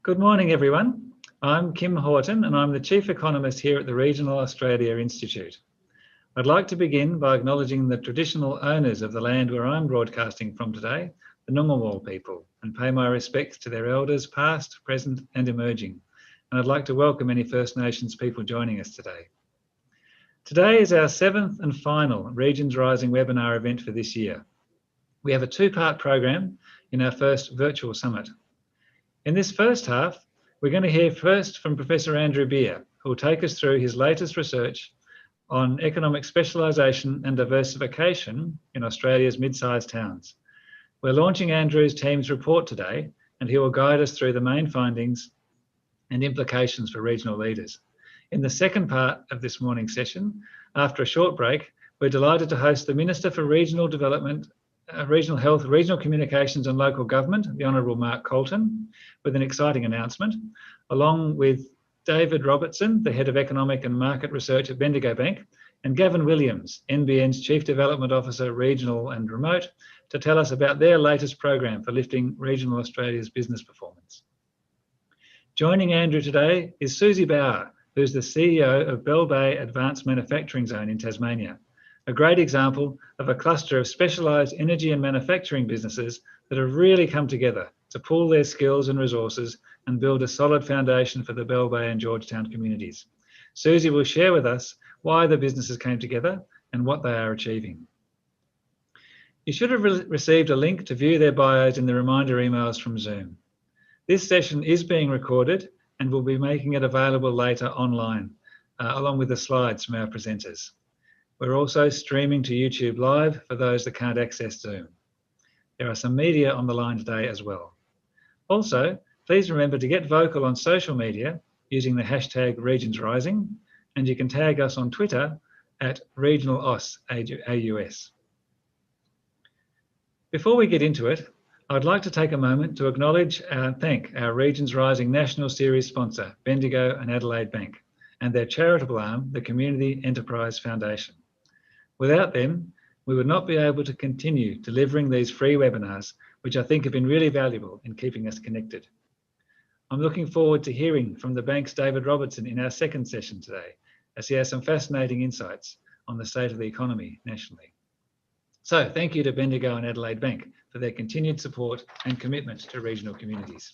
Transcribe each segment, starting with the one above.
Good morning, everyone. I'm Kim Horton and I'm the Chief Economist here at the Regional Australia Institute. I'd like to begin by acknowledging the traditional owners of the land where I'm broadcasting from today, the Ngunnawal people, and pay my respects to their elders past, present and emerging. And I'd like to welcome any First Nations people joining us today. Today is our 7th and final Regions Rising webinar event for this year. We have a two-part program in our first virtual summit. In this first half, we're going to hear first from Professor Andrew Beer, who will take us through his latest research on economic specialisation and diversification in Australia's mid-sized towns. We're launching Andrew's team's report today, and he will guide us through the main findings and implications for regional leaders. In the second part of this morning's session, after a short break, we're delighted to host the Minister for Regional Development, Regional Health, Regional Communications and Local Government, the Honourable Mark Colton, with an exciting announcement, along with David Robertson, the Head of Economic and Market Research at Bendigo Bank, and Gavin Williams, NBN's Chief Development Officer, Regional and Remote, to tell us about their latest program for lifting regional Australia's business performance. Joining Andrew today is Susie Bauer, who's the CEO of Bell Bay Advanced Manufacturing Zone in Tasmania, a great example of a cluster of specialised energy and manufacturing businesses that have really come together to pool their skills and resources and build a solid foundation for the Bell Bay and Georgetown communities. Susie will share with us why the businesses came together and what they are achieving. You should have received a link to view their bios in the reminder emails from Zoom. This session is being recorded and we'll be making it available later online, along with the slides from our presenters. We're also streaming to YouTube Live for those that can't access Zoom. There are some media on the line today as well. Also, please remember to get vocal on social media using the hashtag RegionsRising, and you can tag us on Twitter at RegionalAus. Before we get into it, I'd like to take a moment to acknowledge and thank our Regions Rising National Series sponsor, Bendigo and Adelaide Bank, and their charitable arm, the Community Enterprise Foundation. Without them, we would not be able to continue delivering these free webinars, which I think have been really valuable in keeping us connected. I'm looking forward to hearing from the bank's David Robertson in our second session today, as he has some fascinating insights on the state of the economy nationally. So thank you to Bendigo and Adelaide Bank for their continued support and commitment to regional communities.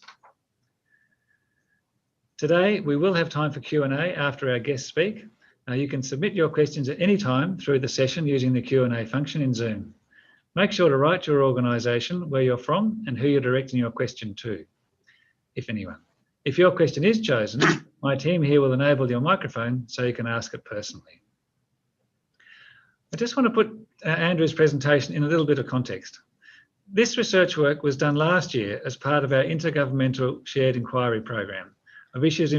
Today, we will have time for Q&A after our guests speak. You can submit your questions at any time through the session using the Q&A function in Zoom. Make sure to write your organisation, where you're from and who you're directing your question to, if anyone. If your question is chosen, my team here will enable your microphone so you can ask it personally. I just want to put Andrew's presentation in a little bit of context. This research work was done last year as part of our Intergovernmental Shared Inquiry Program of issues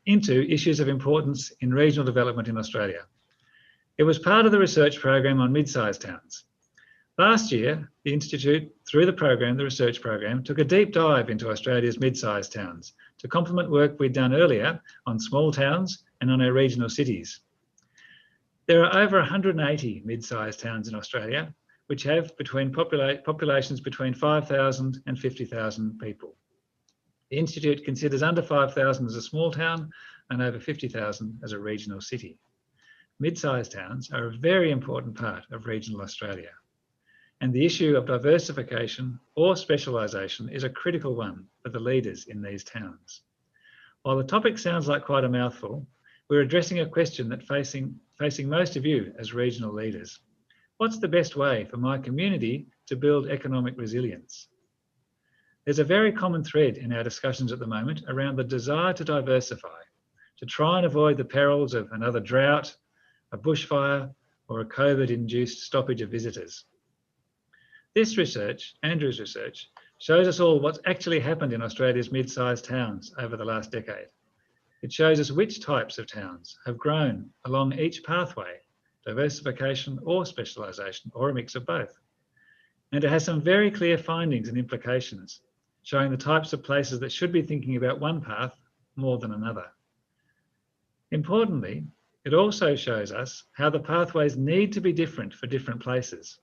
into issues of importance in regional development in Australia. It was part of the research program on mid-sized towns. Last year, the Institute, through the research program, took a deep dive into Australia's mid-sized towns to complement work we'd done earlier on small towns and on our regional cities. There are over 180 mid-sized towns in Australia, which have populations between 5,000 and 50,000 people. The Institute considers under 5,000 as a small town and over 50,000 as a regional city. Mid-sized towns are a very important part of regional Australia, and the issue of diversification or specialisation is a critical one for the leaders in these towns. While the topic sounds like quite a mouthful, we're addressing a question that facing most of you as regional leaders. What's the best way for my community to build economic resilience? There's a very common thread in our discussions at the moment around the desire to diversify, to try and avoid the perils of another drought, a bushfire, or a COVID-induced stoppage of visitors. This research, Andrew's research, shows us all what's actually happened in Australia's mid-sized towns over the last decade. It shows us which types of towns have grown along each pathway, diversification or specialisation, or a mix of both. And it has some very clear findings and implications, showing the types of places that should be thinking about one path more than another. Importantly, it also shows us how the pathways need to be different for different places.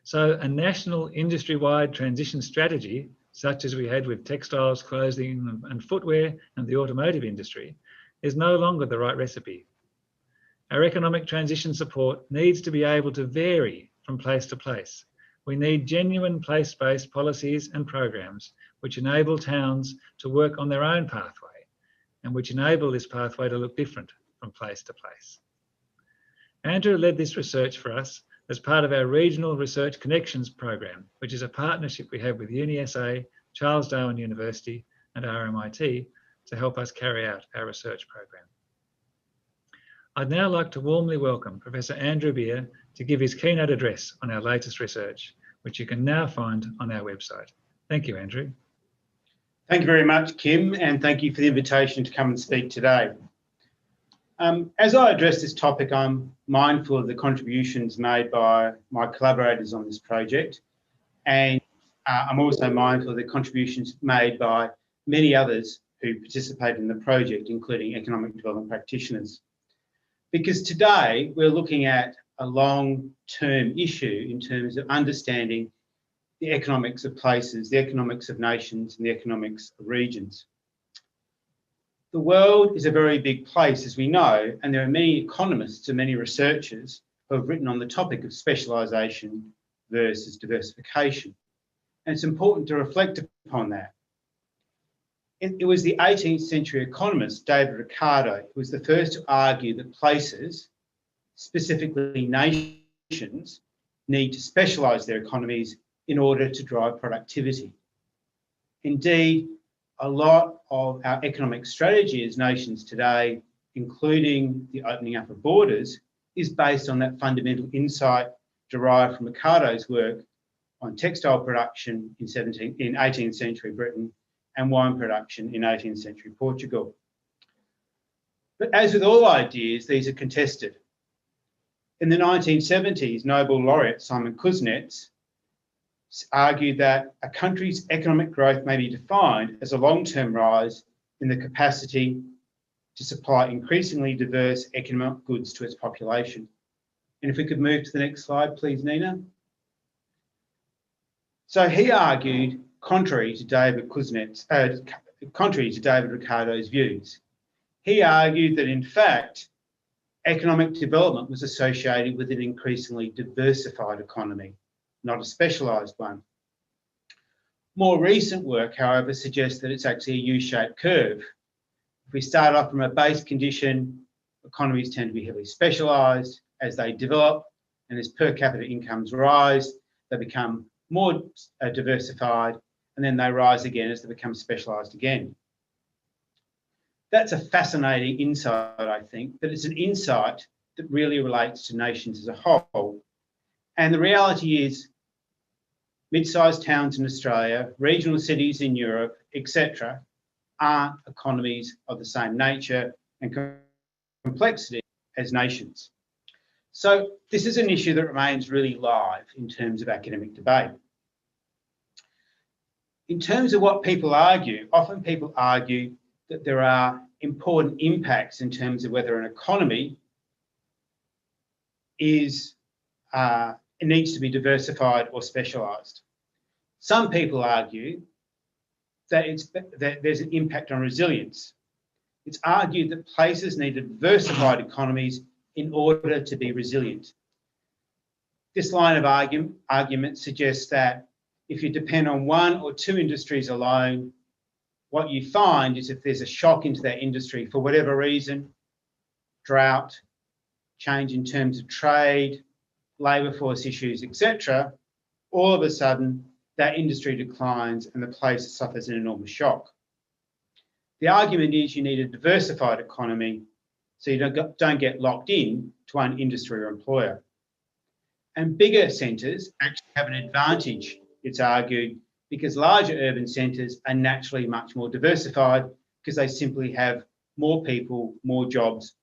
So a national industry-wide transition strategy such as we had with textiles, clothing and footwear and the automotive industry, is no longer the right recipe. Our economic transition support needs to be able to vary from place to place. We need genuine place-based policies and programs which enable towns to work on their own pathway and which enable this pathway to look different from place to place. Andrew led this research for us as part of our Regional Research Connections program, which is a partnership we have with UniSA, Charles Darwin University and RMIT to help us carry out our research program. I'd now like to warmly welcome Professor Andrew Beer to give his keynote address on our latest research, which you can now find on our website. Thank you, Andrew. Thank you very much, Kim, and thank you for the invitation to come and speak today. As I address this topic, I'm mindful of the contributions made by my collaborators on this project, and I'm also mindful of the contributions made by many others who participate in the project, including economic development practitioners. Because today we're looking at a long-term issue in terms of understanding the economics of places, the economics of nations, and the economics of regions. The world is a very big place, as we know, and there are many economists and many researchers who have written on the topic of specialisation versus diversification. And it's important to reflect upon that. It was the 18th century economist, David Ricardo, who was the first to argue that places, specifically nations, need to specialise their economies in order to drive productivity. Indeed, a lot of our economic strategy as nations today, including the opening up of borders, is based on that fundamental insight derived from Ricardo's work on textile production in 18th century Britain and wine production in 18th century Portugal. But as with all ideas, these are contested. In the 1970s, Nobel laureate Simon Kuznets argued that a country's economic growth may be defined as a long-term rise in the capacity to supply increasingly diverse economic goods to its population. And if we could move to the next slide, please, Nina. So he argued, contrary to David Ricardo's views, he argued that in fact, economic development was associated with an increasingly diversified economy, not a specialised one. More recent work, however, suggests that it's actually a U-shaped curve. If we start off from a base condition, economies tend to be heavily specialised. As they develop and as per capita incomes rise, they become more diversified, and then they rise again as they become specialised again. That's a fascinating insight, I think, but it's an insight that really relates to nations as a whole. And the reality is, mid-sized towns in Australia, regional cities in Europe, etc., aren't economies of the same nature and complexity as nations. So this is an issue that remains really live in terms of academic debate. In terms of what people argue, often people argue that there are important impacts in terms of whether an economy is it needs to be diversified or specialised. Some people argue that there's an impact on resilience. It's argued that places need diversified economies in order to be resilient. This line of argument suggests that if you depend on one or two industries alone, what you find is if there's a shock into that industry for whatever reason, drought, change in terms of trade, labour force issues, etc., all of a sudden that industry declines and the place suffers an enormous shock. The argument is you need a diversified economy so you don't get locked in to one industry or employer. And bigger centres actually have an advantage, it's argued, because larger urban centres are naturally much more diversified because they simply have more people, more jobs,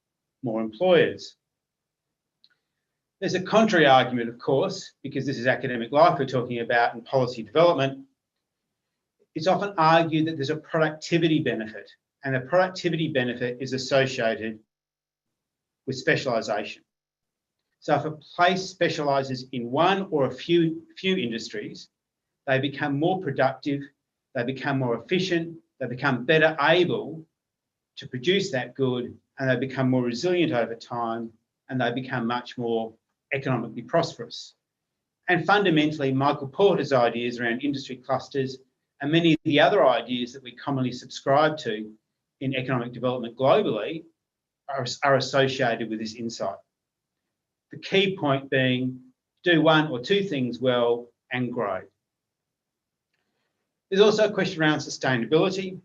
more employers. There's a contrary argument, of course, because this is academic life we're talking about and policy development. It's often argued that there's a productivity benefit, and the productivity benefit is associated with specialisation. So if a place specialises in one or a few industries, they become more productive they become more efficient, they become better able to produce that good, and they become more resilient over time, and they become much more economically prosperous. And fundamentally, Michael Porter's ideas around industry clusters and many of the other ideas that we commonly subscribe to in economic development globally are associated with this insight. The key point being, do one or two things well and grow. There's also a question around sustainability.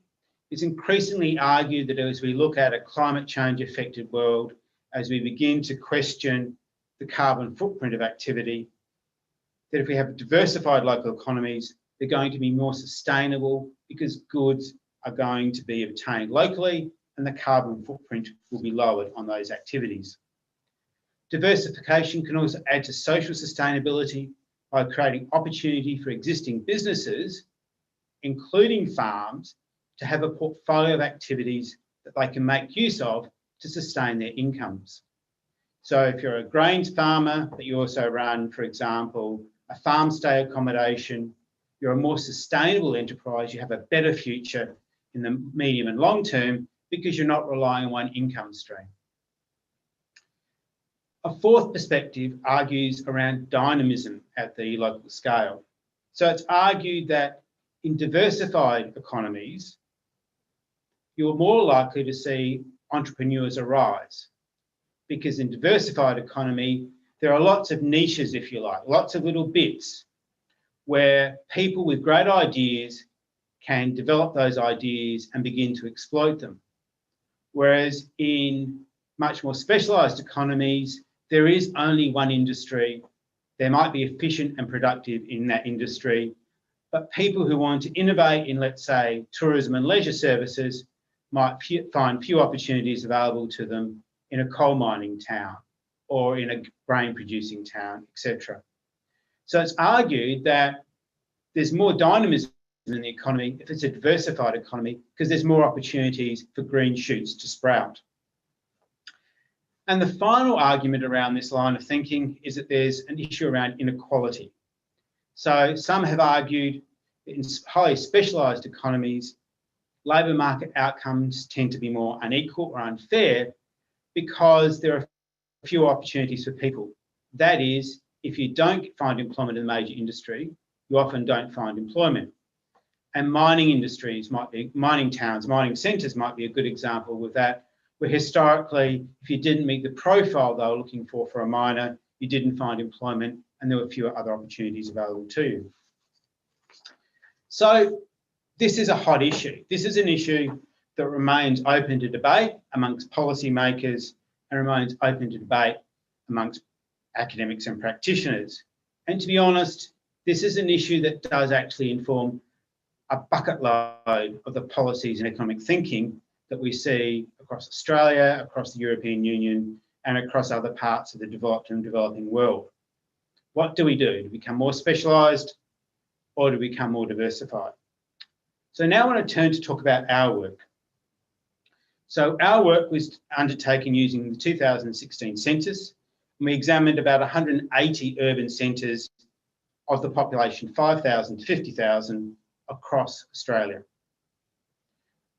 It's increasingly argued that as we look at a climate change affected world, as we begin to question the carbon footprint of activity, that if we have diversified local economies, they're going to be more sustainable because goods are going to be obtained locally and the carbon footprint will be lowered on those activities. Diversification can also add to social sustainability by creating opportunity for existing businesses, including farms, to have a portfolio of activities that they can make use of to sustain their incomes. So if you're a grains farmer, but you also run, for example, a farm stay accommodation, you're a more sustainable enterprise, you have a better future in the medium and long term because you're not relying on one income stream. A fourth perspective argues around dynamism at the local scale. So it's argued that in diversified economies, you're more likely to see entrepreneurs arise, because in diversified economy, there are lots of niches, if you like, lots of little bits where people with great ideas can develop those ideas and begin to exploit them. Whereas in much more specialised economies, there is only one industry. They might be efficient and productive in that industry, but people who want to innovate in, let's say, tourism and leisure services might find few opportunities available to them in a coal mining town or in a grain producing town, etc. So it's argued that there's more dynamism in the economy if it's a diversified economy because there's more opportunities for green shoots to sprout. And the final argument around this line of thinking is that there's an issue around inequality. So some have argued that in highly specialised economies, labour market outcomes tend to be more unequal or unfair because there are fewer opportunities for people. That is, if you don't find employment in the major industry, you often don't find employment. And mining industries might be, mining towns, mining centres might be a good example of that, where historically, if you didn't meet the profile they were looking for a miner, you didn't find employment and there were fewer other opportunities available to you. So this is a hot issue. This is an issue that remains open to debate amongst policymakers and remains open to debate amongst academics and practitioners. And to be honest, this is an issue that does actually inform a bucket load of the policies and economic thinking that we see across Australia, across the European Union, and across other parts of the developed and developing world. What do? Do we become more specialised or do we become more diversified? So now I want to turn to talk about our work. So our work was undertaken using the 2016 census, and we examined about 180 urban centres of the population 5,000 to 50,000 across Australia.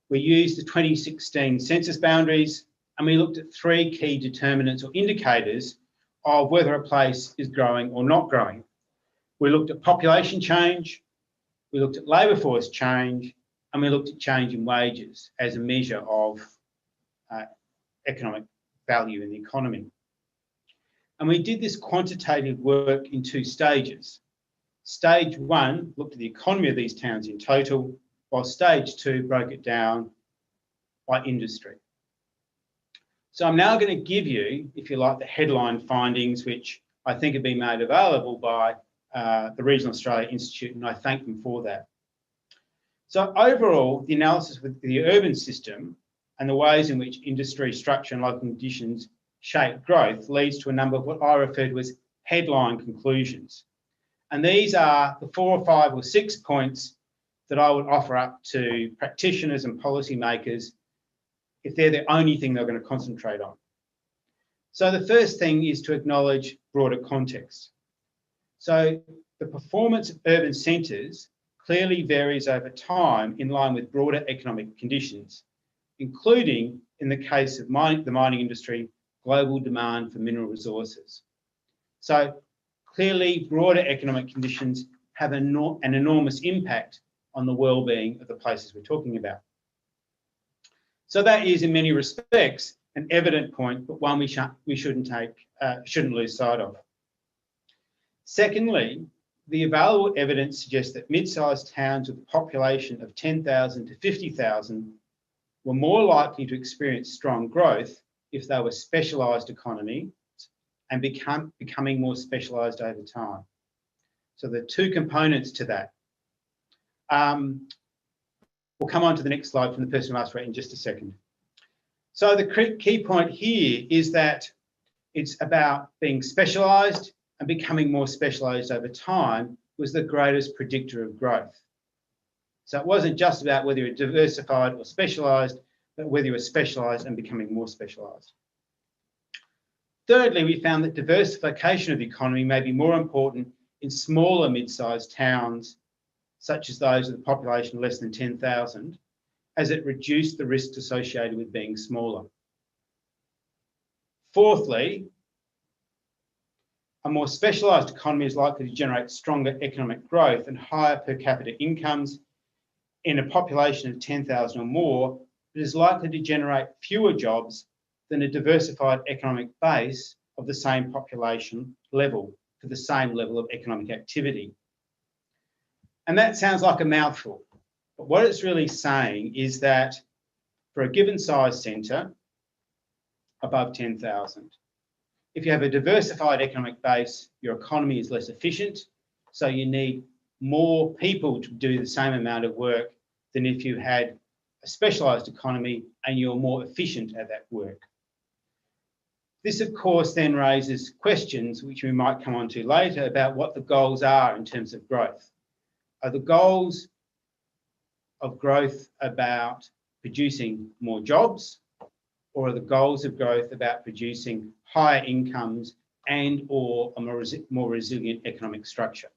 We used the 2016 census boundaries and we looked at three key determinants or indicators of whether a place is growing or not growing. We looked at population change, we looked at labour force change, and we looked at change in wages as a measure of economic value in the economy. And we did this quantitative work in two stages. Stage one looked at the economy of these towns in total, while stage two broke it down by industry. So I'm now going to give you, if you like, the headline findings, which I think have been made available by the Regional Australia Institute, and I thank them for that. So overall, the analysis with the urban system and the ways in which industry structure and local conditions shape growth leads to a number of what I refer to as headline conclusions. And these are the 4 or 5 or 6 points that I would offer up to practitioners and policymakers if they're the only thing they're going to concentrate on. So the first thing is to acknowledge broader context. So the performance of urban centres clearly varies over time in line with broader economic conditions, including, in the case of the mining industry, global demand for mineral resources. So clearly, broader economic conditions have an enormous impact on the well-being of the places we're talking about. So that is, in many respects, an evident point, but one we shouldn't lose sight of. Secondly, the available evidence suggests that mid-sized towns with a population of 10,000 to 50,000 were more likely to experience strong growth if they were specialised economies and becoming more specialised over time. So there are two components to that. We'll come on to the next slide from the person who asked for it in just a second. So the key point here is that it's about being specialised and becoming more specialised over time was the greatest predictor of growth. So it wasn't just about whether you're diversified or specialised, but whether you were specialised and becoming more specialised. Thirdly, we found that diversification of the economy may be more important in smaller mid-sized towns, such as those with a population less than 10,000, as it reduced the risks associated with being smaller. Fourthly, a more specialised economy is likely to generate stronger economic growth and higher per capita incomes in a population of 10,000 or more, but is likely to generate fewer jobs than a diversified economic base of the same population level for the same level of economic activity. And that sounds like a mouthful, but what it's really saying is that for a given size centre above 10,000, if you have a diversified economic base, your economy is less efficient, so you need more people to do the same amount of work than if you had a specialised economy and you're more efficient at that work. This, of course, then raises questions which we might come on to later about what the goals are in terms of growth. Are the goals of growth about producing more jobs, or are the goals of growth about producing higher incomes and or a more resilient economic structure?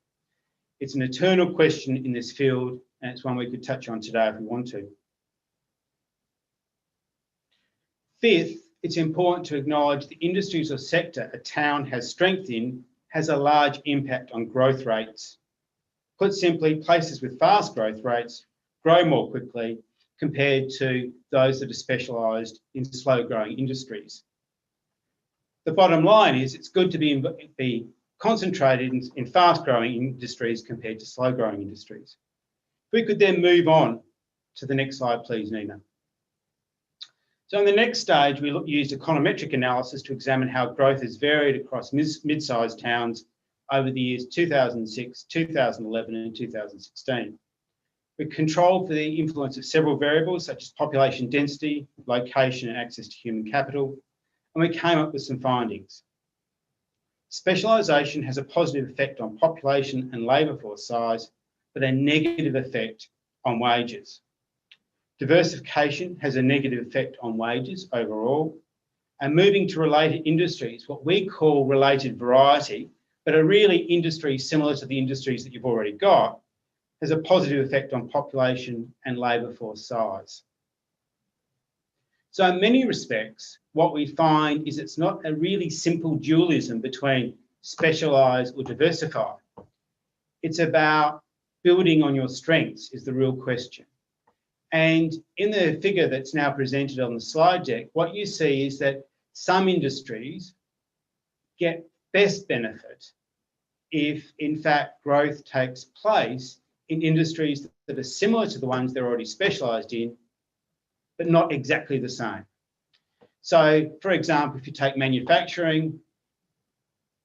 It's an eternal question in this field, and it's one we could touch on today if we want to. Fifth, it's important to acknowledge the industries or sector a town has strength in has a large impact on growth rates. Put simply, places with fast growth rates grow more quickly compared to those that are specialised in slow-growing industries. The bottom line is it's good to be concentrated in fast-growing industries compared to slow-growing industries. If we could then move on to the next slide, please, Nina. So in the next stage, we used econometric analysis to examine how growth has varied across mid-sized towns over the years 2006, 2011 and 2016. We controlled for the influence of several variables such as population density, location and access to human capital, and we came up with some findings. Specialisation has a positive effect on population and labour force size, but a negative effect on wages. Diversification has a negative effect on wages overall, and moving to related industries, what we call related variety, but are really industries similar to the industries that you've already got, has a positive effect on population and labour force size. So in many respects, what we find is it's not a really simple dualism between specialise or diversify. It's about building on your strengths is the real question. And in the figure that's now presented on the slide deck, what you see is that some industries get best benefit if, in fact, growth takes place in industries that are similar to the ones they're already specialised in, but not exactly the same. So, for example, if you take manufacturing,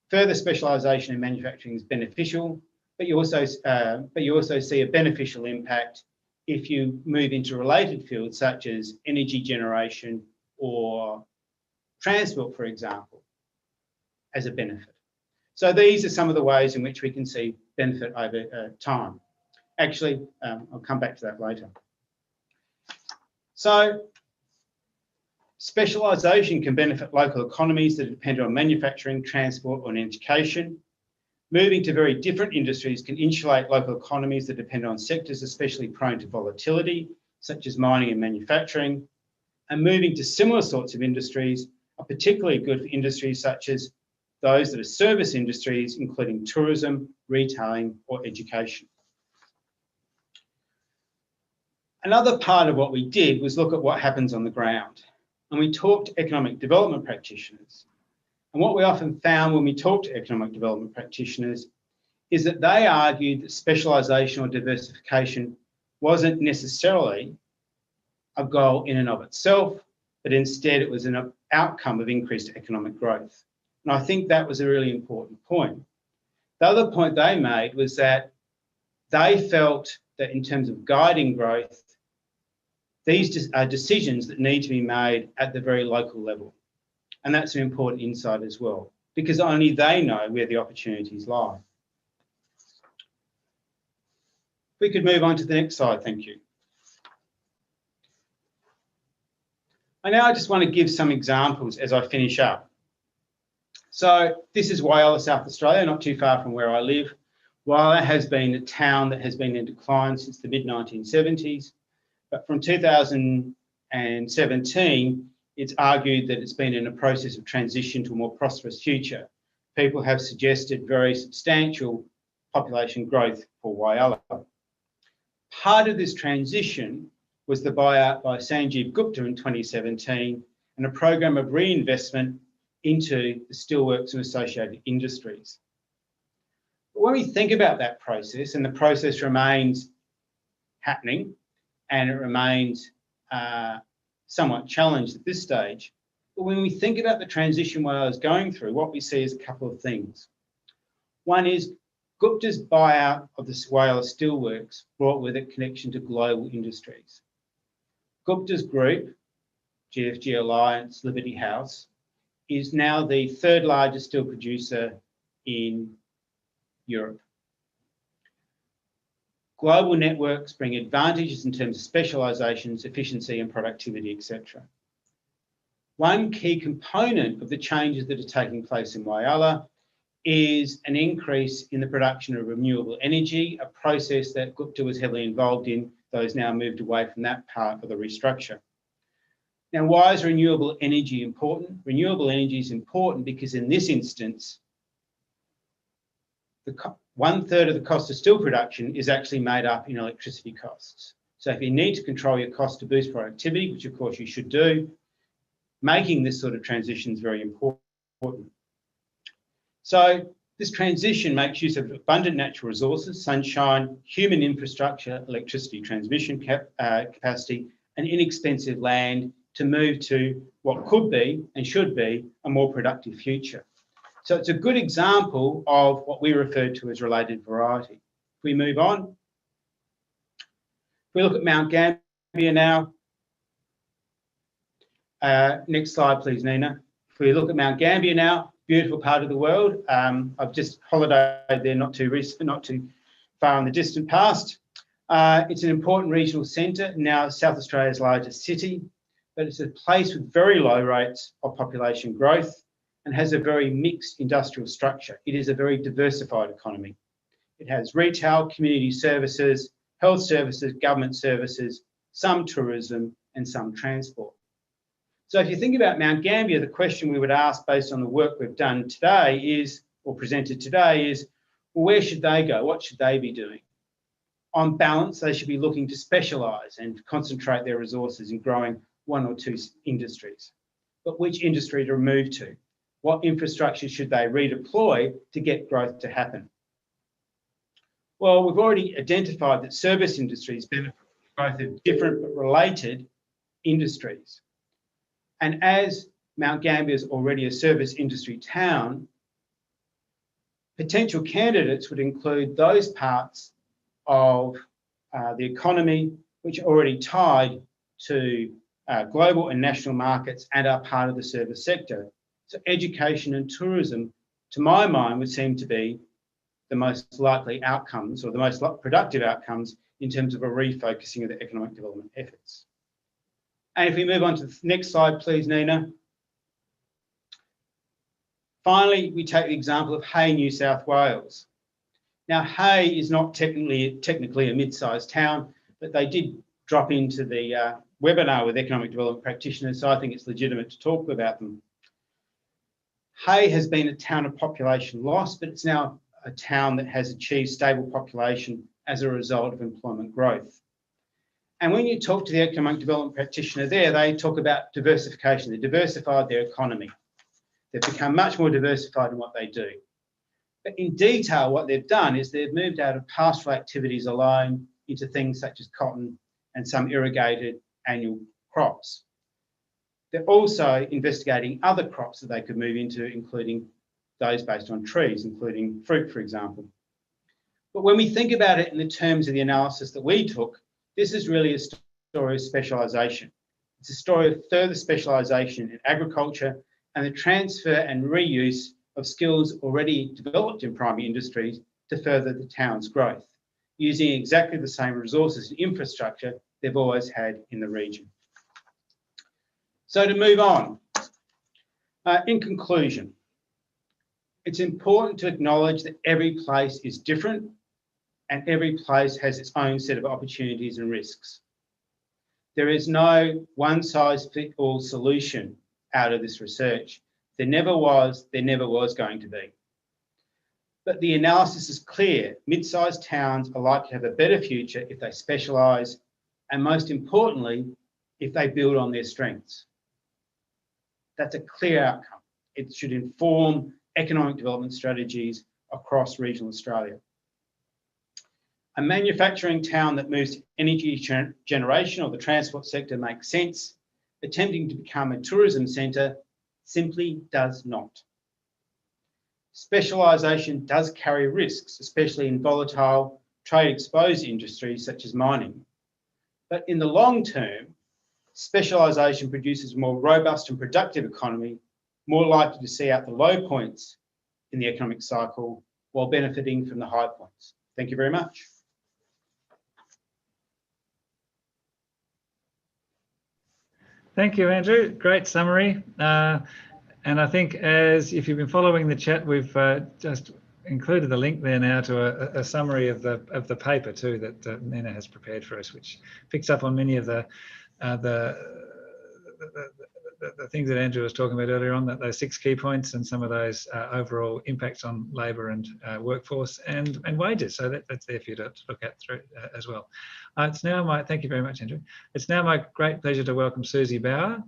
further specialisation in manufacturing is beneficial, but you also see a beneficial impact if you move into related fields such as energy generation or transport, for example, as a benefit. So these are some of the ways in which we can see benefit over time. Actually, I'll come back to that later. So specialisation can benefit local economies that are dependent on manufacturing, transport or education. Moving to very different industries can insulate local economies that depend on sectors especially prone to volatility, such as mining and manufacturing. And moving to similar sorts of industries are particularly good for industries such as those that are service industries, including tourism, retailing, or education. Another part of what we did was look at what happens on the ground. And we talked to economic development practitioners. And what we often found when we talked to economic development practitioners is that they argued that specialisation or diversification wasn't necessarily a goal in and of itself, but instead it was an outcome of increased economic growth. And I think that was a really important point. The other point they made was that they felt that in terms of guiding growth, these are decisions that need to be made at the very local level. And that's an important insight as well, because only they know where the opportunities lie. We could move on to the next slide, thank you. I now just want to give some examples as I finish up. So this is Whyalla, South Australia, not too far from where I live. Whyalla has been a town that has been in decline since the mid-1970s, but from 2017, it's argued that it's been in a process of transition to a more prosperous future. People have suggested very substantial population growth for Whyalla. Part of this transition was the buyout by Sanjeev Gupta in 2017 and a program of reinvestment into the steelworks and associated industries. But when we think about that process, and the process remains happening and it remains somewhat challenged at this stage, but when we think about the transition Whyalla is going through, what we see is a couple of things. One is Gupta's buyout of the Whyalla Steelworks brought with it connection to global industries. Gupta's group, GFG Alliance, Liberty House, is now the third largest steel producer in Europe. Global networks bring advantages in terms of specialisations, efficiency and productivity, etc. One key component of the changes that are taking place in Whyalla is an increase in the production of renewable energy, a process that Gupta was heavily involved in, though has now moved away from that part of the restructure. Now, why is renewable energy important? Renewable energy is important because in this instance, 1/3 of the cost of steel production is actually made up in electricity costs. So if you need to control your cost to boost productivity, which of course you should do, making this sort of transition is very important. So this transition makes use of abundant natural resources, sunshine, human infrastructure, electricity transmission capacity, and inexpensive land to move to what could be and should be a more productive future. So it's a good example of what we refer to as related variety. If we move on, if we look at Mount Gambier now, next slide please, Nina. If we look at Mount Gambier now, beautiful part of the world. I've just holidayed there not too far in the distant past. It's an important regional centre, now South Australia's largest city, but it's a place with very low rates of population growth and has a very mixed industrial structure. It is a very diversified economy. It has retail, community services, health services, government services, some tourism and some transport. So if you think about Mount Gambier, the question we would ask based on the work we've done today is, or presented today is, well, where should they go? What should they be doing? On balance, they should be looking to specialise and concentrate their resources in growing one or two industries. But which industry to move to? What infrastructure should they redeploy to get growth to happen? Well, we've already identified that service industries benefit from both of different but related industries. And as Mount Gambier is already a service industry town, potential candidates would include those parts of the economy which are already tied to global and national markets and are part of the service sector. So education and tourism, to my mind, would seem to be the most likely outcomes or the most productive outcomes in terms of a refocusing of the economic development efforts. And if we move on to the next slide, please, Nina. Finally, we take the example of Hay, New South Wales. Now, Hay is not technically a mid-sized town, but they did drop into the webinar with economic development practitioners, so I think it's legitimate to talk about them. Hay has been a town of population loss, but it's now a town that has achieved stable population as a result of employment growth. And when you talk to the economic development practitioner there, they talk about diversification. They diversified their economy. They've become much more diversified in what they do. But in detail, what they've done is they've moved out of pastoral activities alone into things such as cotton and some irrigated annual crops. They're also investigating other crops that they could move into, including those based on trees, including fruit, for example. But when we think about it in the terms of the analysis that we took, this is really a story of specialisation. It's a story of further specialisation in agriculture and the transfer and reuse of skills already developed in primary industries to further the town's growth, using exactly the same resources and infrastructure they've always had in the region. So to move on, in conclusion, it's important to acknowledge that every place is different and every place has its own set of opportunities and risks. There is no one-size-fits-all solution out of this research. There never was going to be. But the analysis is clear. Mid-sized towns are likely to have a better future if they specialise, and most importantly, if they build on their strengths. That's a clear outcome. It should inform economic development strategies across regional Australia. A manufacturing town that moves to energy generation or the transport sector makes sense. Attempting to become a tourism centre simply does not. Specialisation does carry risks, especially in volatile, trade-exposed industries such as mining. But in the long term, specialisation produces a more robust and productive economy, more likely to see out the low points in the economic cycle while benefiting from the high points. Thank you very much. Thank you, Andrew. Great summary. And I think if you've been following the chat, we've just included the link there now to a summary of the paper too that Nina has prepared for us, which picks up on many of the things that Andrew was talking about earlier on, those 6 key points and some of those overall impacts on labour and workforce and wages. So that's there for you to look at through as well. It's now thank you very much, Andrew. It's now my great pleasure to welcome Susie Bauer.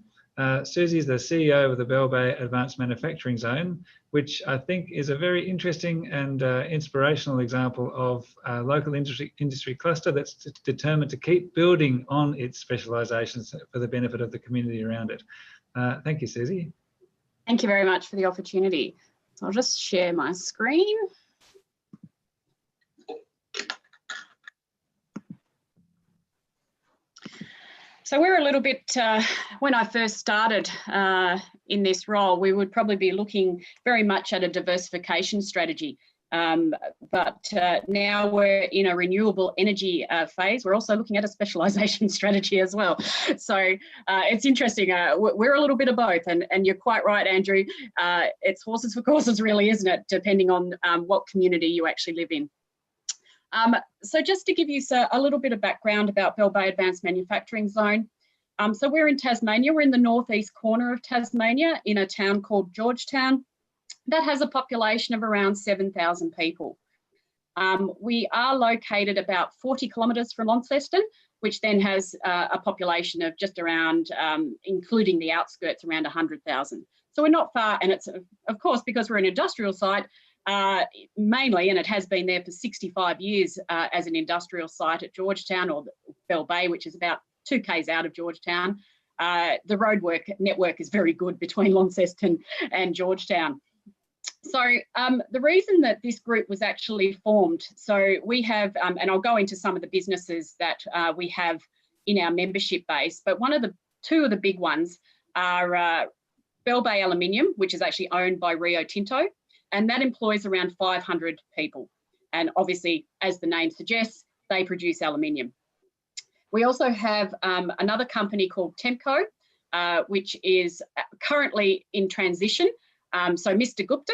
Susie is the CEO of the Bell Bay Advanced Manufacturing Zone, which I think is a very interesting and inspirational example of a local industry cluster that's determined to keep building on its specialisations for the benefit of the community around it. Thank you, Susie. Thank you very much for the opportunity. So I'll just share my screen. So we're a little bit, when I first started in this role, we would probably be looking very much at a diversification strategy. But now we're in a renewable energy phase. We're also looking at a specialisation strategy as well. So it's interesting. We're a little bit of both. And you're quite right, Andrew. It's horses for courses, really, isn't it? Depending on what community you actually live in. So just to give you a little bit of background about Bell Bay Advanced Manufacturing Zone. So we're in Tasmania. We're in the northeast corner of Tasmania in a town called Georgetown that has a population of around 7,000 people. We are located about 40 kilometres from Launceston, which then has a population of just around, including the outskirts, around 100,000. So we're not far, and it's, of course, because we're an industrial site, mainly, and it has been there for 65 years as an industrial site at Georgetown, or Bell Bay, which is about 2 k's out of Georgetown. The road network is very good between Launceston and Georgetown. So the reason that this group was actually formed, so we have, and I'll go into some of the businesses that we have in our membership base, but two of the big ones are Bell Bay Aluminium, which is actually owned by Rio Tinto, and that employs around 500 people. And obviously, as the name suggests, they produce aluminium. We also have another company called Temco, which is currently in transition, So Mr. Gupta,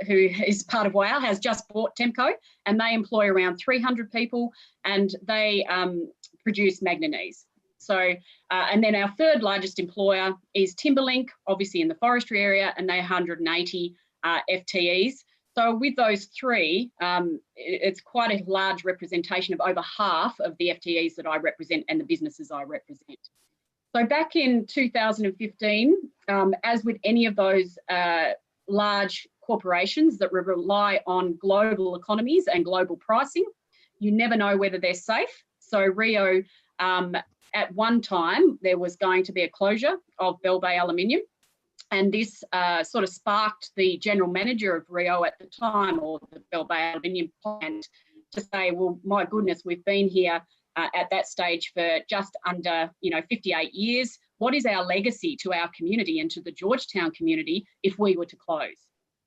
who is part of WOW, has just bought Temco, and they employ around 300 people, and they produce manganese. So, and then our third largest employer is Timberlink, obviously in the forestry area, and they're 180 FTEs. So with those three, it's quite a large representation of over half of the FTEs that I represent and the businesses I represent. So back in 2015, as with any of those large corporations that rely on global economies and global pricing, you never know whether they're safe. So Rio, at one time, there was going to be a closure of Bell Bay Aluminium. And this sort of sparked the general manager of Rio at the time, or the Bell Bay Aluminium plant, to say, well, my goodness, we've been here at that stage for just under 58 years. What is our legacy to our community and to the Georgetown community if we were to close?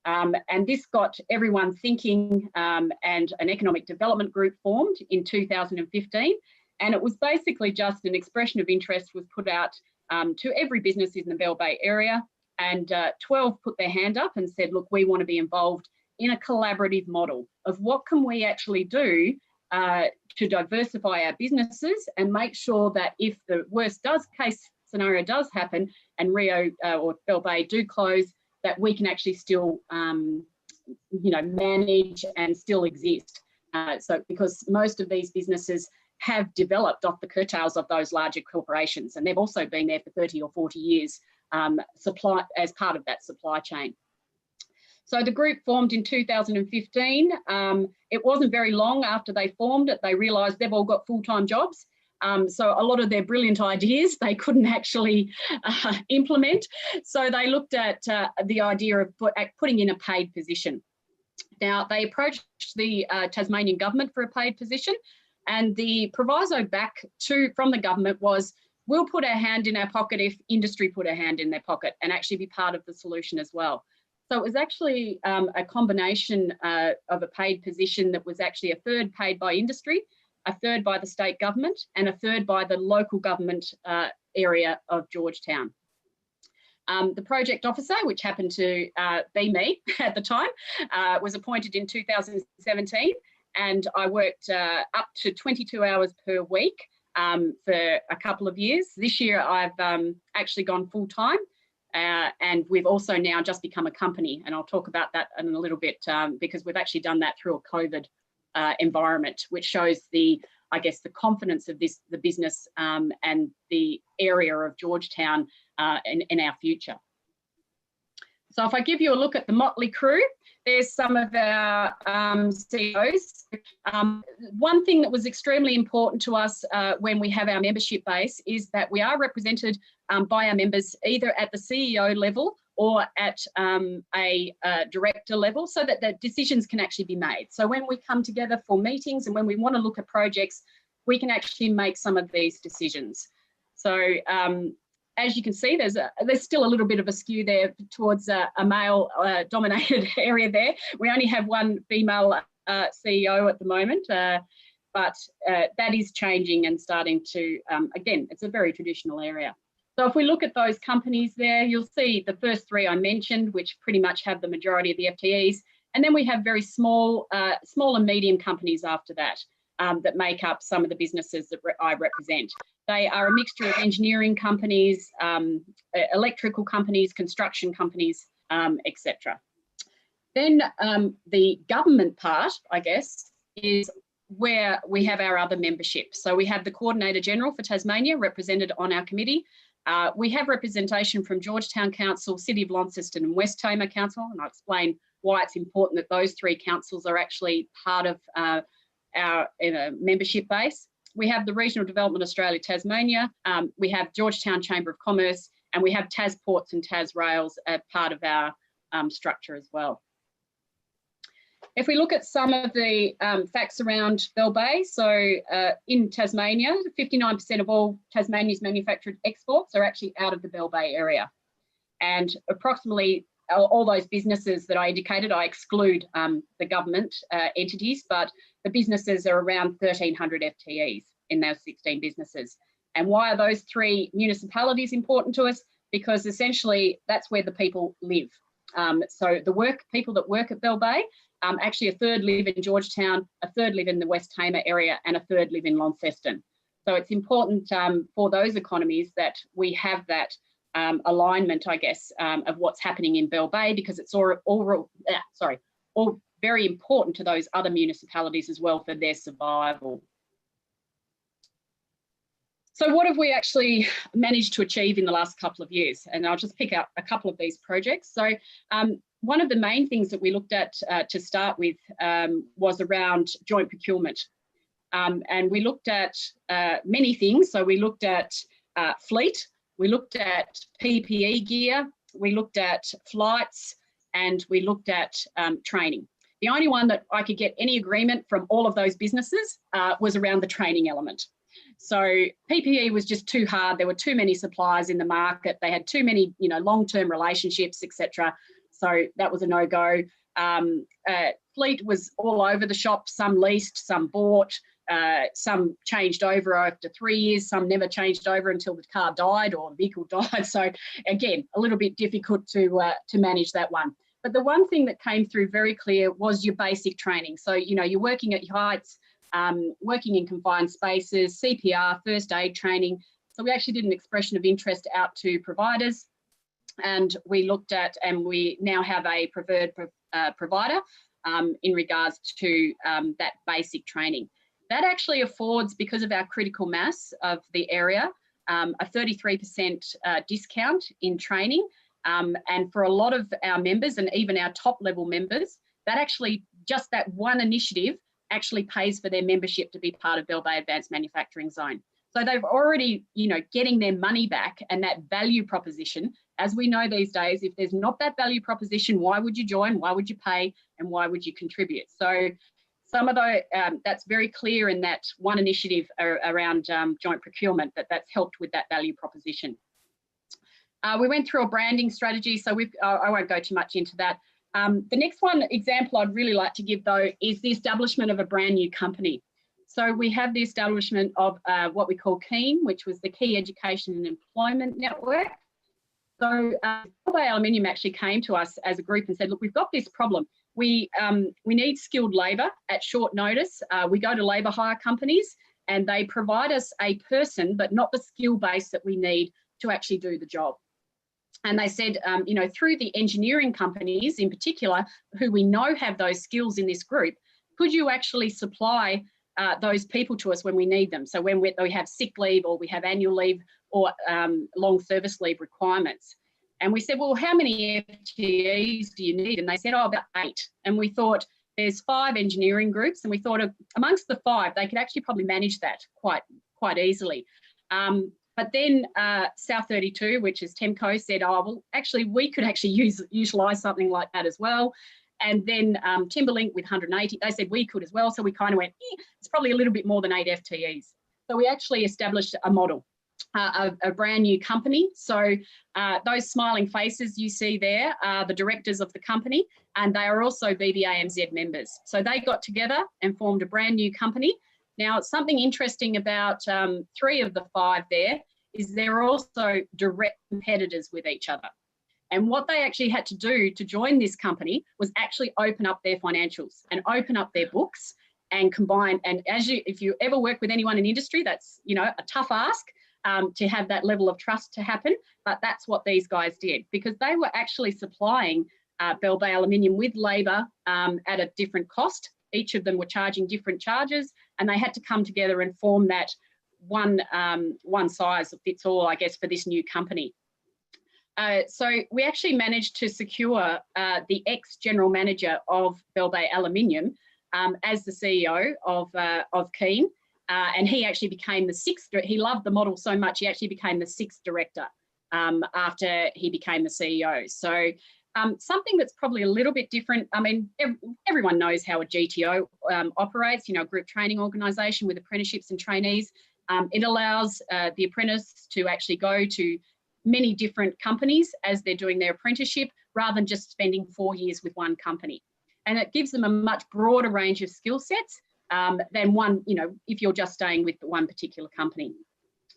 And this got everyone thinking, and an economic development group formed in 2015. And it was basically just an expression of interest was put out to every business in the Bell Bay area. And 12 put their hand up and said, look, we want to be involved in a collaborative model of what can we actually do to diversify our businesses and make sure that if the worst case scenario does happen and Rio or Bell Bay do close, that we can actually still manage and still exist. So because most of these businesses have developed off the curtails of those larger corporations, and they've also been there for 30 or 40 years as part of that supply chain. So the group formed in 2015. It wasn't very long after they formed it, they realised they've all got full-time jobs. So a lot of their brilliant ideas they couldn't actually implement. So they looked at the idea of putting in a paid position. Now, they approached the Tasmanian government for a paid position, and the proviso back from the government was, we'll put our hand in our pocket if industry put a hand in their pocket and actually be part of the solution as well. So it was actually a combination of a paid position that was actually a third paid by industry, a third by the state government, and a third by the local government area of Georgetown. The project officer, which happened to be me at the time, was appointed in 2017, and I worked up to 22 hours per week for a couple of years. This year I've actually gone full time, and we've also now just become a company, and I'll talk about that in a little bit because we've actually done that through a COVID environment, which shows the confidence of the business and the area of Georgetown in our future. So if I give you a look at the motley crew, there's some of our CEOs. One thing that was extremely important to us when we have our membership base is that we are represented by our members either at the CEO level or at a director level, so that the decisions can actually be made. So when we come together for meetings and when we want to look at projects, we can actually make some of these decisions. So as you can see, there's still a little bit of a skew there towards a male dominated area there. We only have one female CEO at the moment, but that is changing and starting to, again, it's a very traditional area. So if we look at those companies there, you'll see the first three I mentioned, which pretty much have the majority of the FTEs. And then we have very small and medium companies after that, that make up some of the businesses that I represent. They are a mixture of engineering companies, electrical companies, construction companies, etc. Then the government part, I guess, is where we have our other membership. So we have the Coordinator General for Tasmania represented on our committee. We have representation from Georgetown Council, City of Launceston and West Tamar Council, and I'll explain why it's important that those three councils are actually part of our membership base. We have the Regional Development Australia Tasmania, we have Georgetown Chamber of Commerce, and we have Tas Ports and Tas Rails as part of our structure as well. If we look at some of the facts around Bell Bay, so in Tasmania, 59% of all Tasmania's manufactured exports are actually out of the Bell Bay area. And approximately all those businesses that I indicated, I exclude the government entities, but the businesses are around 1,300 FTEs in those 16 businesses. And why are those three municipalities important to us? Because essentially that's where the people live. So the people that work at Bell Bay, actually a third live in Georgetown, a third live in the West Tamar area, and a third live in Launceston. So it's important for those economies that we have that alignment, I guess, of what's happening in Bell Bay, because it's all very important to those other municipalities as well for their survival. So what have we actually managed to achieve in the last couple of years? And I'll just pick out a couple of these projects. So one of the main things that we looked at to start with was around joint procurement. And we looked at many things. So we looked at fleet, we looked at PPE gear, we looked at flights, and we looked at training. The only one that I could get any agreement from all of those businesses was around the training element. So PPE was just too hard. There were too many suppliers in the market. They had too many, long-term relationships, etc. So that was a no-go. Fleet was all over the shop. Some leased, some bought, some changed over after 3 years. Some never changed over until the car died or the vehicle died. So again, a little bit difficult to manage that one. But the one thing that came through very clear was your basic training. So, you're working at your heights, working in confined spaces, CPR, first aid training. So we actually did an expression of interest out to providers, and we looked at, and we now have a preferred provider in regards to that basic training. That actually affords, because of our critical mass of the area, a 33% discount in training. And for a lot of our members, and even our top level members, that actually, just that one initiative actually pays for their membership to be part of Bell Bay Advanced Manufacturing Zone. So they've already, getting their money back, and that value proposition. As we know these days, if there's not that value proposition, why would you join? Why would you pay? And why would you contribute? So some of those, that's very clear in that one initiative around joint procurement, that's helped with that value proposition. We went through a branding strategy, so I won't go too much into that. The next one example I'd really like to give, though, is the establishment of a brand new company. So we have the establishment of what we call KEEN, which was the Key Education and Employment Network. So Bell Bay Aluminium actually came to us as a group and said, look, we've got this problem. We need skilled labour at short notice. We go to labour hire companies and they provide us a person, but not the skill base that we need to actually do the job. And they said, through the engineering companies in particular, who we know have those skills in this group, could you actually supply those people to us when we need them? So when we have sick leave, or we have annual leave, or long service leave requirements. And we said, well, how many FTEs do you need? And they said, oh, about 8. And we thought, there's 5 engineering groups, and we thought amongst the 5, they could actually probably manage that quite easily. But then South 32, which is Temco, said, oh, well, actually, we could actually utilise something like that as well. And then Timberlink with 180, they said we could as well. So we kind of went, it's probably a little bit more than 8 FTEs. So we actually established a model, a brand new company. So those smiling faces you see there are the directors of the company, and they are also BBAMZ members. So they got together and formed a brand new company. Now, something interesting about 3 of the 5 there is they're also direct competitors with each other. And what they actually had to do to join this company was actually open up their financials and open up their books and combine. And if you ever work with anyone in industry, that's a tough ask to have that level of trust to happen. But that's what these guys did, because they were actually supplying Bell Bay Aluminium with labour at a different cost. Each of them were charging different charges, and they had to come together and form that one size fits all, I guess, for this new company. So we actually managed to secure the ex-general manager of Bell Bay Aluminium as the CEO of KEEN, and he actually became the 6th. He loved the model so much, he actually became the 6th director after he became the CEO. So something that's probably a little bit different. I mean, everyone knows how a GTO operates, a group training organisation with apprenticeships and trainees. It allows the apprentice to actually go to many different companies as they're doing their apprenticeship, rather than just spending 4 years with one company. And it gives them a much broader range of skill sets than one, if you're just staying with one particular company.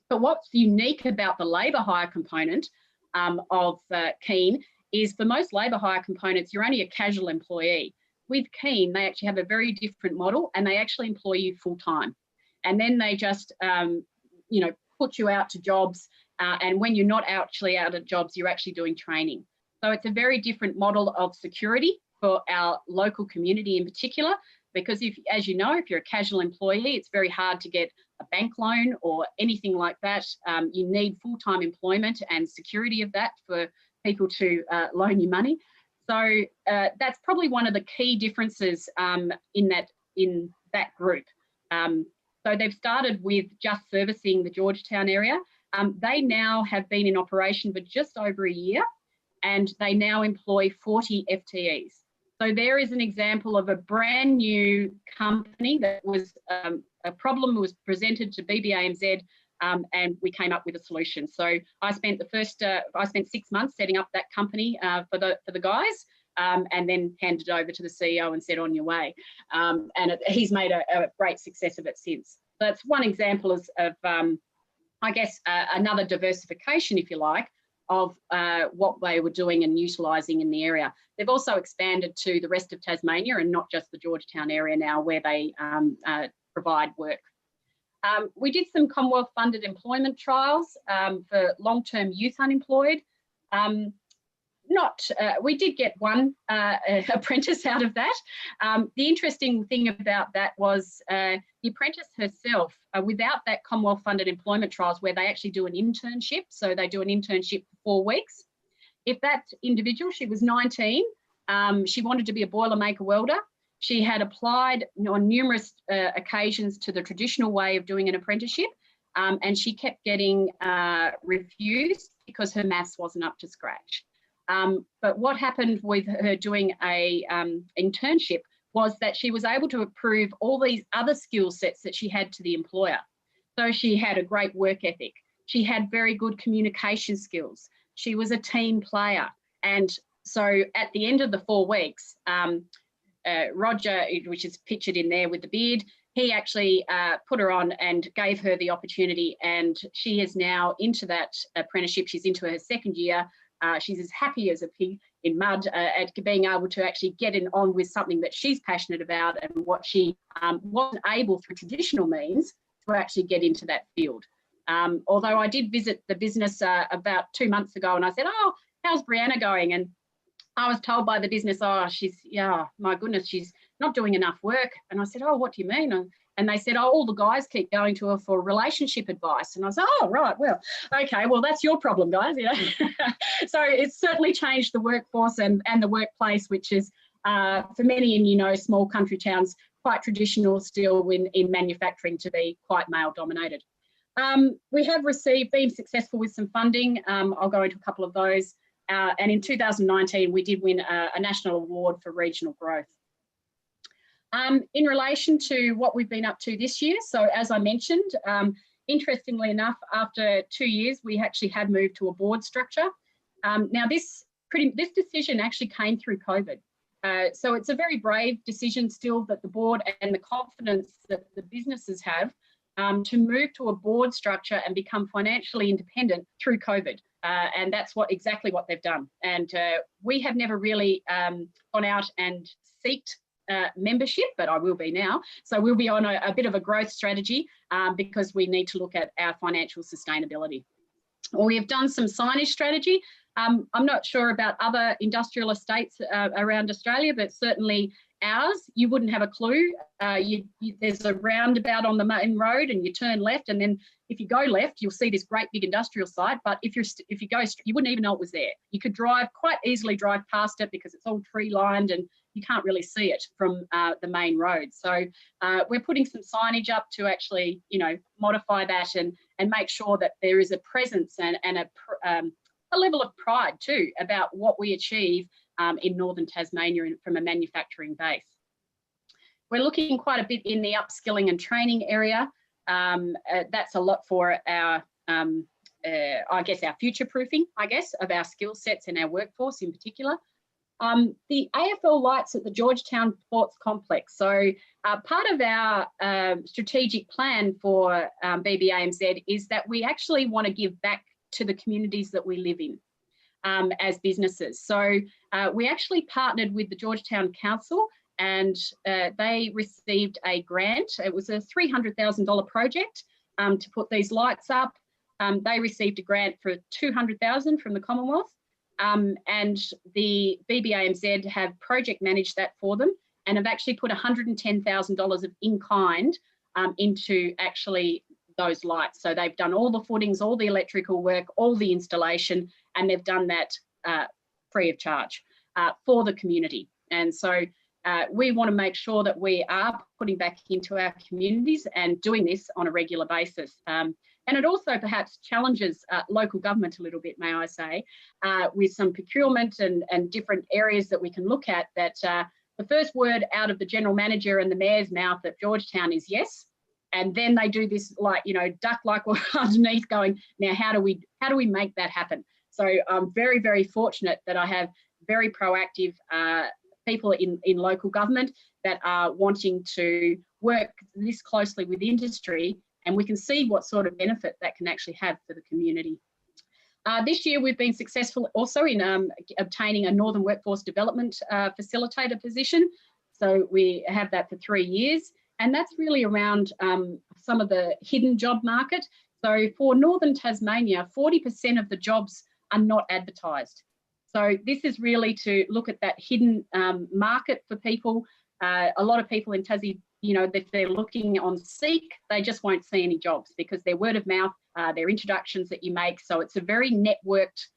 But what's unique about the labour hire component of KEEN is for most labour hire components, you're only a casual employee. With Keen, they actually have a very different model, and they actually employ you full time. And then they just, you know, put you out to jobs. And when you're not actually out of jobs, you're actually doing training. So it's a very different model of security for our local community in particular, because if, as you know, if you're a casual employee, it's very hard to get a bank loan or anything like that. You need full-time employment and security of that for people to loan you money. So that's probably one of the key differences in that group. So they've started with just servicing the Georgetown area. They now have been in operation for just over a year, and they now employ 40 FTEs. So there is an example of a brand new company that was a problem was presented to BBAMZ, and we came up with a solution. So I spent I spent 6 months setting up that company for the guys, and then handed it over to the CEO and said, on your way. And he's made a great success of it since. So that's one example of I guess, another diversification, if you like, of what they were doing and utilising in the area. They've also expanded to the rest of Tasmania and not just the Georgetown area now, where they provide work. We did some Commonwealth funded employment trials for long-term youth unemployed. We did get one apprentice out of that. The interesting thing about that was the apprentice herself, without that Commonwealth funded employment trials where they actually do an internship, so they do an internship for 4 weeks. If that individual, she was 19, she wanted to be a Boilermaker welder. She had applied on numerous occasions to the traditional way of doing an apprenticeship, and she kept getting refused because her maths wasn't up to scratch. But what happened with her doing a internship was that she was able to prove all these other skill sets that she had to the employer. So she had a great work ethic. She had very good communication skills. She was a team player. And so at the end of the 4 weeks, Roger, which is pictured in there with the beard, he actually put her on and gave her the opportunity, and she is now into that apprenticeship. She's into her 2nd year. She's as happy as a pig in mud at being able to actually get on with something that she's passionate about and what she wasn't able through traditional means to actually get into that field. Although I did visit the business about 2 months ago, and I said, oh, how's Brianna going? And I was told by the business, oh, my goodness, she's not doing enough work. And I said, oh, what do you mean? And they said, oh, all the guys keep going to her for relationship advice. And I said, oh, right, well, okay, well, that's your problem, guys. You know? So it's certainly changed the workforce and the workplace, which is, for many in, you know, small country towns, quite traditional still in manufacturing to be quite male-dominated. We have been successful with some funding. I'll go into a couple of those. And in 2019, we did win a national award for regional growth. In relation to what we've been up to this year, so as I mentioned, interestingly enough, after 2 years, we actually had moved to a board structure. Now, this decision actually came through COVID. So it's a very brave decision still that the board and the confidence that the businesses have to move to a board structure and become financially independent through COVID. And that's exactly what they've done. And we have never really gone out and sought membership, but I will be now. So we'll be on a bit of a growth strategy because we need to look at our financial sustainability. We have done some signage strategy. I'm not sure about other industrial estates around Australia, but certainly ours, you wouldn't have a clue. There's a roundabout on the main road and you turn left, and then if you go left, you'll see this great big industrial site, but if you go, you wouldn't even know it was there. You could quite easily drive past it because it's all tree lined and you can't really see it from the main road. So we're putting some signage up to actually, you know, modify that and make sure that there is a presence and a level of pride too about what we achieve in northern Tasmania from a manufacturing base. We're looking quite a bit in the upskilling and training area. That's a lot for our, I guess, our future proofing, I guess, of our skill sets and our workforce in particular. The AFL lights at the Georgetown Ports Complex. So part of our strategic plan for BBAMZ is that we actually want to give back to the communities that we live in. as businesses. So we actually partnered with the Georgetown Council, and they received a grant. It was a $300,000 project to put these lights up. They received a grant for $200,000 from the Commonwealth, and the BBAMZ have project managed that for them and have actually put $110,000 of in-kind into actually those lights. So they've done all the footings, all the electrical work, all the installation, and they've done that free of charge for the community. And so we want to make sure that we are putting back into our communities and doing this on a regular basis. And it also perhaps challenges local government a little bit, may I say, with some procurement and different areas that we can look at, that the first word out of the general manager and the mayor's mouth at Georgetown is yes. And then they do this, like, you know, duck-like underneath, going, now how do we make that happen? So I'm very, very fortunate that I have very proactive people in local government that are wanting to work this closely with industry, and we can see what sort of benefit that can actually have for the community. This year we've been successful also in obtaining a Northern Workforce Development Facilitator position. So we have that for 3 years, and that's really around some of the hidden job market. So for Northern Tasmania, 40% of the jobs are not advertised. So this is really to look at that hidden market for people. A lot of people in Tassie, you know, if they're looking on Seek, they just won't see any jobs because they're word of mouth, they're introductions that you make. So it's a very networked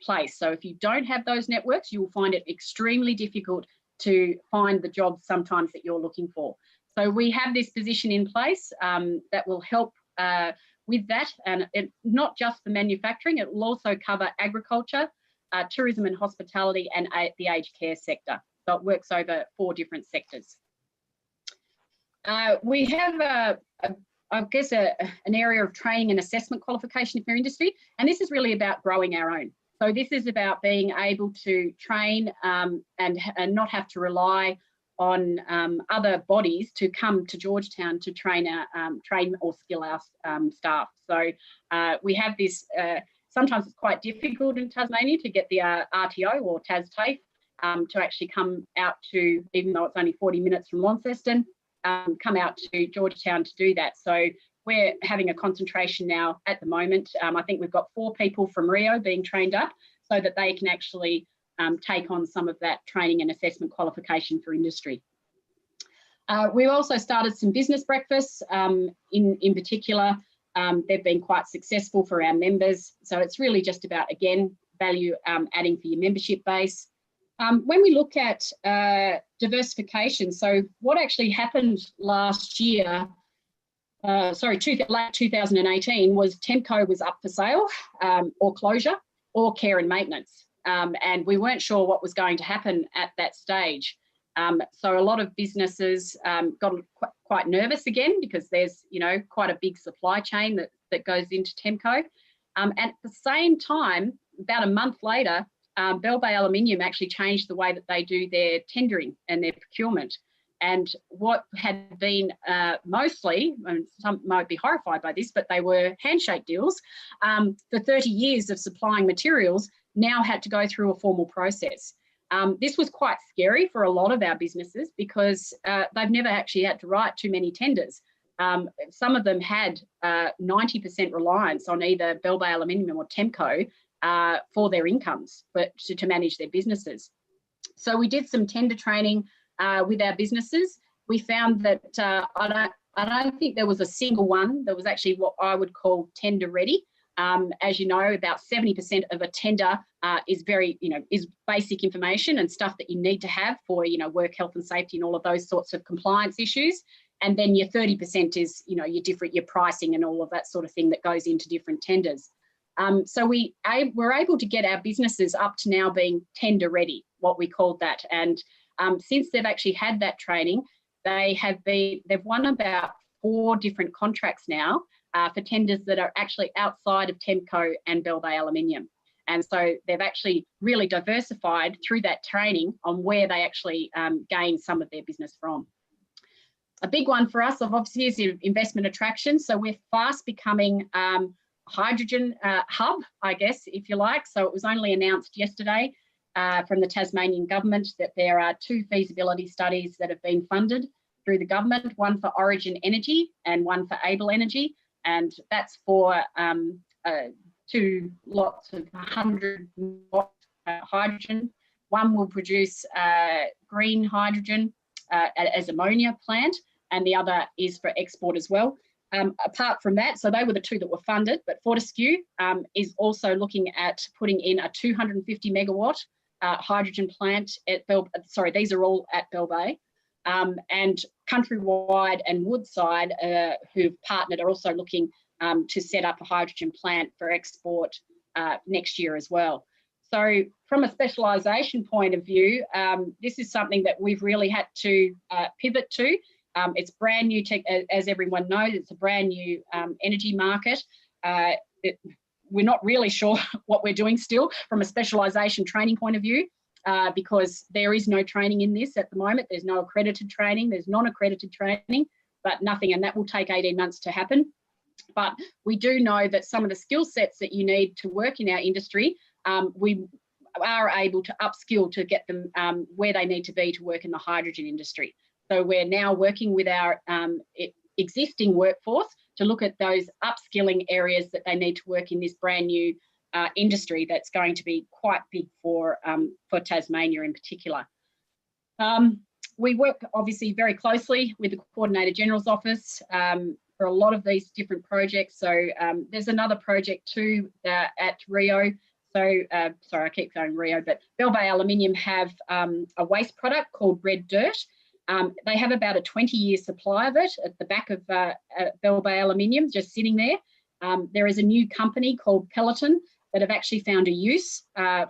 place. So if you don't have those networks, you will find it extremely difficult to find the jobs sometimes that you're looking for. So we have this position in place that will help with that, and not just for manufacturing, it will also cover agriculture, tourism and hospitality, and the aged care sector. So it works over 4 different sectors. We have, I guess, an area of training and assessment qualification for industry, and this is really about growing our own. So this is about being able to train and not have to rely on other bodies to come to Georgetown to train or skill our staff. So we have this. Sometimes it's quite difficult in Tasmania to get the RTO or TASTAFE to actually come out to, even though it's only 40 minutes from Launceston, come out to Georgetown to do that. So we're having a concentration now at the moment. I think we've got 4 people from Rio being trained up so that they can actually take on some of that training and assessment qualification for industry. We've also started some business breakfasts in particular. They've been quite successful for our members. So it's really just about, again, value adding for your membership base. When we look at diversification, so what actually happened last year, late 2018, was Temco was up for sale or closure or care and maintenance. And we weren't sure what was going to happen at that stage. So a lot of businesses got quite nervous again because there's, you know, quite a big supply chain that goes into Temco. And at the same time, about a month later, Bell Bay Aluminium actually changed the way that they do their tendering and their procurement. And what had been mostly, and some might be horrified by this, but they were handshake deals for 30 years of supplying materials, now had to go through a formal process. This was quite scary for a lot of our businesses because they've never actually had to write too many tenders. Some of them had 90% reliance on either Bell Bay Aluminium or Temco for their incomes, but to manage their businesses. So we did some tender training with our businesses. We found that I don't think there was a single one that was actually what I would call tender ready. As you know, about 70% of a tender is is basic information and stuff that you need to have for, work health and safety and all of those sorts of compliance issues. And then your 30% is, your pricing and all of that sort of thing that goes into different tenders. So we're able to get our businesses up to now being tender ready, what we called that. And since they've actually had that training, they've won about 4 different contracts now for tenders that are actually outside of Temco and Bell Bay Aluminium. And so they've actually really diversified through that training on where they actually gain some of their business from. A big one for us, obviously, is investment attraction. So we're fast becoming hydrogen hub, I guess, if you like. So it was only announced yesterday from the Tasmanian government that there are 2 feasibility studies that have been funded through the government, one for Origin Energy and one for Able Energy. And that's for 2 lots of 100 watt hydrogen. One will produce green hydrogen as ammonia plant, and the other is for export as well. Apart from that, so they were the 2 that were funded, but Fortescue is also looking at putting in a 250 megawatt hydrogen plant at these are all at Bell Bay. And Countrywide and Woodside, who've partnered, are also looking to set up a hydrogen plant for export next year as well. So from a specialisation point of view, this is something that we've really had to pivot to. It's brand new tech, as everyone knows, it's a brand new energy market. We're not really sure what we're doing still from a specialisation training point of view, because there is no training in this at the moment. There's no accredited training, there's non-accredited training, but nothing, and that will take 18 months to happen. But we do know that some of the skill sets that you need to work in our industry, we are able to upskill to get them where they need to be to work in the hydrogen industry. So we're now working with our existing workforce to look at those upskilling areas that they need to work in this brand new industry that's going to be quite big for Tasmania in particular. We work obviously very closely with the Coordinator General's Office for a lot of these different projects. So there's another project too at Rio. So, sorry, I keep going Rio, but Bell Bay Aluminium have a waste product called red dirt. They have about a 20-year supply of it at the back of Bell Bay Aluminium, just sitting there. There is a new company called Peloton that have actually found a use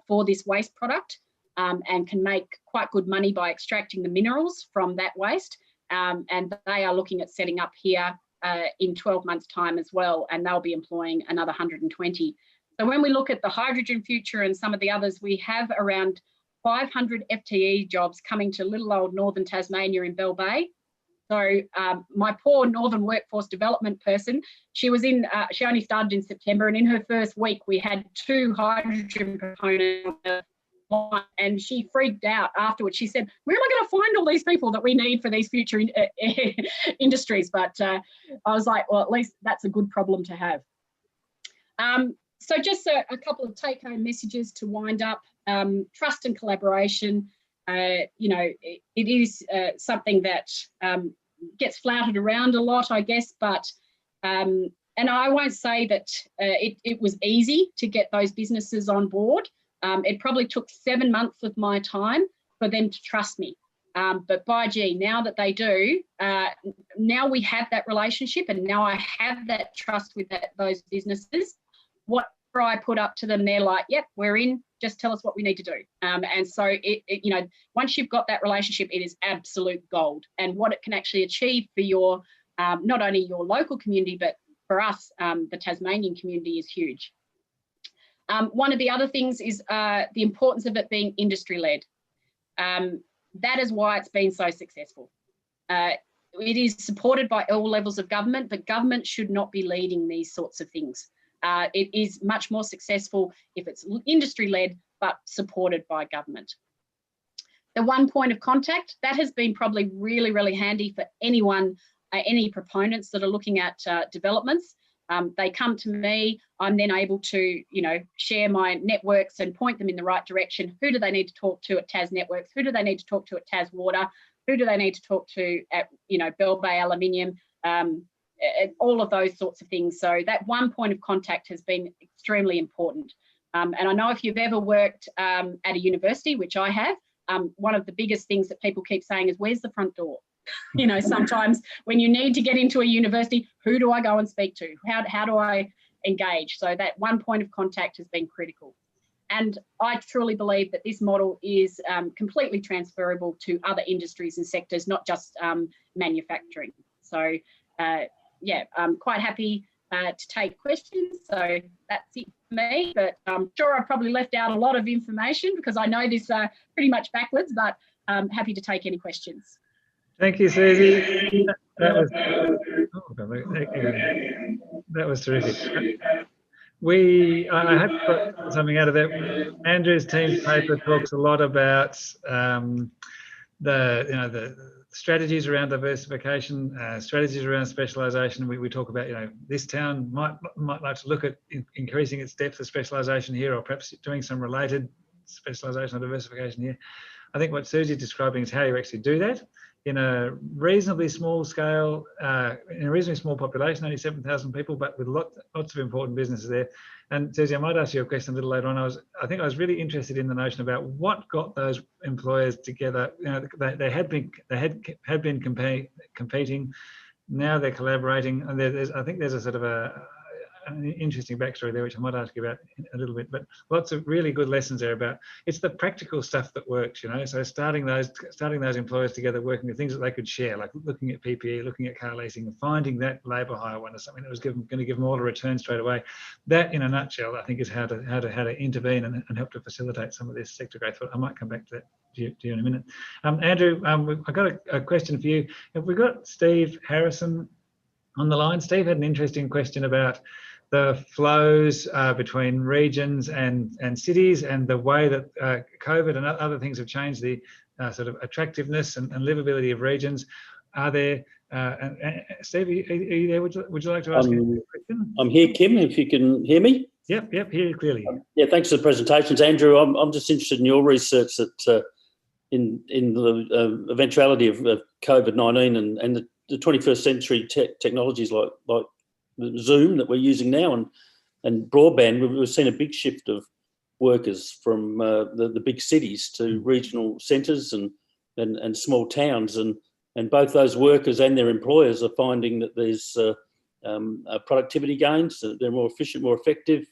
for this waste product and can make quite good money by extracting the minerals from that waste. And they are looking at setting up here in 12 months' time as well, and they'll be employing another 120. So when we look at the hydrogen future and some of the others, we have around 500 FTE jobs coming to little old northern Tasmania in Bell Bay. So my poor northern workforce development person, she only started in September, and in her first week we had 2 hydrogen proponents, and she freaked out afterwards. She said, where am I going to find all these people that we need for these future industries? But I was like, well, at least that's a good problem to have. So just a couple of take-home messages to wind up. Trust and collaboration, you know, it is something that gets flouted around a lot, I guess, but, and I won't say that it was easy to get those businesses on board. It probably took 7 months of my time for them to trust me. But by gee, now that they do, now we have that relationship, and now I have that trust with those businesses. Whatever I put up to them, they're like, yep, we're in, just tell us what we need to do. And so, you know, once you've got that relationship, it is absolute gold. And what it can actually achieve for your, not only your local community, but for us, the Tasmanian community is huge. One of the other things is the importance of it being industry-led. That is why it's been so successful. It is supported by all levels of government, but government should not be leading these sorts of things. It is much more successful if it's industry-led, but supported by government. The one point of contact, that has been probably really, really handy for anyone, any proponents that are looking at developments. They come to me, I'm then able to, you know, share my networks and point them in the right direction. Who do they need to talk to at Tas Networks? Who do they need to talk to at Tas Water? Who do they need to talk to at, you know, Bell Bay Aluminium? All of those sorts of things. So that one point of contact has been extremely important. And I know if you've ever worked at a university, which I have, one of the biggest things that people keep saying is, where's the front door? You know, sometimes when you need to get into a university, who do I go and speak to? How do I engage? So that one point of contact has been critical. And I truly believe that this model is completely transferable to other industries and sectors, not just manufacturing. So yeah, I'm quite happy to take questions. So that's it for me, but I'm sure I've probably left out a lot of information because I know this pretty much backwards, but I'm happy to take any questions. Thank you, Susie. That was terrific. I have got something out of that. Andrew's team's paper talks a lot about the strategies around diversification, strategies around specialisation. We talk about, this town might like to look at increasing its depth of specialisation here, or perhaps doing some related specialisation or diversification here. I think what Susie's describing is how you actually do that in a reasonably small scale, in a reasonably small population, only 7,000 people, but with lots of important businesses there. And Susie, I might ask you a question a little later on. I think I was really interested in the notion about what got those employers together. They had been competing. Now they're collaborating, and I think there's a sort of an interesting backstory there, which I might ask you about a little bit, but lots of really good lessons there about it's the practical stuff that works, so starting those employers together, working with things that they could share, like looking at PPE, looking at car leasing, and finding that labour hire one or something that was going to give them all a return straight away. That, in a nutshell, I think is how to intervene and help to facilitate some of this sector growth. But I might come back to that to you in a minute. Andrew, I've got a question for you. Have we got Steve Harrison on the line? Steve had an interesting question about the flows between regions and cities, and the way that COVID and other things have changed the sort of attractiveness and livability of regions. Are there, Steve, are you there? Would you like to ask a question? I'm here, Kim, if you can hear me. Yep, hear you clearly. Yeah, thanks for the presentations, Andrew. I'm just interested in your research that in the eventuality of COVID-19 and the 21st century technologies like Zoom that we're using now and broadband. We've seen a big shift of workers from the big cities to regional centres and small towns, and both those workers and their employers are finding that there's productivity gains. They're more efficient, more effective.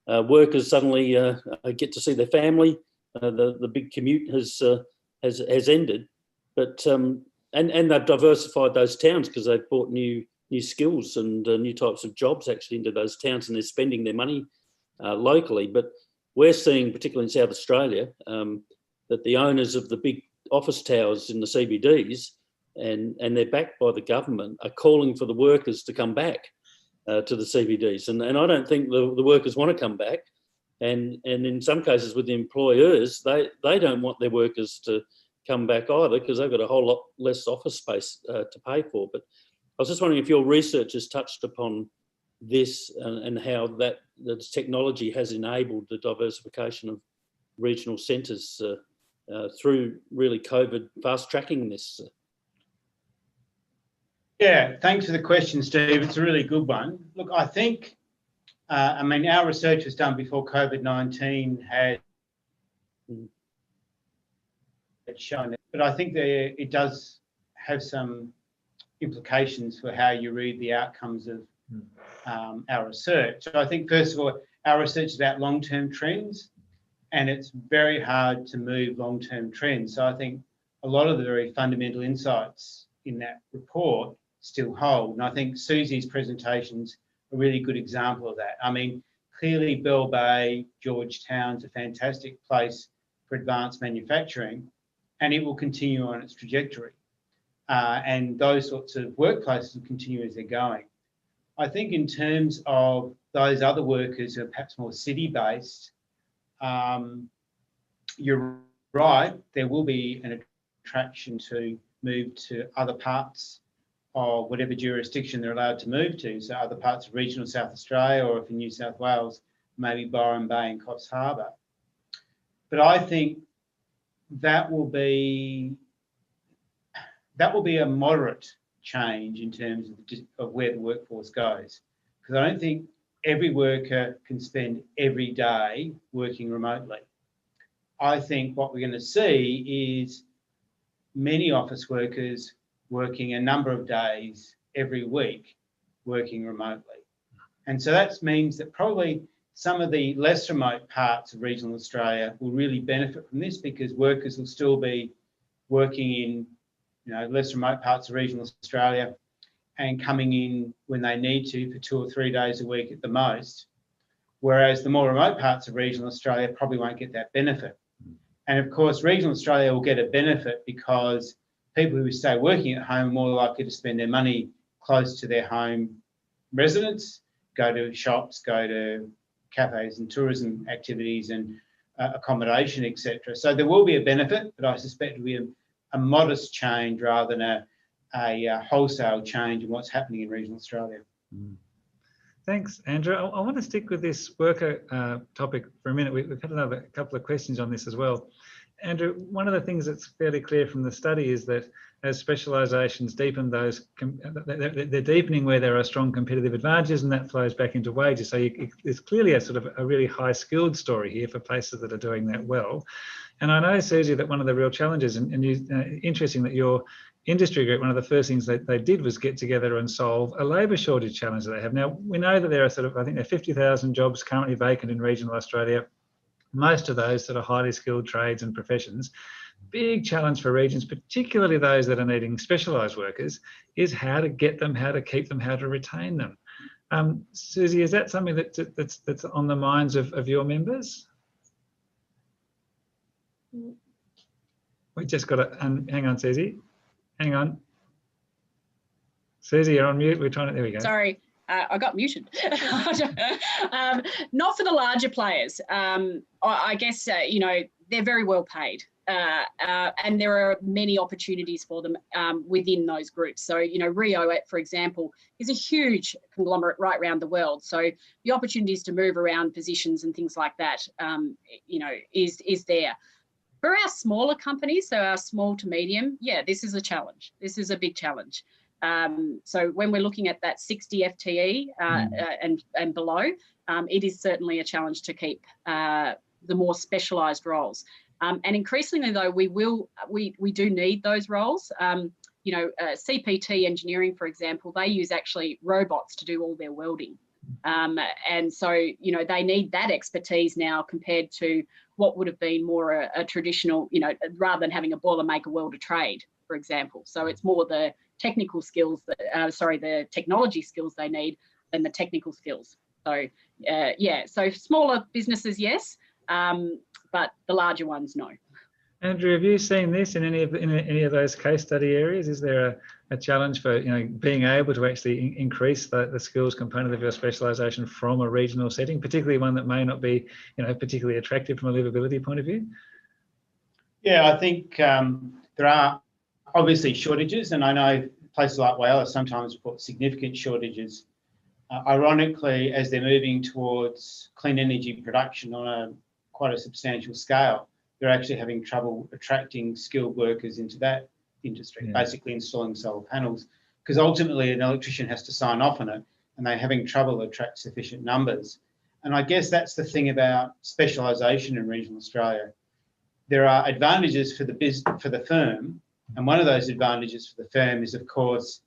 Workers suddenly get to see their family. The big commute has ended, but and they've diversified those towns because they've bought new skills and new types of jobs actually into those towns, and they're spending their money locally. But we're seeing, particularly in South Australia, that the owners of the big office towers in the CBDs, and they're backed by the government, are calling for the workers to come back to the CBDs. And I don't think the workers want to come back. And in some cases with the employers, they don't want their workers to come back either, because they've got a whole lot less office space to pay for. But I was just wondering if your research has touched upon this and how that technology has enabled the diversification of regional centres through really COVID fast-tracking this. Yeah, thanks for the question, Steve. It's a really good one. Look, I think, our research was done before COVID-19 had shown it, but I think it does have some implications for how you read the outcomes of our research. So I think, first of all, our research is about long-term trends, and it's very hard to move long-term trends. So I think a lot of the very fundamental insights in that report still hold. And I think Susie's presentation's a really good example of that. I mean, clearly Bell Bay, Georgetown's a fantastic place for advanced manufacturing, and it will continue on its trajectory. And those sorts of workplaces will continue as they're going. I think in terms of those other workers who are perhaps more city-based, you're right, there will be an attraction to move to other parts of whatever jurisdiction they're allowed to move to. So other parts of regional South Australia, or if in New South Wales, maybe Byron Bay and Coffs Harbour. But I think that will be a moderate change in terms of where the workforce goes, because I don't think every worker can spend every day working remotely. I think what we're going to see is many office workers working a number of days every week working remotely. And so that means that probably some of the less remote parts of regional Australia will really benefit from this, because workers will still be working in less remote parts of regional Australia and coming in when they need to for 2 or 3 days a week at the most, whereas the more remote parts of regional Australia probably won't get that benefit. And of course, regional Australia will get a benefit because people who stay working at home are more likely to spend their money close to their home residence, go to shops, go to cafes and tourism activities and accommodation, etc. So there will be a benefit, but I suspect it will be a modest change rather than a wholesale change in what's happening in regional Australia. Thanks, Andrew. I want to stick with this worker topic for a minute. We've had another couple of questions on this as well. Andrew, one of the things that's fairly clear from the study is that as specialisations deepen, they're deepening where there are strong competitive advantages, and that flows back into wages. So there's clearly a sort of a really high skilled story here for places that are doing that well. And I know, Susie, that one of the real challenges, and interesting that your industry group, one of the first things that they did was get together and solve a labour shortage challenge that they have. Now, we know that there are I think there are 50,000 jobs currently vacant in regional Australia. Most of those sort of highly skilled trades and professions. Big challenge for regions, particularly those that are needing specialised workers, is how to get them, how to keep them, how to retain them. Susie, is that something that's on the minds of your members? We just got to hang on, Susie. Hang on. Susie, you're on mute. We're trying to. There we go. Sorry. I got muted. Not for the larger players. I guess, they're very well paid. And there are many opportunities for them within those groups. So, Rio, for example, is a huge conglomerate right around the world. So the opportunities to move around positions and things like that, is there. For our smaller companies, so our small to medium, yeah, this is a challenge. This is a big challenge. So when we're looking at that 60 FTE and below, it is certainly a challenge to keep the more specialised roles. And increasingly, though, we do need those roles. CPT engineering, for example, they use actually robots to do all their welding. And so, they need that expertise now compared to what would have been more a traditional, rather than having a boilermaker welder trade, for example. So it's more the technical skills, the technology skills they need than the technical skills. So, so smaller businesses, yes, but the larger ones, no. Andrew, have you seen this in any of those case study areas? Is there a challenge for being able to actually increase the skills component of your specialisation from a regional setting, particularly one that may not be particularly attractive from a livability point of view? Yeah, I think there are obviously shortages, and I know places like Wales sometimes report significant shortages. Ironically, as they're moving towards clean energy production on quite a substantial scale, they're actually having trouble attracting skilled workers into that industry, basically installing solar panels, because ultimately an electrician has to sign off on it, and they're having trouble to attract sufficient numbers. And I guess that's the thing about specialisation in regional Australia. There are advantages for the firm, and one of those advantages for the firm is, of course,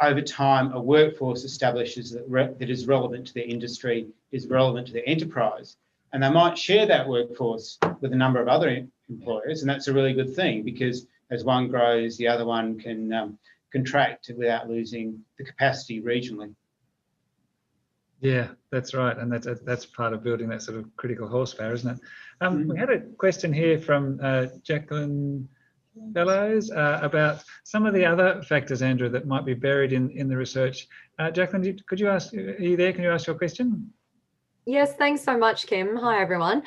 over time, a workforce establishes that is relevant to their industry, is relevant to their enterprise. And they might share that workforce with a number of other employers, and that's a really good thing, because as one grows, the other one can contract without losing the capacity regionally. Yeah, that's right, and that's part of building that sort of critical horsepower, isn't it? We had a question here from Jacqueline Fellows about some of the other factors, Andrew, that might be buried in the research. Jacqueline, are you there? Can you ask your question? Yes, thanks so much, Kim. Hi, everyone.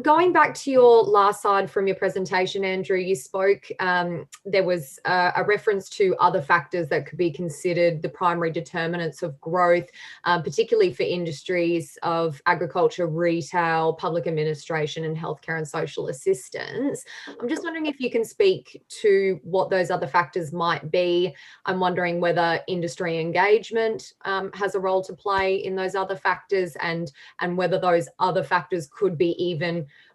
Going back to your last slide from your presentation, Andrew, you spoke, there was a reference to other factors that could be considered the primary determinants of growth, particularly for industries of agriculture, retail, public administration, and healthcare and social assistance. I'm just wondering if you can speak to what those other factors might be. I'm wondering whether industry engagement has a role to play in those other factors, and whether those other factors could be even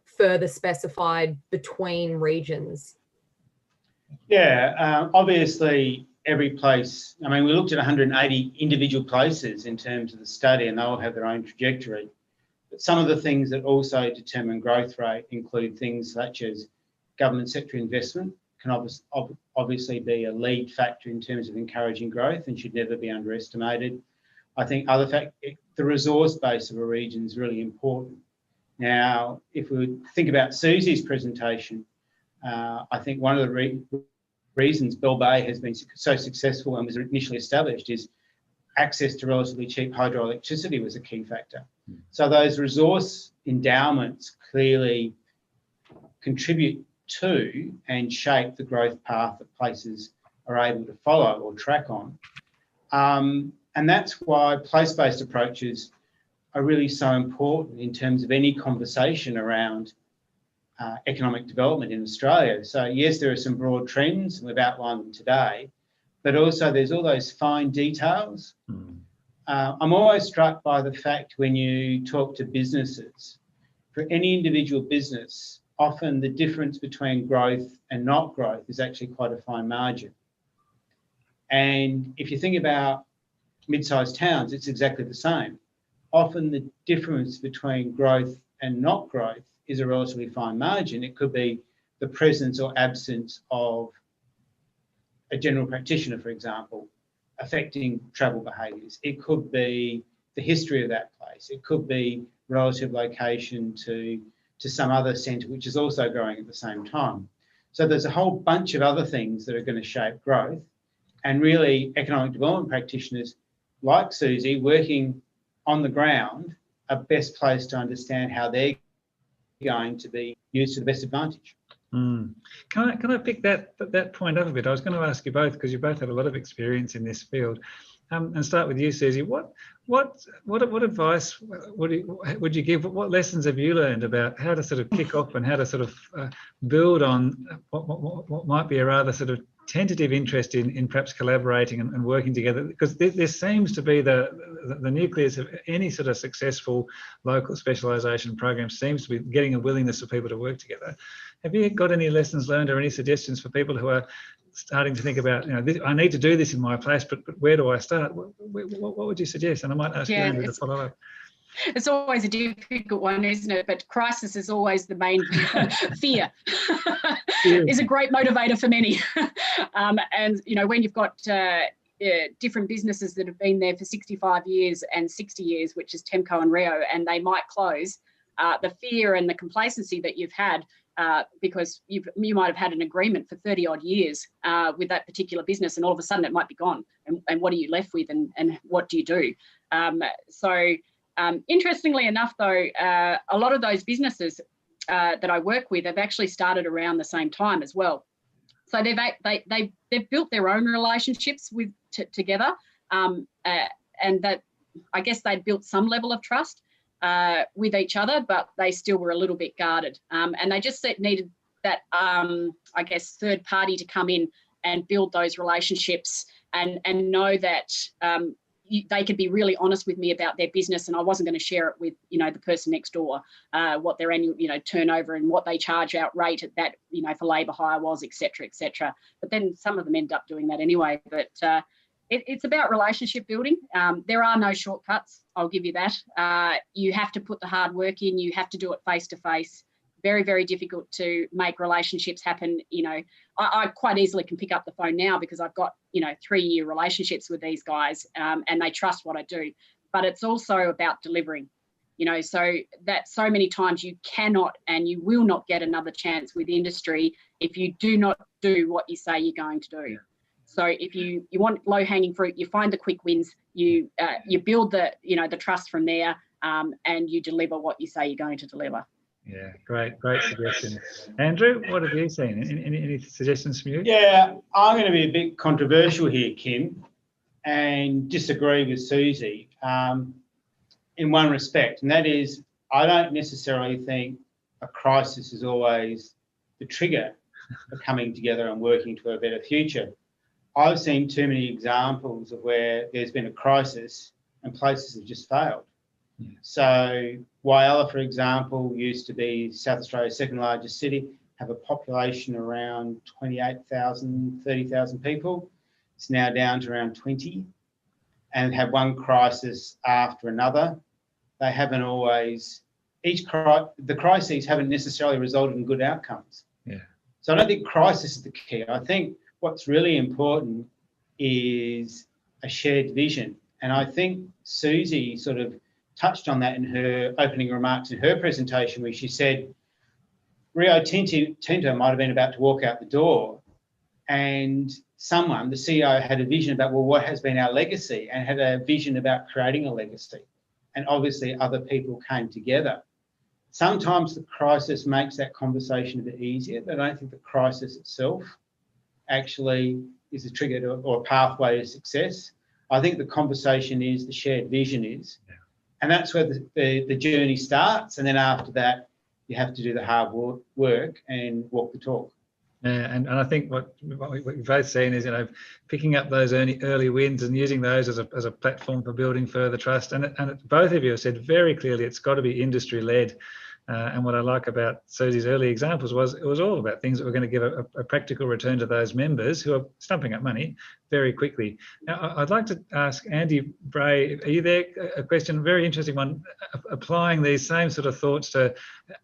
further specified between regions. Yeah, obviously every place, I mean, we looked at 180 individual places in terms of the study, and they all have their own trajectory. But some of the things that also determine growth rate include things such as government sector investment can obviously be a lead factor in terms of encouraging growth and should never be underestimated. I think the resource base of a region is really important. Now, if we think about Susie's presentation, I think one of the reasons Bell Bay has been so successful and was initially established is access to relatively cheap hydroelectricity was a key factor. So those resource endowments clearly contribute to and shape the growth path that places are able to follow or track on. And that's why place-based approaches are really so important in terms of any conversation around economic development in Australia. So yes, there are some broad trends, and we've outlined them today, but also there's all those fine details. I'm always struck by the fact when you talk to businesses, for any individual business, often the difference between growth and not growth is actually quite a fine margin. And if you think about mid-sized towns, it's exactly the same. Often the difference between growth and not growth is a relatively fine margin. It could be the presence or absence of a general practitioner, for example, affecting travel behaviours. It could be the history of that place. It could be relative location to some other centre which is also growing at the same time. So there's a whole bunch of other things that are going to shape growth. And really, economic development practitioners like Susie, working on the ground, are best placed to understand how they're going to be used to the best advantage. Can I pick that point up a bit? I was going to ask you both, because you both have a lot of experience in this field, and start with you, Susie. What advice would you give? What lessons have you learned about how to sort of kick off and how to sort of build on what might be a rather sort of tentative interest in perhaps collaborating and working together? Because there seems to be the nucleus of any sort of successful local specialisation program seems to be getting a willingness for people to work together. Have you got any lessons learned or any suggestions for people who are starting to think about, I need to do this in my place, but where do I start? What would you suggest? And I might ask you, Andrew, to follow up. It's always a difficult one, isn't it? But crisis is always the main fear. Is a great motivator for many. And, when you've got different businesses that have been there for 65 years and 60 years, which is Temco and Rio, and they might close, the fear and the complacency that you've had, because you might have had an agreement for 30 odd years with that particular business, and all of a sudden it might be gone. And what are you left with, and what do you do? Interestingly enough, though, a lot of those businesses that I work with have actually started around the same time as well. So they've built their own relationships together, and that I guess they'd built some level of trust with each other, but they still were a little bit guarded, and they just needed that I guess third party to come in and build those relationships and know that they could be really honest with me about their business, and I wasn't going to share it with the person next door, what their annual turnover and what they charge out rate at that for labour hire was, etc., etc. But then some of them end up doing that anyway. But it's about relationship building. There are no shortcuts, I'll give you that. You have to put the hard work in. You have to do it face to face. Very, very difficult to make relationships happen. I quite easily can pick up the phone now because I've got 3-year relationships with these guys, and they trust what I do. But it's also about delivering, so that so many times you cannot and you will not get another chance with industry if you do not do what you say you're going to do. Yeah. So if you want low-hanging fruit, you find the quick wins, you build the the trust from there, and you deliver what you say you're going to deliver. Yeah, great suggestion. Andrew, what have you seen? Any suggestions from you? Yeah, I'm going to be a bit controversial here, Kim, and disagree with Susie in one respect, and that is I don't necessarily think a crisis is always the trigger for coming together and working to a better future. I've seen too many examples of where there's been a crisis and places have just failed. Yeah. So Whyalla, for example, used to be South Australia's second largest city, have a population around 28,000, 30,000 people. It's now down to around 20 and have one crisis after another. They haven't always, the crises haven't necessarily resulted in good outcomes. Yeah. So I don't think crisis is the key. I think what's really important is a shared vision. And I think Susie sort of touched on that in her opening remarks in her presentation, where she said Rio Tinto might have been about to walk out the door, and someone, the CEO, had a vision about, well, what has been our legacy, and had a vision about creating a legacy. And obviously other people came together. Sometimes the crisis makes that conversation a bit easier, but I don't think the crisis itself actually is a trigger or a pathway to success. I think the conversation is, the shared vision is. Yeah. And that's where the journey starts. And then after that, you have to do the hard work and walk the talk. Yeah, and I think what we've both seen is, picking up those early wins and using those as a platform for building further trust. And both of you have said very clearly it's got to be industry led. And what I like about Susie's early examples was it was all about things that were going to give a practical return to those members who are stumping up money very quickly. Now, I'd like to ask Andy Bray, are you there? A question, very interesting one, applying these same sort of thoughts to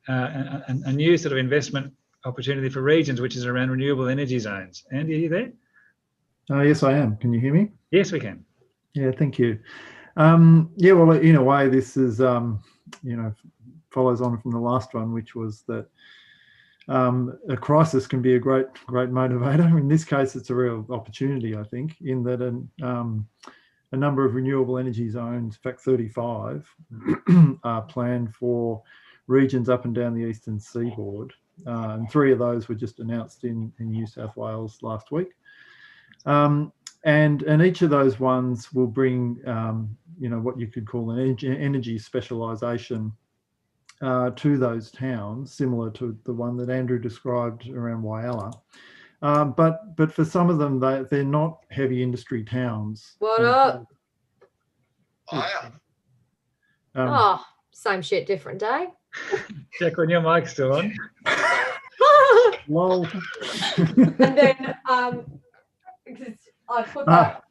a new sort of investment opportunity for regions, which is around renewable energy zones. Andy, are you there? Yes, I am. Can you hear me? Yes, we can. Yeah, thank you. Yeah, well, in a way, this is, follows on from the last one, which was that a crisis can be a great motivator. In this case, it's a real opportunity, I think, in that a number of renewable energy zones, in fact 35, are planned for regions up and down the eastern seaboard. And 3 of those were just announced in New South Wales last week. And each of those ones will bring, what you could call an energy specialisation to those towns, similar to the one that Andrew described around Whyalla. But for some of them, they're not heavy industry towns. What up? Oh, same shit, different day. Check when your mic's still on. Lol. And then I put that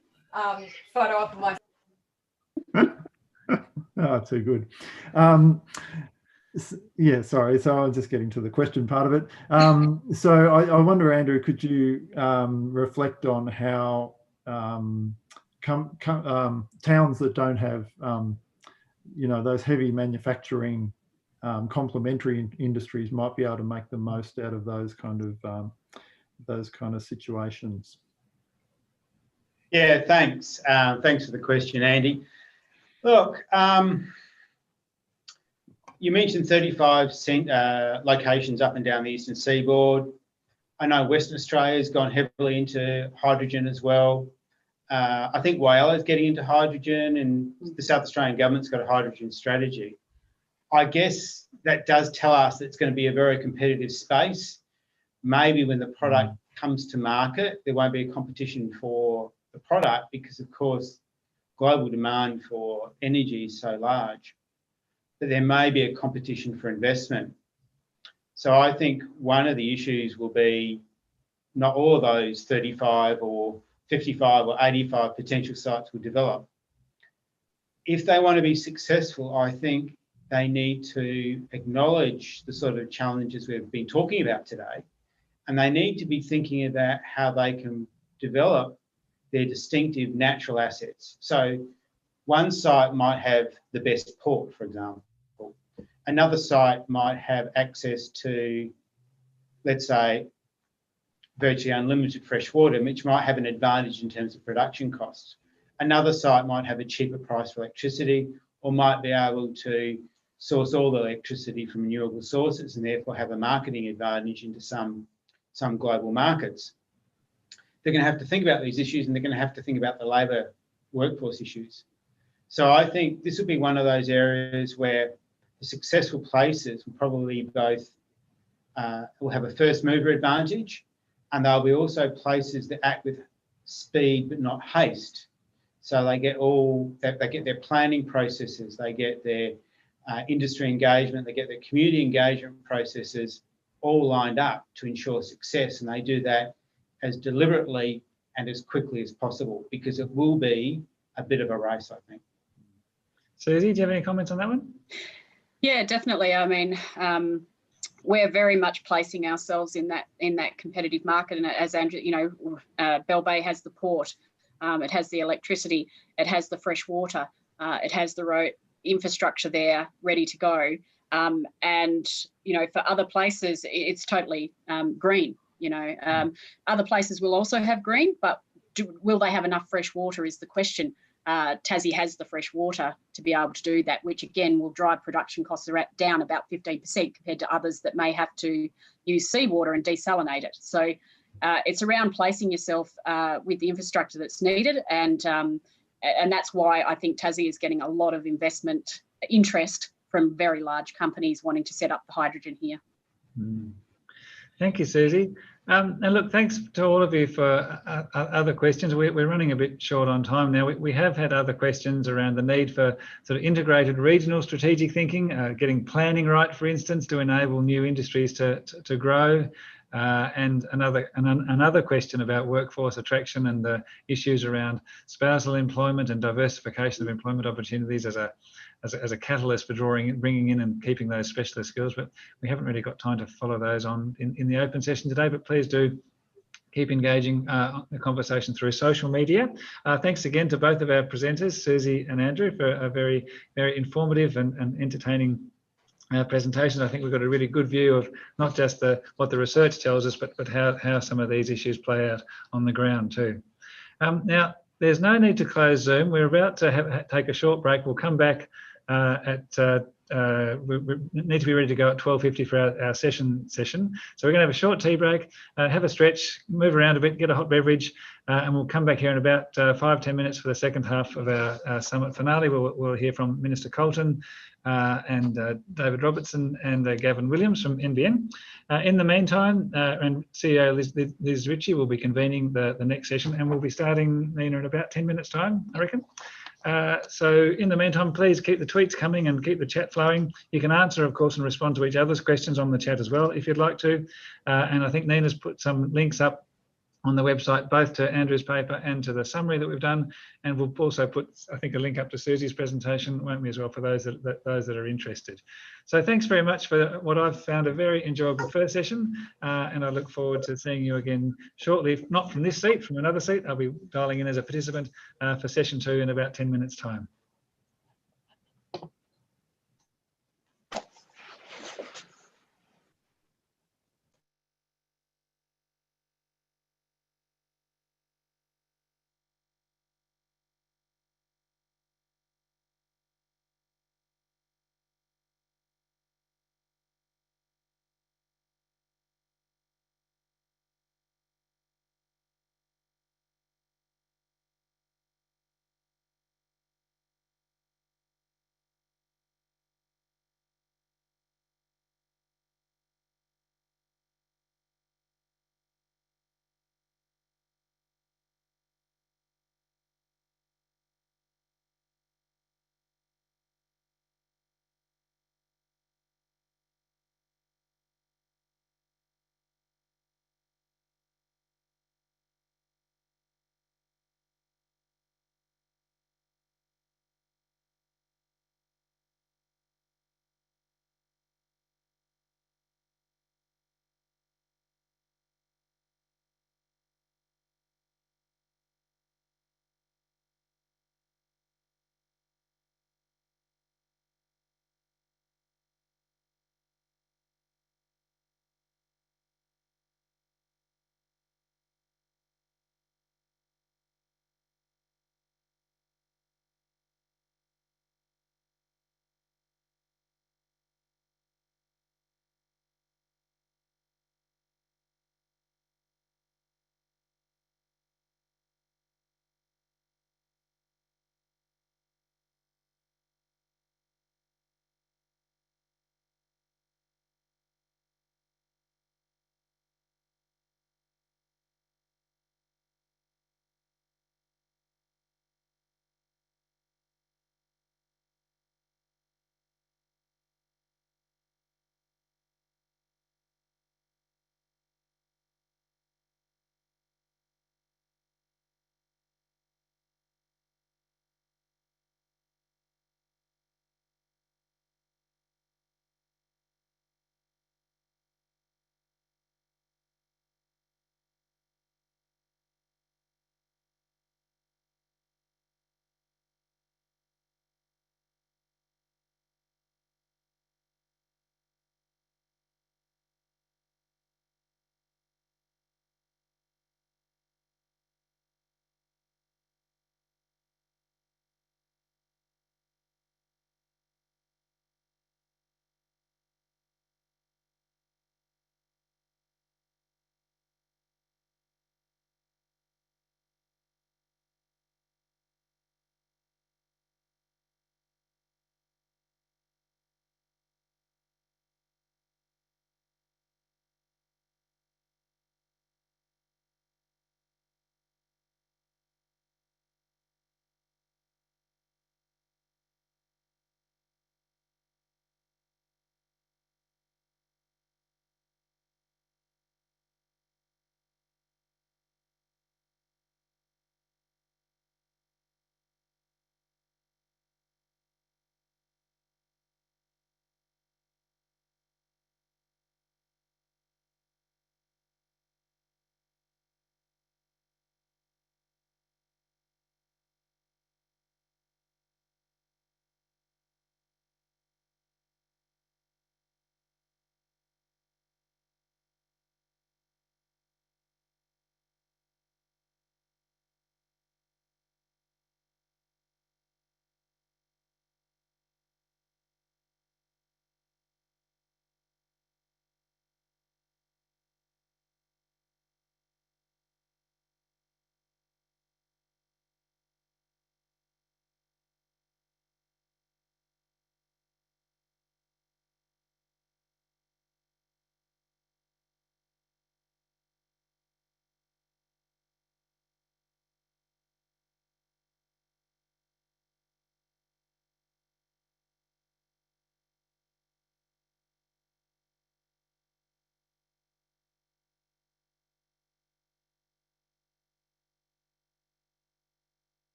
photo up of my. Oh, too good. Yeah, sorry. So I was just getting to the question part of it. So I wonder, Andrew, could you reflect on how towns that don't have, those heavy manufacturing complementary industries might be able to make the most out of those kind of situations? Yeah, thanks. Thanks for the question, Andy. Look, you mentioned 35 locations up and down the eastern seaboard. I know Western Australia's gone heavily into hydrogen as well. I think Whyalla is getting into hydrogen, and the South Australian government's got a hydrogen strategy. I guess that does tell us that it's going to be a very competitive space. Maybe when the product comes to market, there won't be a competition for the product because, of course, global demand for energy is so large. But there may be a competition for investment. So I think one of the issues will be not all of those 35 or 55 or 85 potential sites will develop. If they want to be successful, I think they need to acknowledge the sort of challenges we've been talking about today, and they need to be thinking about how they can develop their distinctive natural assets. So one site might have the best port, for example. Another site might have access to, let's say, virtually unlimited fresh water, which might have an advantage in terms of production costs. Another site might have a cheaper price for electricity, or might be able to source all the electricity from renewable sources and therefore have a marketing advantage into some global markets. They're going to have to think about these issues, and they're going to have to think about the labour workforce issues. So I think this will be one of those areas where the successful places will probably both will have a first mover advantage, and there'll be also places that act with speed but not haste. So they get their planning processes, they get their industry engagement, they get their community engagement processes all lined up to ensure success, and they do that as deliberately and as quickly as possible, because it will be a bit of a race, I think. Susie, do you have any comments on that one? Yeah, definitely. I mean, we're very much placing ourselves in that competitive market, and as Andrew, Bell Bay has the port, it has the electricity, it has the fresh water, it has the road infrastructure there ready to go, and for other places it's totally green. You know, other places will also have green, but will they have enough fresh water is the question. Tassie has the fresh water to be able to do that, which again will drive production costs down about 15% compared to others that may have to use seawater and desalinate it. So it's around placing yourself with the infrastructure that's needed, and that's why I think Tassie is getting a lot of investment interest from very large companies wanting to set up the hydrogen here. Thank you, Susie. And look, thanks to all of you for other questions. We're running a bit short on time now. We have had other questions around the need for sort of integrated regional strategic thinking, getting planning right, for instance, to enable new industries to grow. And another question about workforce attraction and the issues around spousal employment and diversification of employment opportunities as a catalyst for bringing in and keeping those specialist skills. But we haven't really got time to follow those on in the open session today, but please do keep engaging the conversation through social media. Thanks again to both of our presenters, Susie and Andrew, for a very, very informative and entertaining presentations. I think we've got a really good view of not just what the research tells us, but how some of these issues play out on the ground too. Now, there's no need to close Zoom. We're about to take a short break. We'll come back we need to be ready to go at 12:50 for our session. So we're going to have a short tea break, have a stretch, move around a bit, get a hot beverage, and we'll come back here in about 5-10 minutes for the second half of our summit finale. We'll hear from Minister Colton and David Robertson and Gavin Williams from NBN. In the meantime, and CEO Liz Ritchie will be convening the next session, and we'll be starting, Nina, in about 10 minutes' time, I reckon. So in the meantime, please keep the tweets coming and keep the chat flowing. You can answer, of course, and respond to each other's questions on the chat as well, if you'd like to. And I think Nina's put some links up on the website, both to Andrew's paper and to the summary that we've done. And we'll also put, I think, a link up to Susie's presentation, won't we, as well, for those that are interested. So thanks very much for what I've found a very enjoyable first session. And I look forward to seeing you again shortly, if not from this seat, from another seat. I'll be dialing in as a participant for session 2 in about 10 minutes' time.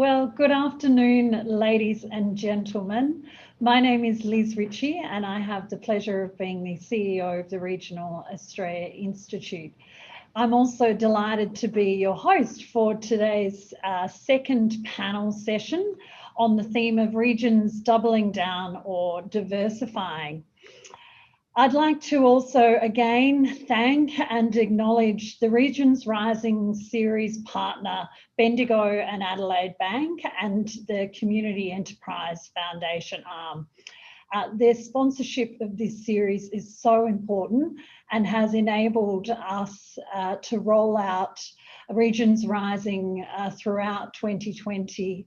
Well, good afternoon, ladies and gentlemen. My name is Liz Ritchie, and I have the pleasure of being the CEO of the Regional Australia Institute. I'm also delighted to be your host for today's second panel session on the theme of regions doubling down or diversifying. I'd like to also again thank and acknowledge the Regions Rising series partner, Bendigo and Adelaide Bank, and the Community Enterprise Foundation arm. Their sponsorship of this series is so important and has enabled us to roll out Regions Rising throughout 2020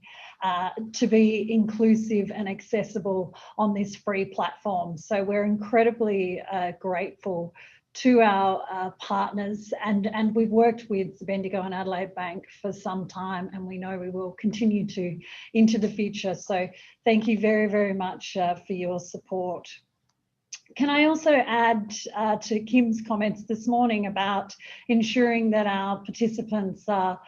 to be inclusive and accessible on this free platform. So we're incredibly grateful to our partners, and we've worked with Bendigo and Adelaide Bank for some time, and we know we will continue to into the future. So thank you very, very much for your support. Can I also add to Kim's comments this morning about ensuring that our participants are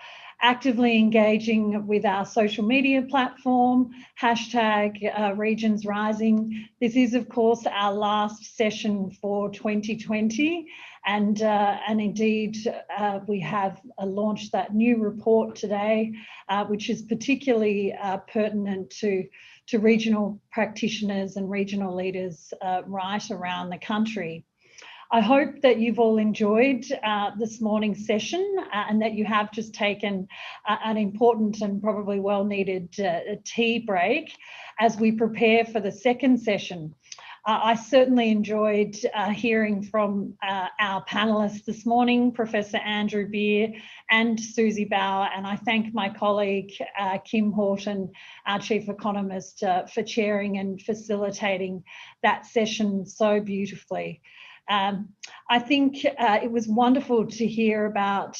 actively engaging with our social media platform, hashtag Regions Rising. This is, of course, our last session for 2020. And indeed, we have launched that new report today, which is particularly pertinent to regional practitioners and regional leaders right around the country. I hope that you've all enjoyed this morning's session and that you have just taken an important and probably well-needed tea break as we prepare for the second session. I certainly enjoyed hearing from our panellists this morning, Professor Andrew Beer and Susie Bauer, and I thank my colleague Kim Horton, our Chief Economist, for chairing and facilitating that session so beautifully. I think it was wonderful to hear about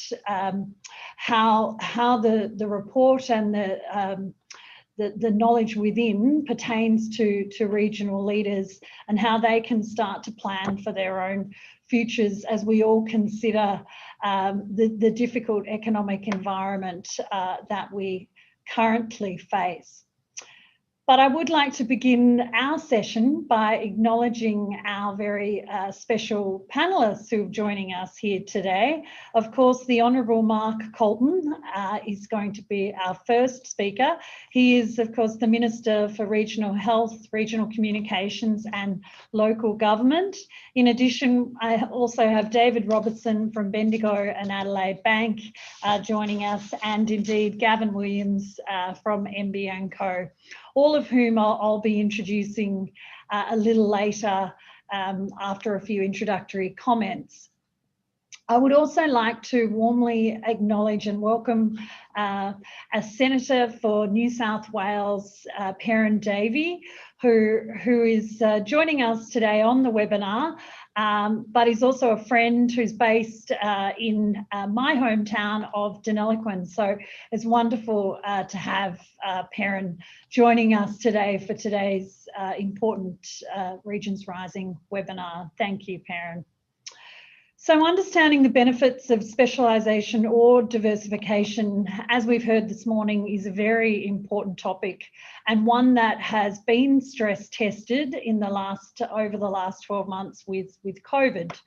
how the report and the knowledge within pertains to regional leaders and how they can start to plan for their own futures as we all consider the difficult economic environment that we currently face. But I would like to begin our session by acknowledging our very special panellists who are joining us here today. Of course, the Honourable Mark Colton is going to be our first speaker. He is, of course, the Minister for Regional Health, Regional Communications and Local Government. In addition, I also have David Robertson from Bendigo and Adelaide Bank joining us, and indeed Gavin Williams from MB & Co. All of whom I'll be introducing a little later after a few introductory comments. I would also like to warmly acknowledge and welcome a Senator for New South Wales, Perrin Davey, who is joining us today on the webinar, but is also a friend who's based in my hometown of Deniliquin. So it's wonderful to have Perrin joining us today for today's important Regions Rising webinar. Thank you, Perrin. So understanding the benefits of specialisation or diversification, as we've heard this morning, is a very important topic and one that has been stress tested in over the last 12 months with COVID.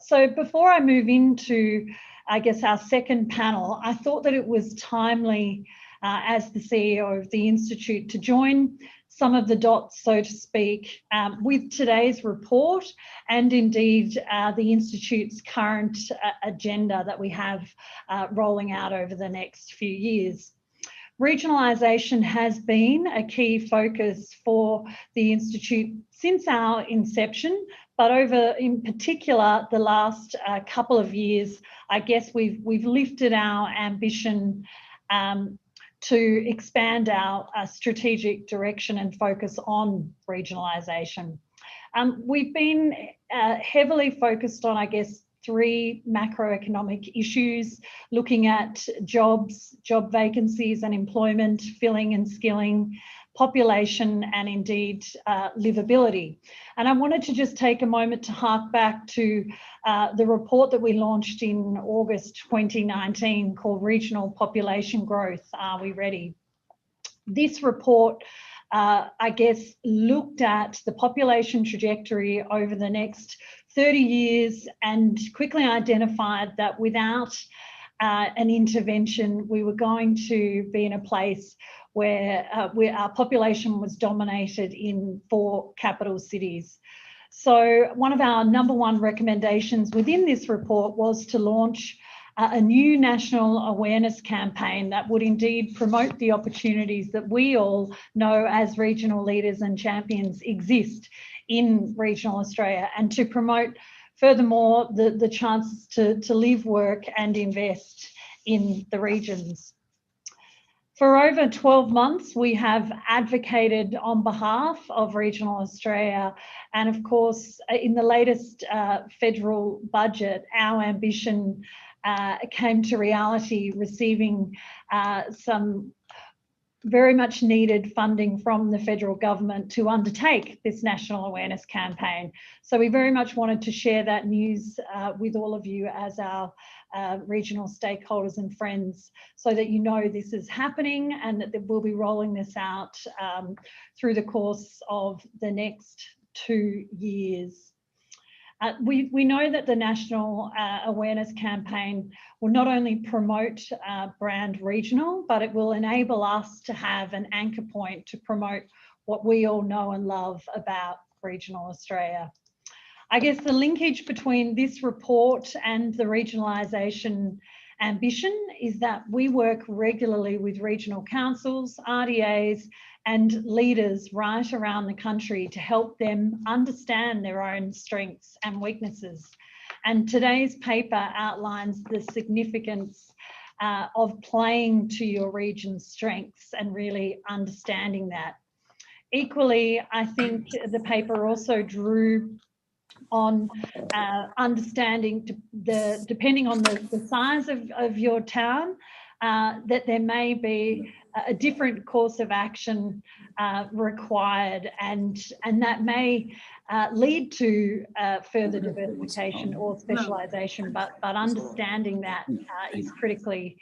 So before I move into, I guess, our second panel, I thought that it was timely as the CEO of the Institute to join some of the dots, so to speak, with today's report and indeed the Institute's current agenda that we have rolling out over the next few years. Regionalisation has been a key focus for the Institute since our inception, but over, in particular, the last couple of years, I guess we've lifted our ambition to expand our strategic direction and focus on regionalisation. We've been heavily focused on, I guess, three macroeconomic issues, looking at jobs, job vacancies and employment, filling and skilling, population and indeed livability. And I wanted to just take a moment to hark back to the report that we launched in August 2019 called Regional Population Growth, Are We Ready? This report, I guess, looked at the population trajectory over the next 30 years and quickly identified that without an intervention, we were going to be in a place where our population was dominated in 4 capital cities. So one of our #1 recommendations within this report was to launch a new national awareness campaign that would indeed promote the opportunities that we all know as regional leaders and champions exist in regional Australia, and to promote furthermore the chances to live, work and invest in the regions. For over 12 months, we have advocated on behalf of regional Australia, and of course, in the latest federal budget, our ambition came to reality, receiving some very much needed funding from the federal government to undertake this national awareness campaign. So we very much wanted to share that news with all of you as our regional stakeholders and friends, so that you know this is happening and that we'll be rolling this out through the course of the next 2 years. We know that the National Awareness Campaign will not only promote brand regional, but it will enable us to have an anchor point to promote what we all know and love about regional Australia. I guess the linkage between this report and the regionalisation ambition is that we work regularly with regional councils, RDAs, and leaders right around the country to help them understand their own strengths and weaknesses. And today's paper outlines the significance of playing to your region's strengths and really understanding that. Equally, I think the paper also drew on understanding depending on the size of your town, that there may be a different course of action required, and that may lead to further diversification or specialisation, but understanding that is critically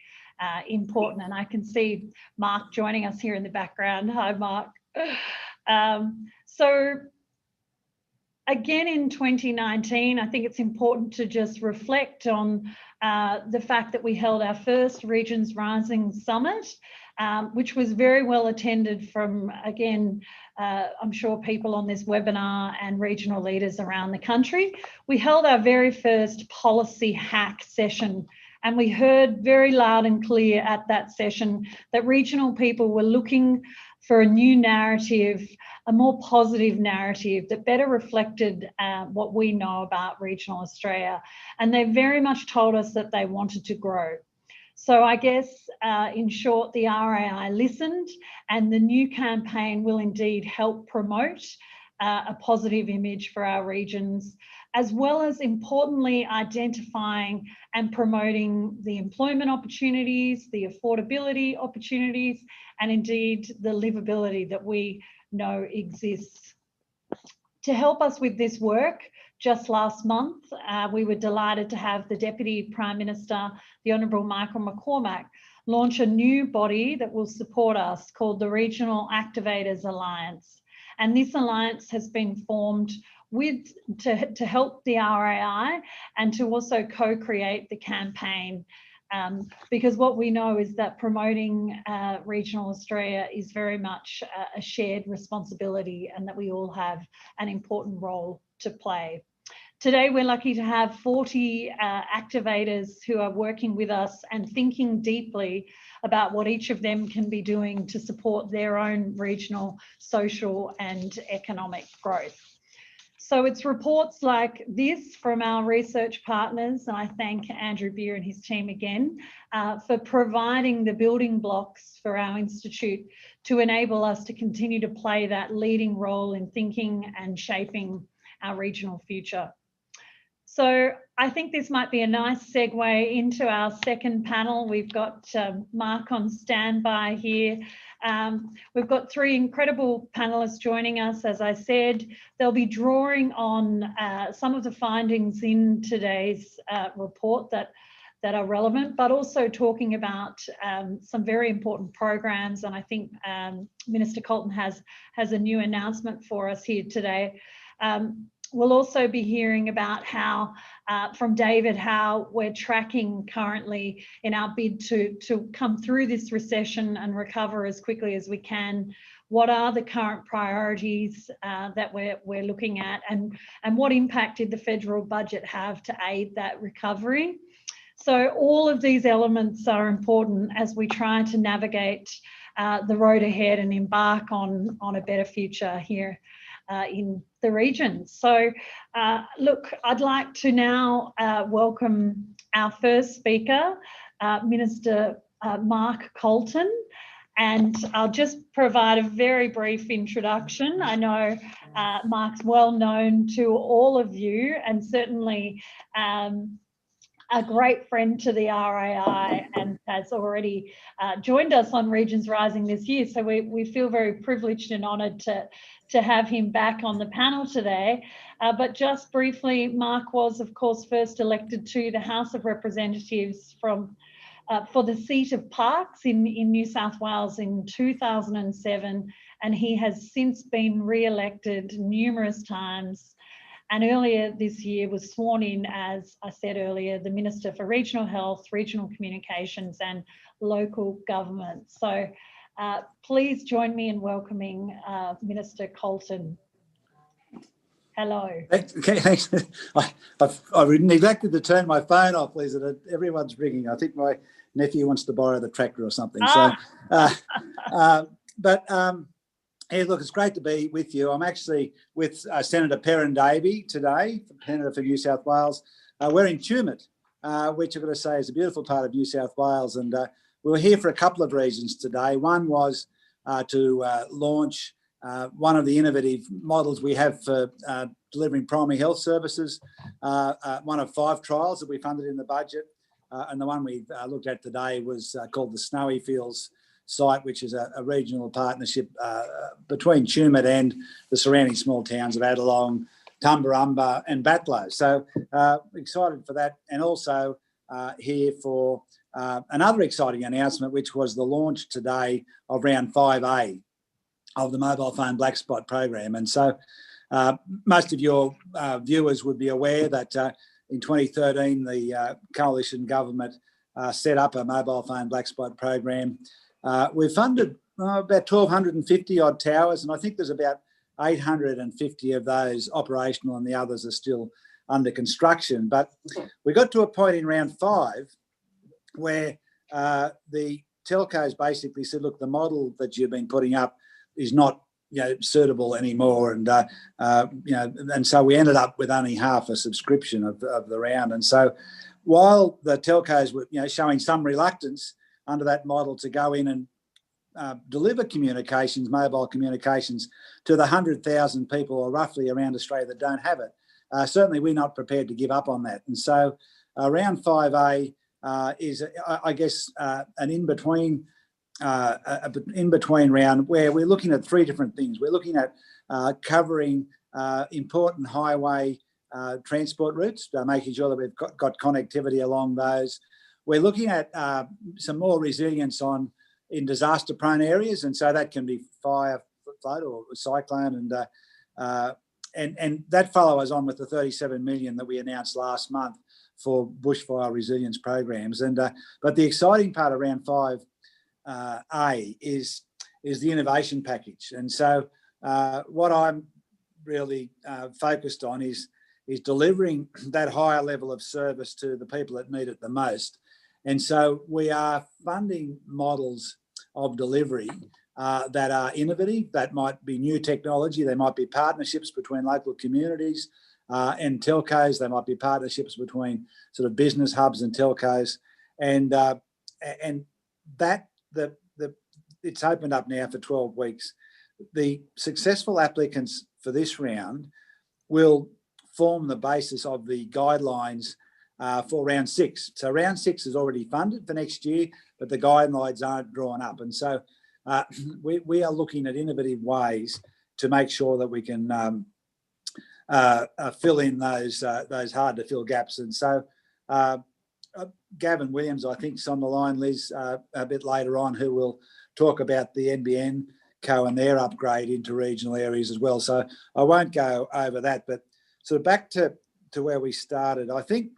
important. And I can see Mark joining us here in the background. Hi, Mark. So again, in 2019, I think it's important to just reflect on the fact that we held our first Regions Rising Summit, which was very well attended from, again, I'm sure people on this webinar and regional leaders around the country. We held our very first policy hack session, and we heard very loud and clear at that session that regional people were looking for a new narrative, a more positive narrative that better reflected what we know about regional Australia. And they very much told us that they wanted to grow. So I guess, in short, the RAI listened, and the new campaign will indeed help promote a positive image for our regions, as well as importantly identifying and promoting the employment opportunities, the affordability opportunities, and indeed the livability that we know exists. To help us with this work, just last month, we were delighted to have the Deputy Prime Minister, the Honourable Michael McCormack, launch a new body that will support us called the Regional Activators Alliance. And this alliance has been formed to help the RAI and to also co-create the campaign, because what we know is that promoting regional Australia is very much a shared responsibility, and that we all have an important role to play. Today, we're lucky to have 40 activators who are working with us and thinking deeply about what each of them can be doing to support their own regional, social and economic growth. So it's reports like this from our research partners, and I thank Andrew Beer and his team again for providing the building blocks for our institute to enable us to continue to play that leading role in thinking and shaping our regional future. So I think this might be a nice segue into our second panel. We've got Mark on standby here. We've got three incredible panelists joining us. As I said, they'll be drawing on some of the findings in today's report that are relevant, but also talking about some very important programs. And I think Minister Colton has a new announcement for us here today. We'll also be hearing about how, from David, how we're tracking currently in our bid to come through this recession and recover as quickly as we can. What are the current priorities that we're looking at, and what impact did the federal budget have to aid that recovery? So all of these elements are important as we try to navigate the road ahead and embark on a better future here in the region. So look, I'd like to now welcome our first speaker, Minister Mark Colton. And I'll just provide a very brief introduction. I know Mark's well known to all of you, and certainly a great friend to the RAI, and has already joined us on Regions Rising this year. So we feel very privileged and honoured to have him back on the panel today. But just briefly, Mark was, of course, first elected to the House of Representatives for the seat of Parkes in New South Wales in 2007, and he has since been re-elected numerous times. And earlier this year was sworn in, as I said earlier, the Minister for Regional Health, Regional Communications and Local Government. So please join me in welcoming Minister Colton. Hello. Okay, thanks. I've neglected to turn my phone off, Lisa. Everyone's ringing. I think my nephew wants to borrow the tractor or something. Hey, look, it's great to be with you. I'm actually with Senator Perrin Davey today, Senator for New South Wales. We're in Tumut, which I've got to say is a beautiful part of New South Wales. And we were here for a couple of reasons today. One was to launch one of the innovative models we have for delivering primary health services, one of 5 trials that we funded in the budget. And the one we looked at today was called the Snowy Fields site, which is a regional partnership between Tumut and the surrounding small towns of Adelong, Tumbarumba and Batlow. So excited for that, and also here for another exciting announcement, which was the launch today of round 5A of the mobile phone black spot program. And so most of your viewers would be aware that in 2013 the coalition government set up a mobile phone black spot program. We've funded about 1,250 odd towers, and I think there's about 850 of those operational, and the others are still under construction. But we got to a point in round 5 where the telcos basically said, look, the model that you've been putting up is not suitable anymore, and and so we ended up with only half a subscription of the round. And so while the telcos were showing some reluctance under that model to go in and deliver communications, mobile communications, to the 100,000 people or roughly around Australia that don't have it, certainly we're not prepared to give up on that. And so round 5A is, I guess, an in-between round where we're looking at 3 different things. We're looking at covering important highway transport routes, making sure that we've got connectivity along those. We're looking at some more resilience in disaster-prone areas, and so that can be fire, flood, or cyclone, and that follows on with the 37 million that we announced last month for bushfire resilience programs. And but the exciting part around 5A is the innovation package, and so what I'm really focused on is delivering that higher level of service to the people that need it the most. And so we are funding models of delivery that are innovative, that might be new technology, they might be partnerships between local communities and telcos, they might be partnerships between sort of business hubs and telcos, and that it's opened up now for 12 weeks. The successful applicants for this round will form the basis of the guidelines for round 6. So round 6 is already funded for next year, but the guidelines aren't drawn up. And so we are looking at innovative ways to make sure that we can fill in those hard to fill gaps. And so Gavin Williams, I think, is on the line, Liz, a bit later on, who will talk about the NBN Co and their upgrade into regional areas as well. So I won't go over that, but sort of back to where we started. I think,